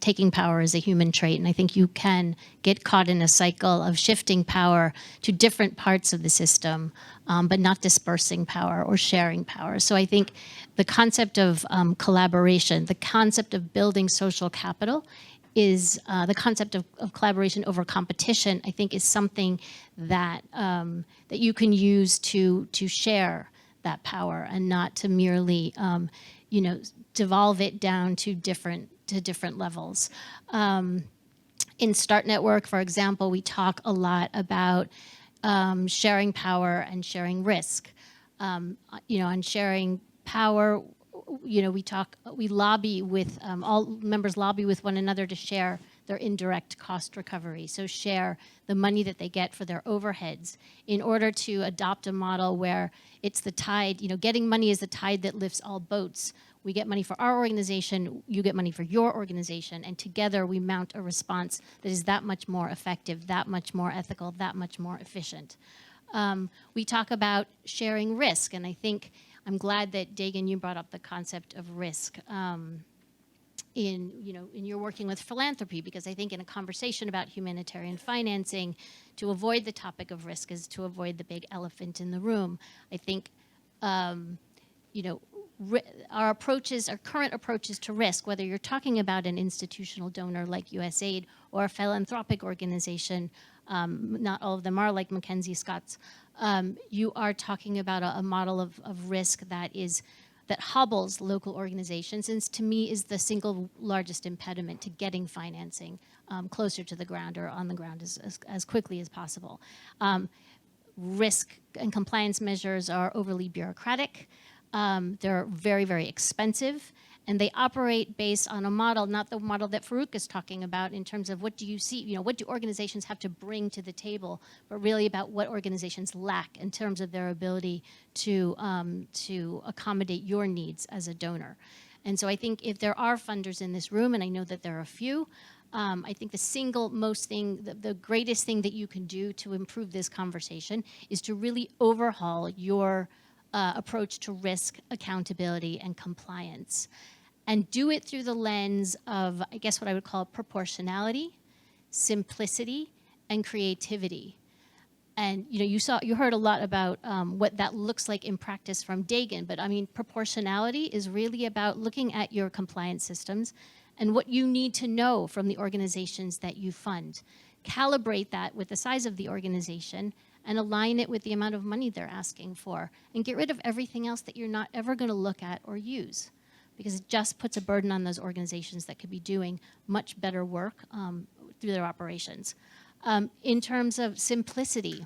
Taking power is a human trait, and I think you can get caught in a cycle of shifting power to different parts of the system, but not dispersing power or sharing power. So I think the concept of collaboration, the concept of building social capital, is the concept of collaboration over competition, I think, is something that that you can use to share that power, and not to merely devolve it down to different levels. In Start Network, for example, we talk a lot about sharing power and sharing risk. On sharing power, we lobby with, all members lobby with one another to share their indirect cost recovery. So share the money that they get for their overheads in order to adopt a model where it's the tide, getting money is the tide that lifts all boats. We get money for our organization, you get money for your organization, and together we mount a response that is that much more effective, that much more ethical, that much more efficient. We talk about sharing risk, and I think I'm glad that, Dagan, you brought up the concept of risk in your working with philanthropy, because I think in a conversation about humanitarian financing, to avoid the topic of risk is to avoid the big elephant in the room. I think, our current approaches to risk, whether you're talking about an institutional donor like USAID or a philanthropic organization, not all of them are like Mackenzie Scott's, you are talking about a model of risk that hobbles local organizations, and to me is the single largest impediment to getting financing closer to the ground or on the ground as quickly as possible. Risk and compliance measures are overly bureaucratic. They're very, very expensive, and they operate based on a model, not the model that Farouk is talking about in terms of what do you see, what do organizations have to bring to the table, but really about what organizations lack in terms of their ability to accommodate your needs as a donor. And so I think if there are funders in this room, and I know that there are a few, I think the greatest thing that you can do to improve this conversation is to really overhaul your approach to risk, accountability, and compliance. And do it through the lens of, I guess, what I would call proportionality, simplicity, and creativity. And you heard a lot about what that looks like in practice from Dagan, but I mean, proportionality is really about looking at your compliance systems and what you need to know from the organizations that you fund. Calibrate that with the size of the organization and align it with the amount of money they're asking for, and get rid of everything else that you're not ever going to look at or use, because it just puts a burden on those organizations that could be doing much better work through their operations. In terms of simplicity,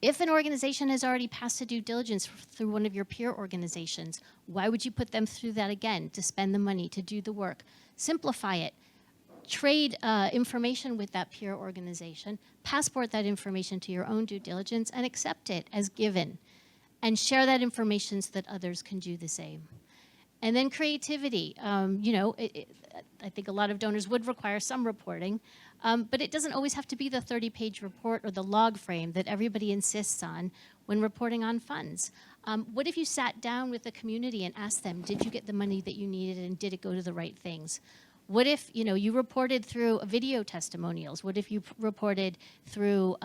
if an organization has already passed a due diligence through one of your peer organizations, why would you put them through that again, to spend the money, to do the work? Simplify it. Trade information with that peer organization, passport that information to your own due diligence, and accept it as given, and share that information so that others can do the same. And then creativity. I think a lot of donors would require some reporting, but it doesn't always have to be the 30-page report or the log frame that everybody insists on when reporting on funds. What if you sat down with the community and asked them, did you get the money that you needed, and did it go to the right things? What if you reported through video testimonials? What if you reported through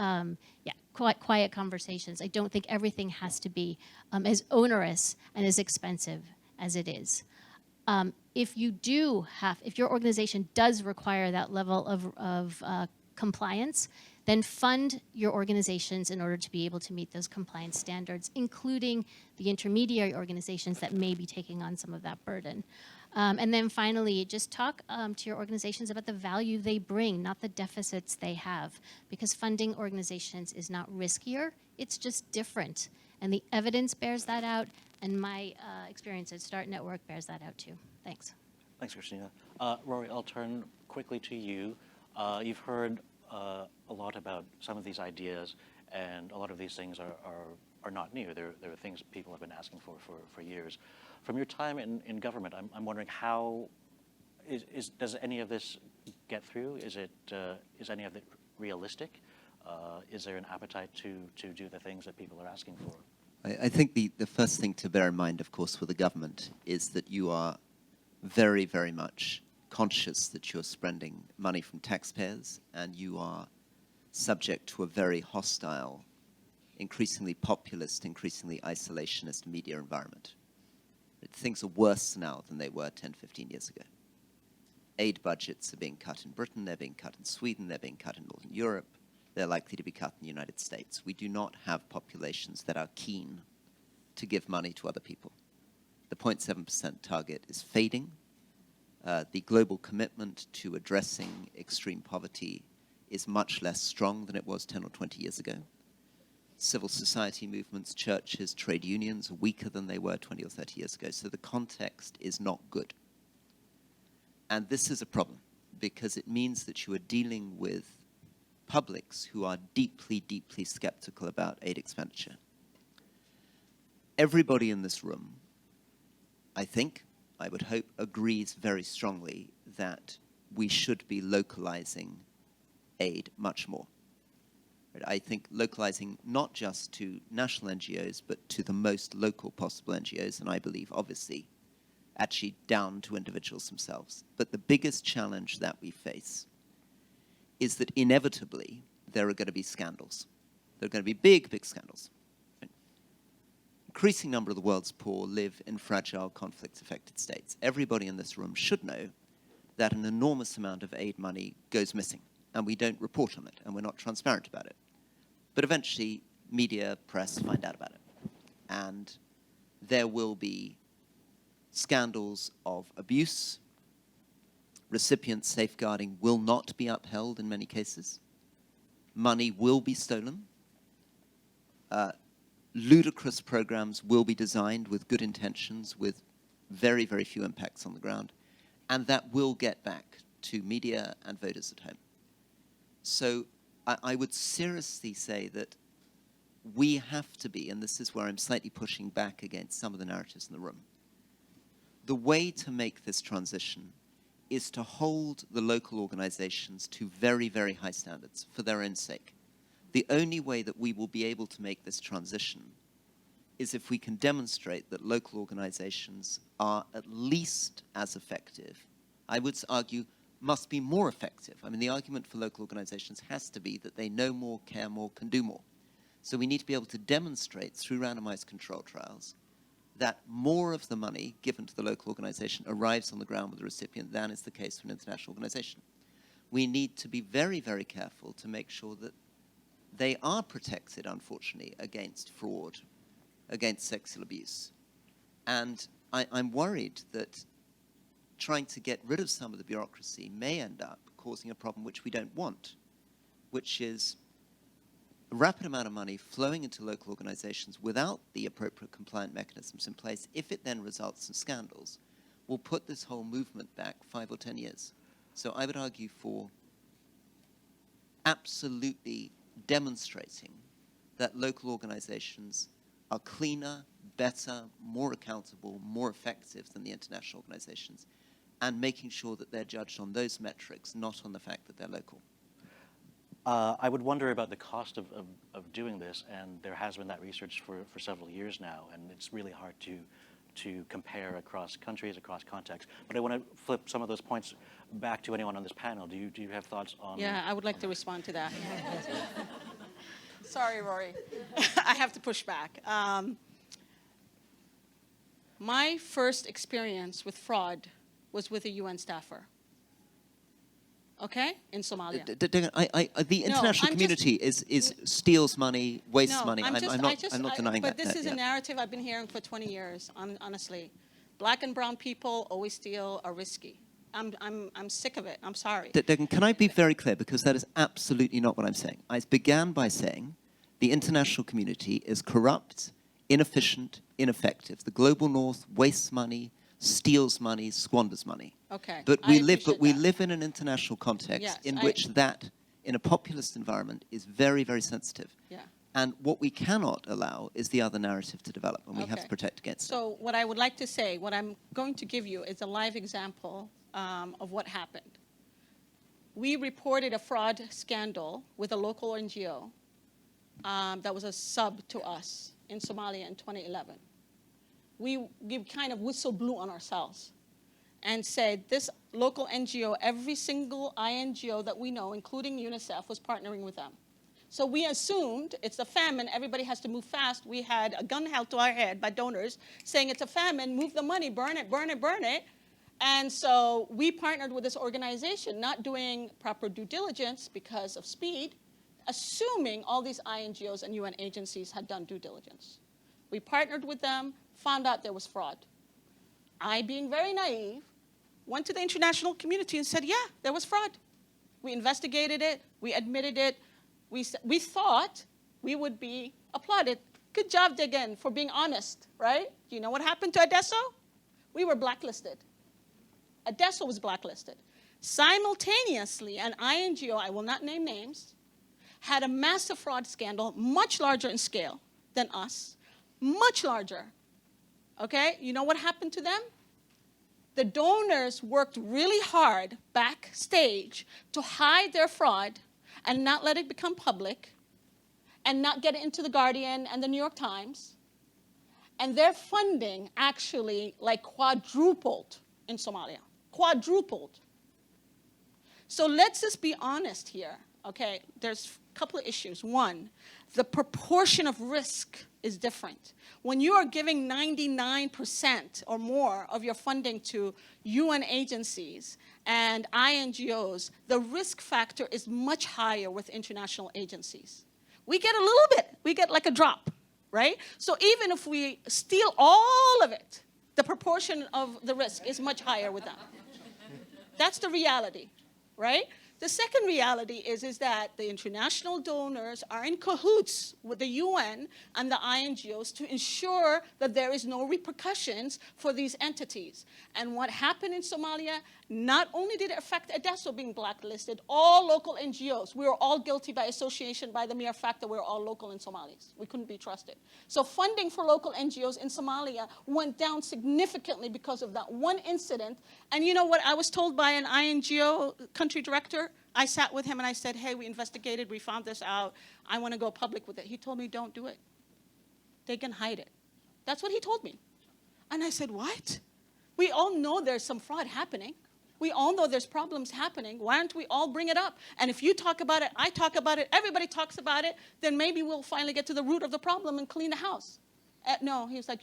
quiet conversations? I don't think everything has to be as onerous and as expensive as it is. If your organization does require that level of compliance, then fund your organizations in order to be able to meet those compliance standards, including the intermediary organizations that may be taking on some of that burden. And then finally, just talk to your organizations about the value they bring, not the deficits they have, because funding organizations is not riskier, it's just different. And the evidence bears that out, and my experience at Start Network bears that out too. Thanks. Thanks, Christina. Rory, I'll turn quickly to you. You've heard a lot about some of these ideas, and a lot of these things are not new. They're things people have been asking for years. From your time in government, I'm wondering how does any of this get through? Is any of it realistic? Is there an appetite to do the things that people are asking for? I think the first thing to bear in mind, of course, with the government is that you are very, very much conscious that you're spending money from taxpayers and you are subject to a very hostile, increasingly populist, increasingly isolationist media environment. Things are worse now than they were 10, 15 years ago. Aid budgets are being cut in Britain, they're being cut in Sweden, they're being cut in Northern Europe, they're likely to be cut in the United States. We do not have populations that are keen to give money to other people. The 0.7% target is fading. The global commitment to addressing extreme poverty is much less strong than it was 10 or 20 years ago. Civil society movements, churches, trade unions are weaker than they were 20 or 30 years ago. So the context is not good. And this is a problem because it means that you are dealing with publics who are deeply, deeply skeptical about aid expenditure. Everybody in this room, I think, I would hope, agrees very strongly that we should be localizing aid much more. I think localizing not just to national NGOs, but to the most local possible NGOs, and I believe, obviously, actually down to individuals themselves. But the biggest challenge that we face is that inevitably there are going to be scandals. There are going to be big, big scandals. Increasing number of the world's poor live in fragile, conflict-affected states. Everybody in this room should know that an enormous amount of aid money goes missing, and we don't report on it, and we're not transparent about it. But eventually, media, press find out about it. And there will be scandals of abuse. Recipient safeguarding will not be upheld in many cases. Money will be stolen. Ludicrous programs will be designed with good intentions, with very, very few impacts on the ground, and that will get back to media and voters at home. So I would seriously say that we have to be, and this is where I'm slightly pushing back against some of the narratives in the room, the way to make this transition is to hold the local organizations to very, very high standards for their own sake. The only way that we will be able to make this transition is if we can demonstrate that local organizations are at least as effective. I would argue must be more effective. I mean, the argument for local organizations has to be that they know more, care more, can do more. So we need to be able to demonstrate through randomized control trials that more of the money given to the local organization arrives on the ground with the recipient than is the case for an international organization. We need to be very, very careful to make sure that they are protected, unfortunately, against fraud, against sexual abuse. And I'm worried that trying to get rid of some of the bureaucracy may end up causing a problem which we don't want, which is a rapid amount of money flowing into local organizations without the appropriate compliant mechanisms in place. If it then results in scandals, will put this whole movement back 5 or 10 years. So I would argue for absolutely demonstrating that local organizations are cleaner, better, more accountable, more effective than the international organizations, and making sure that they're judged on those metrics, not on the fact that they're local. I would wonder about the cost of doing this, and there has been that research for several years now, and it's really hard to compare across countries, across contexts. But I want to flip some of those points back to anyone on this panel. Do you have thoughts on? Yeah, I would like to respond to that. Sorry, Rory. I have to push back. My first experience with fraud was with a UN staffer. Okay, in Somalia. The international community steals money, wastes money. I'm not denying that. But this is a narrative I've been hearing for 20 years. Honestly, black and brown people always steal, are risky. I'm sick of it. I'm sorry. Dagan, can I be very clear, because that is absolutely not what I'm saying. I began by saying the international community is corrupt, inefficient, ineffective. The global north wastes money, steals money, squanders money. Okay. But we live in an international context in which that, in a populist environment, is very, very sensitive. Yeah. And what we cannot allow is the other narrative to develop, and we have to protect against it. So what I would like to say, what I'm going to give you is a live example of what happened. We reported a fraud scandal with a local NGO that was a sub to us in Somalia in 2011. We kind of whistle blew on ourselves and said this local NGO, every single INGO that we know, including UNICEF, was partnering with them. So we assumed it's a famine, everybody has to move fast. We had a gun held to our head by donors saying it's a famine, move the money, burn it, burn it, burn it. And so we partnered with this organization, not doing proper due diligence because of speed, assuming all these INGOs and UN agencies had done due diligence. We partnered with them, found out there was fraud. I, being very naive, went to the international community and said, yeah, there was fraud. We investigated it, we admitted it. We thought we would be applauded. Good job, Degen, for being honest, right? Do you know what happened to Adesso? We were blacklisted. Adesso was blacklisted. Simultaneously, an INGO, I will not name names, had a massive fraud scandal, much larger in scale than us, much larger. Okay, you know what happened to them? The donors worked really hard backstage to hide their fraud and not let it become public and not get it into the Guardian and the New York Times. And their funding actually like quadrupled in Somalia, quadrupled. So let's just be honest here, okay? There's a couple of issues. One, the proportion of risk is different. When you are giving 99% or more of your funding to UN agencies and INGOs, the risk factor is much higher with international agencies. We get a little bit, we get like a drop, right? So even if we steal all of it, the proportion of the risk is much higher with them. That's the reality, right? The second reality is that the international donors are in cahoots with the UN and the INGOs to ensure that there is no repercussions for these entities. And what happened in Somalia, not only did it affect Adesso being blacklisted, all local NGOs, we were all guilty by association by the mere fact that we were all local in Somalis. We couldn't be trusted. So funding for local NGOs in Somalia went down significantly because of that one incident. And you know what I was told by an INGO country director? I sat with him and I said, hey, we investigated, we found this out. I want to go public with it. He told me, don't do it. They can hide it. That's what he told me. And I said, what? We all know there's some fraud happening. We all know there's problems happening. Why don't we all bring it up? And if you talk about it, I talk about it, everybody talks about it, then maybe we'll finally get to the root of the problem and clean the house. No, he was like,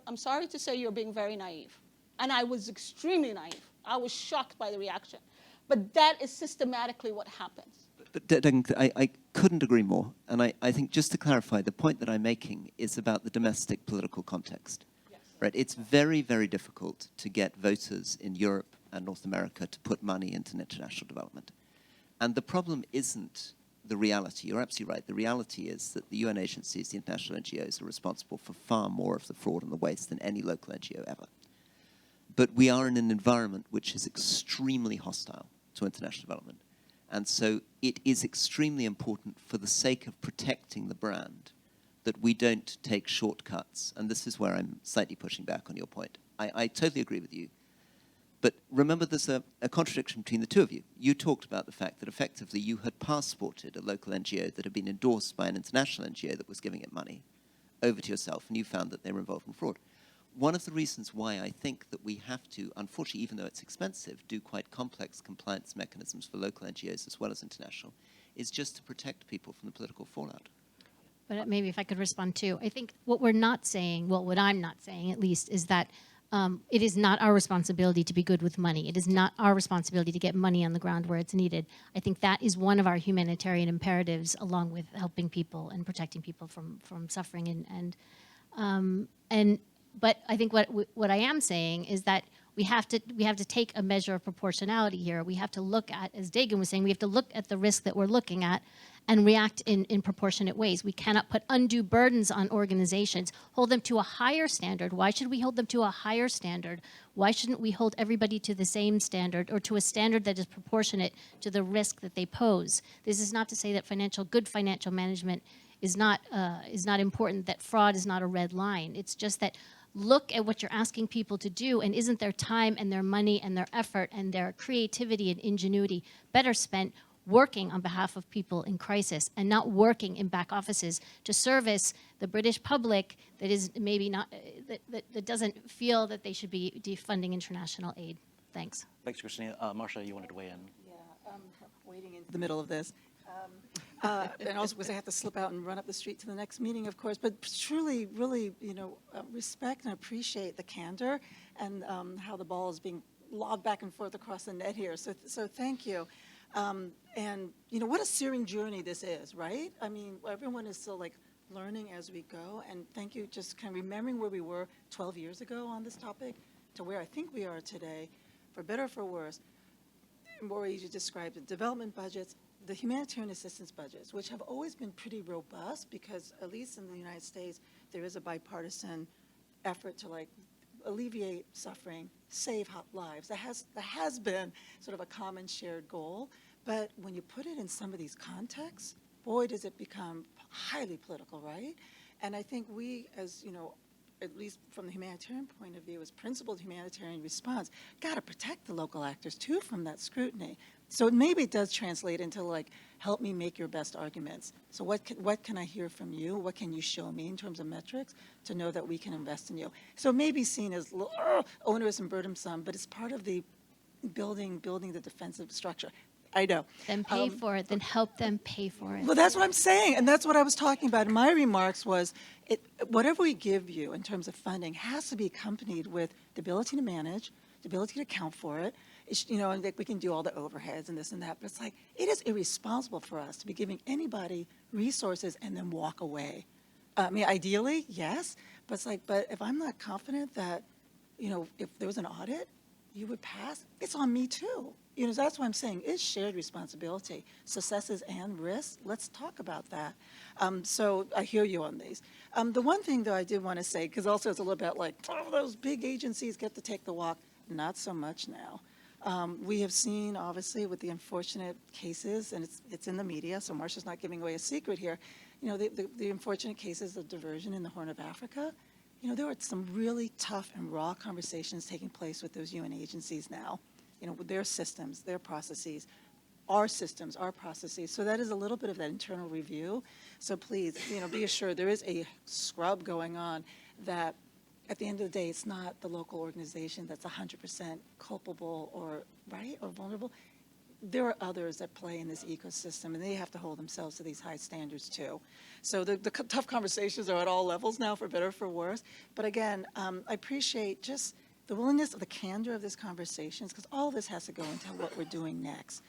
I'm sorry to say you're being very naive. And I was extremely naive. I was shocked by the reaction. But that is systematically what happens. But I couldn't agree more. And I think just to clarify, the point that I'm making is about the domestic political context. Yes. Right? It's very, very difficult to get voters in Europe and North America to put money into international development. And the problem isn't the reality. You're absolutely right. The reality is that the UN agencies, the international NGOs, are responsible for far more of the fraud and the waste than any local NGO ever. But we are in an environment which is extremely hostile to international development. And so it is extremely important for the sake of protecting the brand that we don't take shortcuts. And this is where I'm slightly pushing back on your point. I totally agree with you. But remember, there's a contradiction between the two of you. You talked about the fact that effectively you had passported a local NGO that had been endorsed by an international NGO that was giving it money over to yourself, and you found that they were involved in fraud. One of the reasons why I think that we have to, unfortunately, even though it's expensive, do quite complex compliance mechanisms for local NGOs as well as international, is just to protect people from the political fallout. But maybe if I could respond too. I think what we're not saying, well, what I'm not saying at least, is that it is not our responsibility to be good with money. It is not our responsibility to get money on the ground where it's needed. I think that is one of our humanitarian imperatives, along with helping people and protecting people from suffering. But I think what I am saying is that we have to take a measure of proportionality here. We have to look at, as Dagan was saying, we have to look at the risk that we're looking at and react in proportionate ways. We cannot put undue burdens on organizations, hold them to a higher standard. Why should we hold them to a higher standard? Why shouldn't we hold everybody to the same standard, or to a standard that is proportionate to the risk that they pose? This is not to say that good financial management is not important, that fraud is not a red line. It's just that look at what you're asking people to do, and isn't their time and their money and their effort and their creativity and ingenuity better spent working on behalf of people in crisis and not working in back offices to service the British public that is maybe not, that doesn't feel that they should be defunding international aid. Thanks. Thanks, Christina. Marcia, you wanted to weigh in? Yeah, wading into the middle of this. And also because I have to slip out and run up the street to the next meeting, of course, but truly, really, respect and appreciate the candor and how the ball is being lobbed back and forth across the net here. So thank you. And, what a searing journey this is, right? I mean, everyone is still like learning as we go. And thank you, just kind of remembering where we were 12 years ago on this topic to where I think we are today, for better or for worse. Maureen, you described the development budgets, the humanitarian assistance budgets, which have always been pretty robust because, at least in the United States, there is a bipartisan effort to alleviate suffering, save lives. That has been sort of a common shared goal. But when you put it in some of these contexts, boy, does it become highly political, right? And I think we, as at least from the humanitarian point of view, as principled humanitarian response, got to protect the local actors too from that scrutiny. So maybe it does translate into help me make your best arguments. So what can I hear from you? What can you show me in terms of metrics to know that we can invest in you? So it may be seen as onerous and burdensome, but it's part of the building the defensive structure. I know. Then pay for it. Then help them pay for it. Well, that's what I'm saying, and that's what I was talking about in my remarks was whatever we give you in terms of funding has to be accompanied with the ability to manage, the ability to account for it. And we can do all the overheads and this and that, but it's it is irresponsible for us to be giving anybody resources and then walk away. I mean, ideally, yes, but it's but if I'm not confident that, if there was an audit, you would pass, it's on me too. That's what I'm saying. It's shared responsibility, successes and risks. Let's talk about that. So I hear you on these. The one thing, though, I did want to say, because also it's a little bit those big agencies get to take the walk. Not so much now. We have seen, obviously, with the unfortunate cases, and it's in the media, so Marcia's not giving away a secret here, the unfortunate cases of diversion in the Horn of Africa. There were some really tough and raw conversations taking place with those UN agencies now. With their systems, their processes, our systems, our processes. So that is a little bit of that internal review. So please, be assured there is a scrub going on that at the end of the day, it's not the local organization that's 100% culpable or vulnerable. There are others that play in this ecosystem, and they have to hold themselves to these high standards too. So the tough conversations are at all levels now, for better or for worse. But again, I appreciate just the willingness of the candor of these conversations, because all of this has to go into what we're doing next.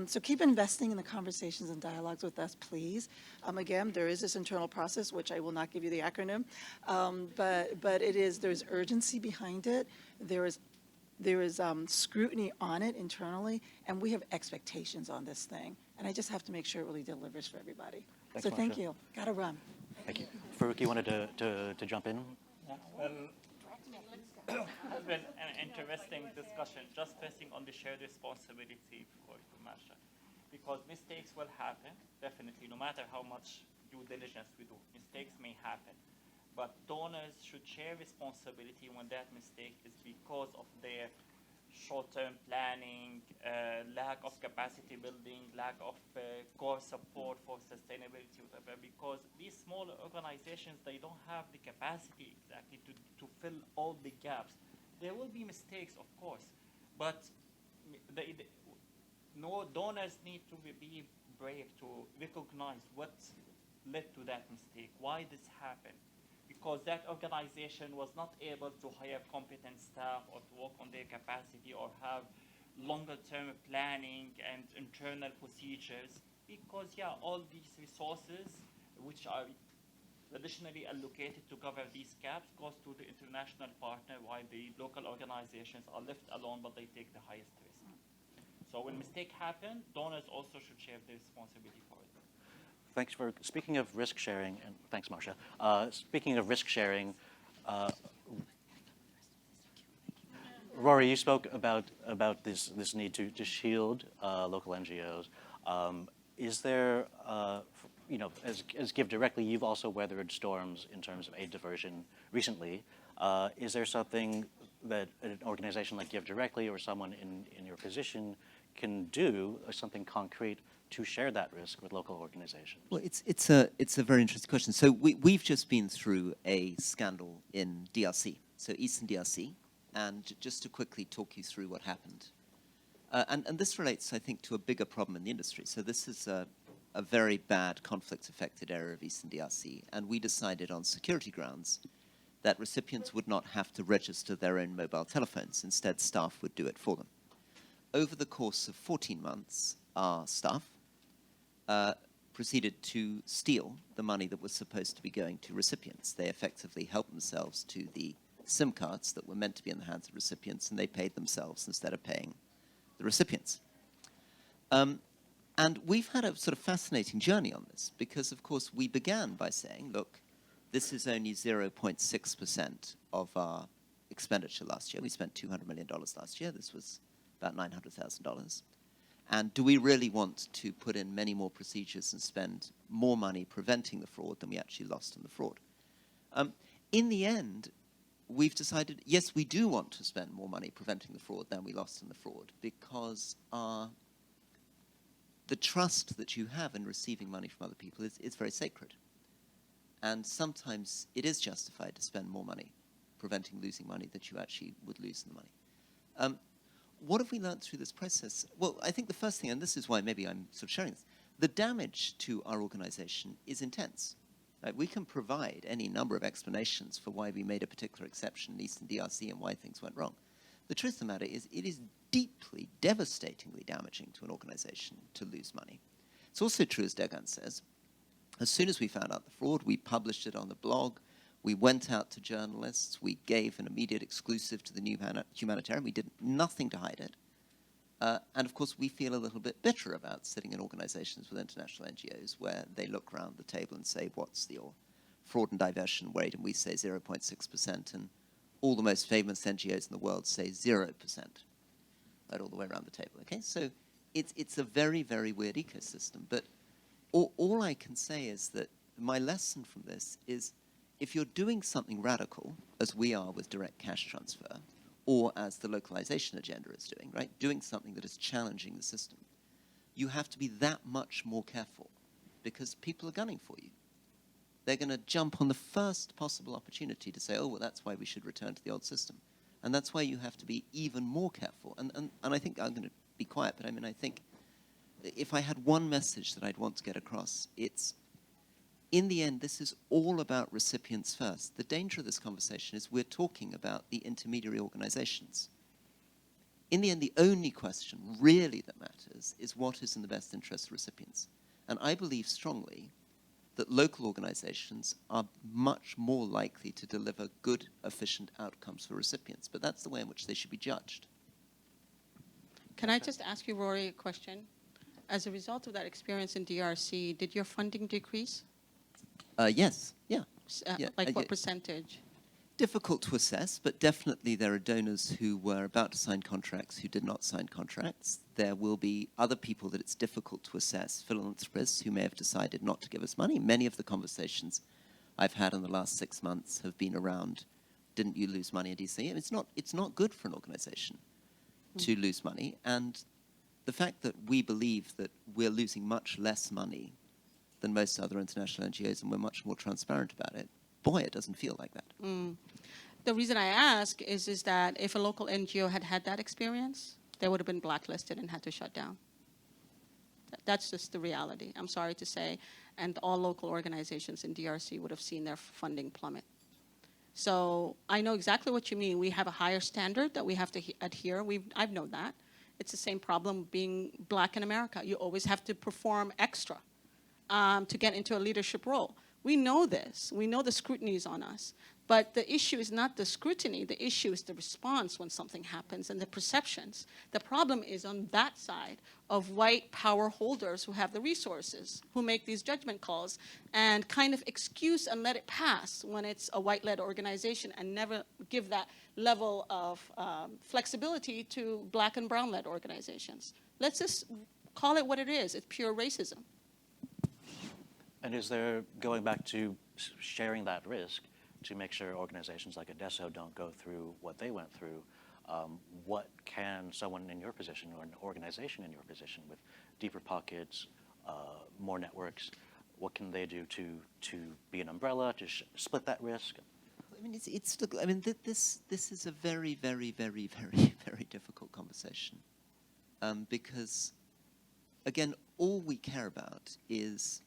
So keep investing in the conversations and dialogues with us, please. Again, there is this internal process, which I will not give you the acronym, but there's urgency behind it. There is scrutiny on it internally, and we have expectations on this thing. And I just have to make sure it really delivers for everybody. Thanks, so thank Marcia. you. Got to run. Thank you. Farouk, you wanted to jump in? It's been an interesting discussion, just pressing on the shared responsibility for Marcia, because mistakes will happen, definitely, no matter how much due diligence we do. Mistakes may happen, but donors should share responsibility when that mistake is because of their short-term planning, lack of capacity building, lack of core support for sustainability, whatever, because these smaller organizations, they don't have the capacity exactly to fill all the gaps. There will be mistakes, of course, but no donors need to be brave to recognize what led to that mistake, why this happened. Because that organization was not able to hire competent staff or to work on their capacity or have longer-term planning and internal procedures. Because, all these resources, which are traditionally allocated to cover these gaps, goes to the international partner, while the local organizations are left alone, but they take the highest risk. So when mistakes happen, donors also should share the responsibility for it. Thanks for speaking of risk sharing, and thanks, Marcia. Speaking of risk sharing, Rory, you spoke about this need to shield local NGOs. Is there, as Give Directly, you've also weathered storms in terms of aid diversion recently. Is there something that an organization like Give Directly or someone in your position can do something concrete to share that risk with local organizations? Well, it's a very interesting question. So we've just been through a scandal in DRC, so Eastern DRC, and just to quickly talk you through what happened. And this relates, I think, to a bigger problem in the industry. So this is a very bad conflict-affected area of Eastern DRC, and we decided on security grounds that recipients would not have to register their own mobile telephones. Instead, staff would do it for them. Over the course of 14 months, our staff proceeded to steal the money that was supposed to be going to recipients. They effectively helped themselves to the SIM cards that were meant to be in the hands of recipients, and they paid themselves instead of paying the recipients. And we've had a sort of fascinating journey on this because, of course, we began by saying, look, this is only 0.6% of our expenditure last year. We spent $200 million last year. This was about $900,000. And do we really want to put in many more procedures and spend more money preventing the fraud than we actually lost in the fraud? In the end, we've decided, yes, we do want to spend more money preventing the fraud than we lost in the fraud because the trust that you have in receiving money from other people is very sacred. And sometimes it is justified to spend more money preventing losing money that you actually would lose in the money. What have we learned through this process? Well, I think the first thing, and this is why maybe I'm sort of sharing this, the damage to our organization is intense. Right? We can provide any number of explanations for why we made a particular exception in Eastern DRC and why things went wrong. The truth of the matter is it is deeply, devastatingly damaging to an organization to lose money. It's also true, as Dagan says, as soon as we found out the fraud, we published it on the blog. We went out to journalists. We gave an immediate exclusive to the new Humanitarian. We did nothing to hide it. And of course, we feel a little bit bitter about sitting in organizations with international NGOs where they look around the table and say, what's your fraud and diversion rate? And we say 0.6%. And all the most famous NGOs in the world say 0%, right, all the way around the table. Okay, so it's a very, very weird ecosystem. But all I can say is that my lesson from this is if you're doing something radical, as we are with direct cash transfer, or as the localization agenda is doing, right, doing something that is challenging the system, you have to be that much more careful because people are gunning for you. They're going to jump on the first possible opportunity to say, oh, well, that's why we should return to the old system. And that's why you have to be even more careful. And I think I'm going to be quiet, but I mean, I think if I had one message that I'd want to get across, it's, in the end, this is all about recipients first. The danger of this conversation is we're talking about the intermediary organizations. In the end, the only question really that matters is what is in the best interest of recipients. And I believe strongly that local organizations are much more likely to deliver good, efficient outcomes for recipients. But that's the way in which they should be judged. Can I just ask you, Rory, a question? As a result of that experience in DRC, did your funding decrease? Yes, yeah. Like what percentage? Difficult to assess, but definitely there are donors who were about to sign contracts who did not sign contracts. There will be other people that it's difficult to assess, philanthropists who may have decided not to give us money. Many of the conversations I've had in the last 6 months have been around, didn't you lose money in DC? And it's not good for an organization to lose money. And the fact that we believe that we're losing much less money than most other international NGOs and we're much more transparent about it, boy, it doesn't feel like that. The reason I ask is that if a local NGO had had that experience, they would have been blacklisted and had to shut down. That's just the reality, I'm sorry to say. And all local organizations in DRC would have seen their funding plummet. So I know exactly what you mean. We have a higher standard that we have to adhere. I've known that. It's the same problem being black in America. You always have to perform extra to get into a leadership role. We know this. We know the scrutiny is on us. But the issue is not the scrutiny. The issue is the response when something happens and the perceptions. The problem is on that side of white power holders who have the resources, who make these judgment calls and kind of excuse and let it pass when it's a white-led organization and never give that level of flexibility to black and brown-led organizations. Let's just call it what it is. It's pure racism. And is there, going back to sharing that risk, to make sure organizations like Adesso don't go through what they went through, what can someone in your position or an organization in your position with deeper pockets, more networks, what can they do to be an umbrella, to split that risk? I mean, look, I mean, this is a very, very, very, very, very difficult conversation, because, again, all we care about is,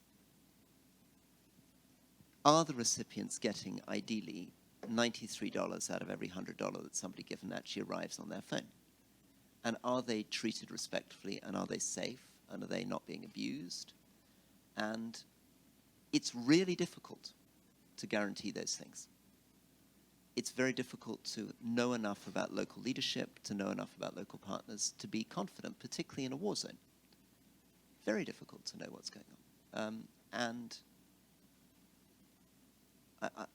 are the recipients getting ideally $93 out of every $100 that somebody given actually arrives on their phone? And are they treated respectfully, and are they safe, and are they not being abused? And it's really difficult to guarantee those things. It's very difficult to know enough about local leadership, to know enough about local partners, to be confident, particularly in a war zone. Very difficult to know what's going on. And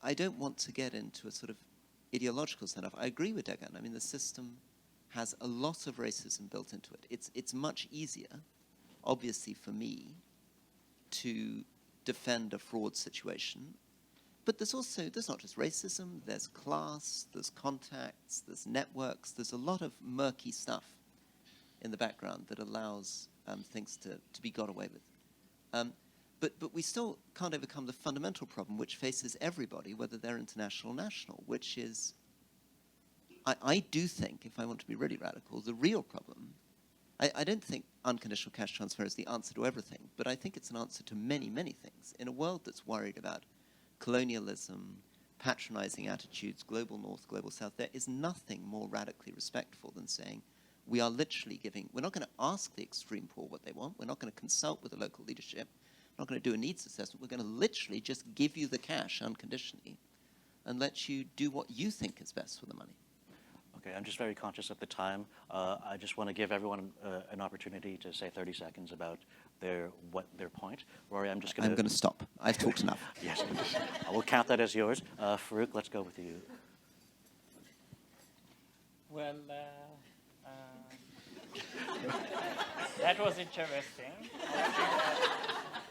I don't want to get into a sort of ideological standoff. I agree with Dagan. I mean, the system has a lot of racism built into it. It's much easier, obviously, for me to defend a fraud situation. But there's not just racism, there's class, there's contacts, there's networks, there's a lot of murky stuff in the background that allows things to be got away with. But we still can't overcome the fundamental problem which faces everybody, whether they're international or national, which is, I do think, if I want to be really radical, the real problem, I don't think unconditional cash transfer is the answer to everything, but I think it's an answer to many, many things. In a world that's worried about colonialism, patronizing attitudes, global north, global south, there is nothing more radically respectful than saying, we are literally giving, we're not going to ask the extreme poor what they want, we're not going to consult with the local leadership, we're not going to do a needs assessment, we're going to literally just give you the cash unconditionally and let you do what you think is best for the money. Okay, I'm just very conscious of the time. I just want to give everyone an opportunity to say 30 seconds about their point. Rory, I'm going to stop. I've talked enough. Yes, I will count that as yours. Farouk, let's go with you. Well, that was interesting.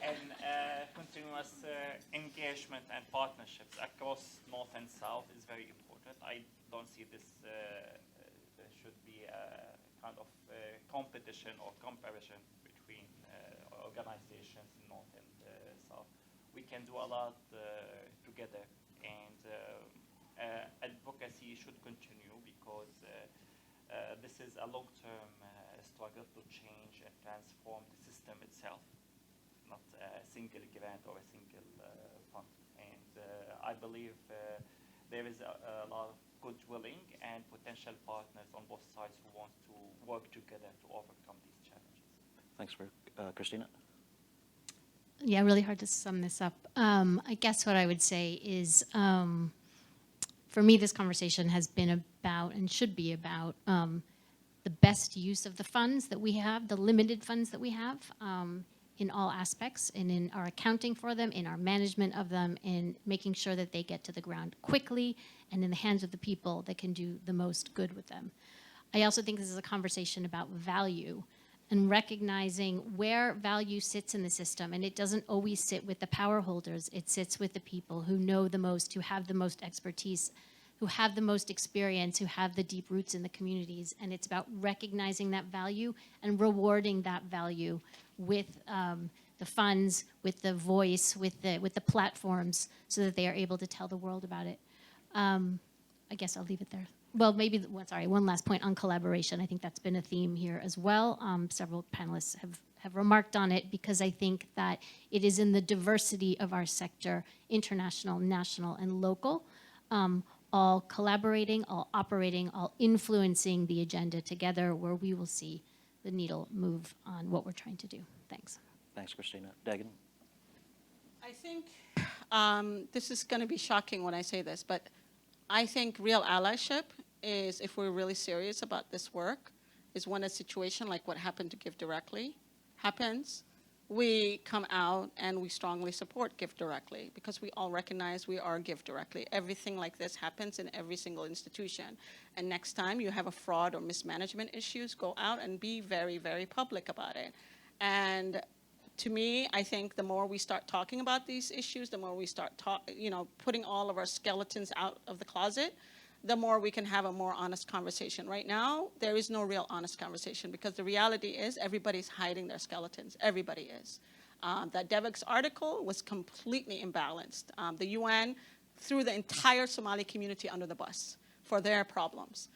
And continuous engagement and partnerships across North and South is very important. I don't see this should be a kind of competition or comparison between organizations in North and South. We can do a lot together, and advocacy should continue because this is a long-term struggle to change and transform the system itself, not a single grant or a single fund. And I believe there is a lot of goodwilling and potential partners on both sides who want to work together to overcome these challenges. Thanks, Christina. Yeah, really hard to sum this up. I guess what I would say is, for me, this conversation has been about and should be about the best use of the funds that we have, the limited funds that we have, in all aspects, and in our accounting for them, in our management of them, in making sure that they get to the ground quickly and in the hands of the people that can do the most good with them. I also think this is a conversation about value and recognizing where value sits in the system. And it doesn't always sit with the power holders. It sits with the people who know the most, who have the most expertise, who have the most experience, who have the deep roots in the communities. And it's about recognizing that value and rewarding that value with the funds, with the voice, with the platforms, so that they are able to tell the world about it. I guess I'll leave it there. Well, maybe, one last point on collaboration. I think that's been a theme here as well. Several panelists have remarked on it, because I think that it is in the diversity of our sector, international, national, and local, all collaborating, all operating, all influencing the agenda together, where we will see the needle move on what we're trying to do. Thanks. Thanks, Christina. Dagan? I think this is going to be shocking when I say this, but I think real allyship is, if we're really serious about this work, is when a situation like what happened to Give Directly happens, we come out and we strongly support Give Directly, because we all recognize we are Give Directly. Everything like this happens in every single institution. And next time you have a fraud or mismanagement issues, go out and be very, very public about it. And to me, I think the more we start talking about these issues, the more we start putting all of our skeletons out of the closet, the more we can have a more honest conversation. Right now, there is no real honest conversation because the reality is everybody's hiding their skeletons. Everybody is. That DevEx article was completely imbalanced. The UN threw the entire Somali community under the bus for their problems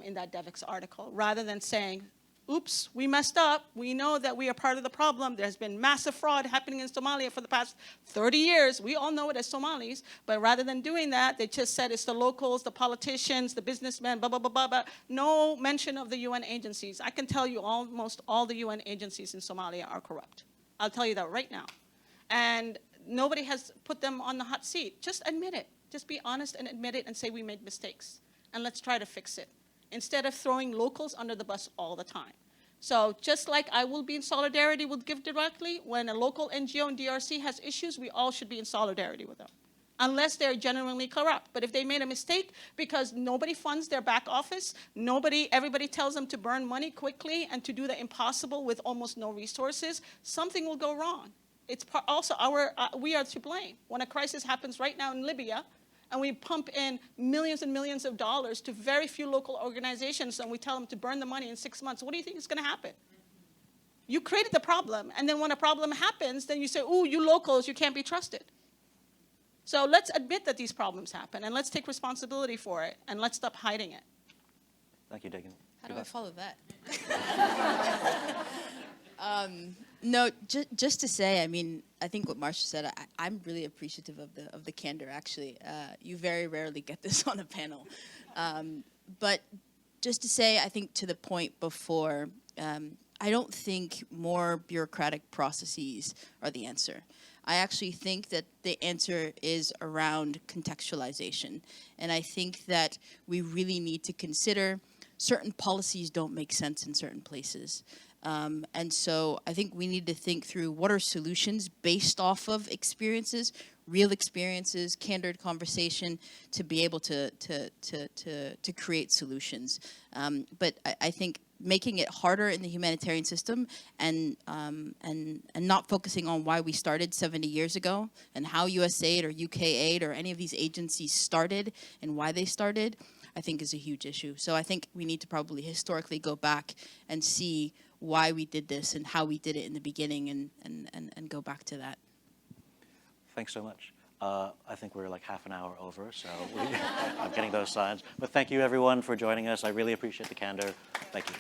in that DevEx article, rather than saying, oops, we messed up. We know that we are part of the problem. There's been massive fraud happening in Somalia for the past 30 years. We all know it as Somalis. But rather than doing that, they just said it's the locals, the politicians, the businessmen, blah, blah, blah, blah, blah. No mention of the UN agencies. I can tell you almost all the UN agencies in Somalia are corrupt. I'll tell you that right now. And nobody has put them on the hot seat. Just admit it. Just be honest and admit it and say we made mistakes. And let's try to fix it, instead of throwing locals under the bus all the time. So just like I will be in solidarity with Give Directly, when a local NGO in DRC has issues, we all should be in solidarity with them, unless they're genuinely corrupt. But if they made a mistake because nobody funds their back office, everybody tells them to burn money quickly and to do the impossible with almost no resources, something will go wrong. It's also we are to blame. When a crisis happens right now in Libya, and we pump in millions and millions of dollars to very few local organizations, and we tell them to burn the money in 6 months, what do you think is going to happen? You created the problem, and then when a problem happens, then you say, ooh, you locals, you can't be trusted. So let's admit that these problems happen, and let's take responsibility for it, and let's stop hiding it. Thank you, Dagan. How do I follow that? No, just to say, I mean, I think what Marsha said, I'm really appreciative of the candor, actually. You very rarely get this on a panel. But just to say, I think to the point before, I don't think more bureaucratic processes are the answer. I actually think that the answer is around contextualization. And I think that we really need to consider certain policies don't make sense in certain places. And so I think we need to think through what are solutions based off of experiences, real experiences, candid conversation, to be able to create solutions. But I think making it harder in the humanitarian system and not focusing on why we started 70 years ago and how USAID or UK Aid or any of these agencies started and why they started, I think is a huge issue. So I think we need to probably historically go back and see why we did this and how we did it in the beginning and go back to that. Thanks so much. I think we're like half an hour over, so I'm getting those signs. But thank you, everyone, for joining us. I really appreciate the candor. Thank you.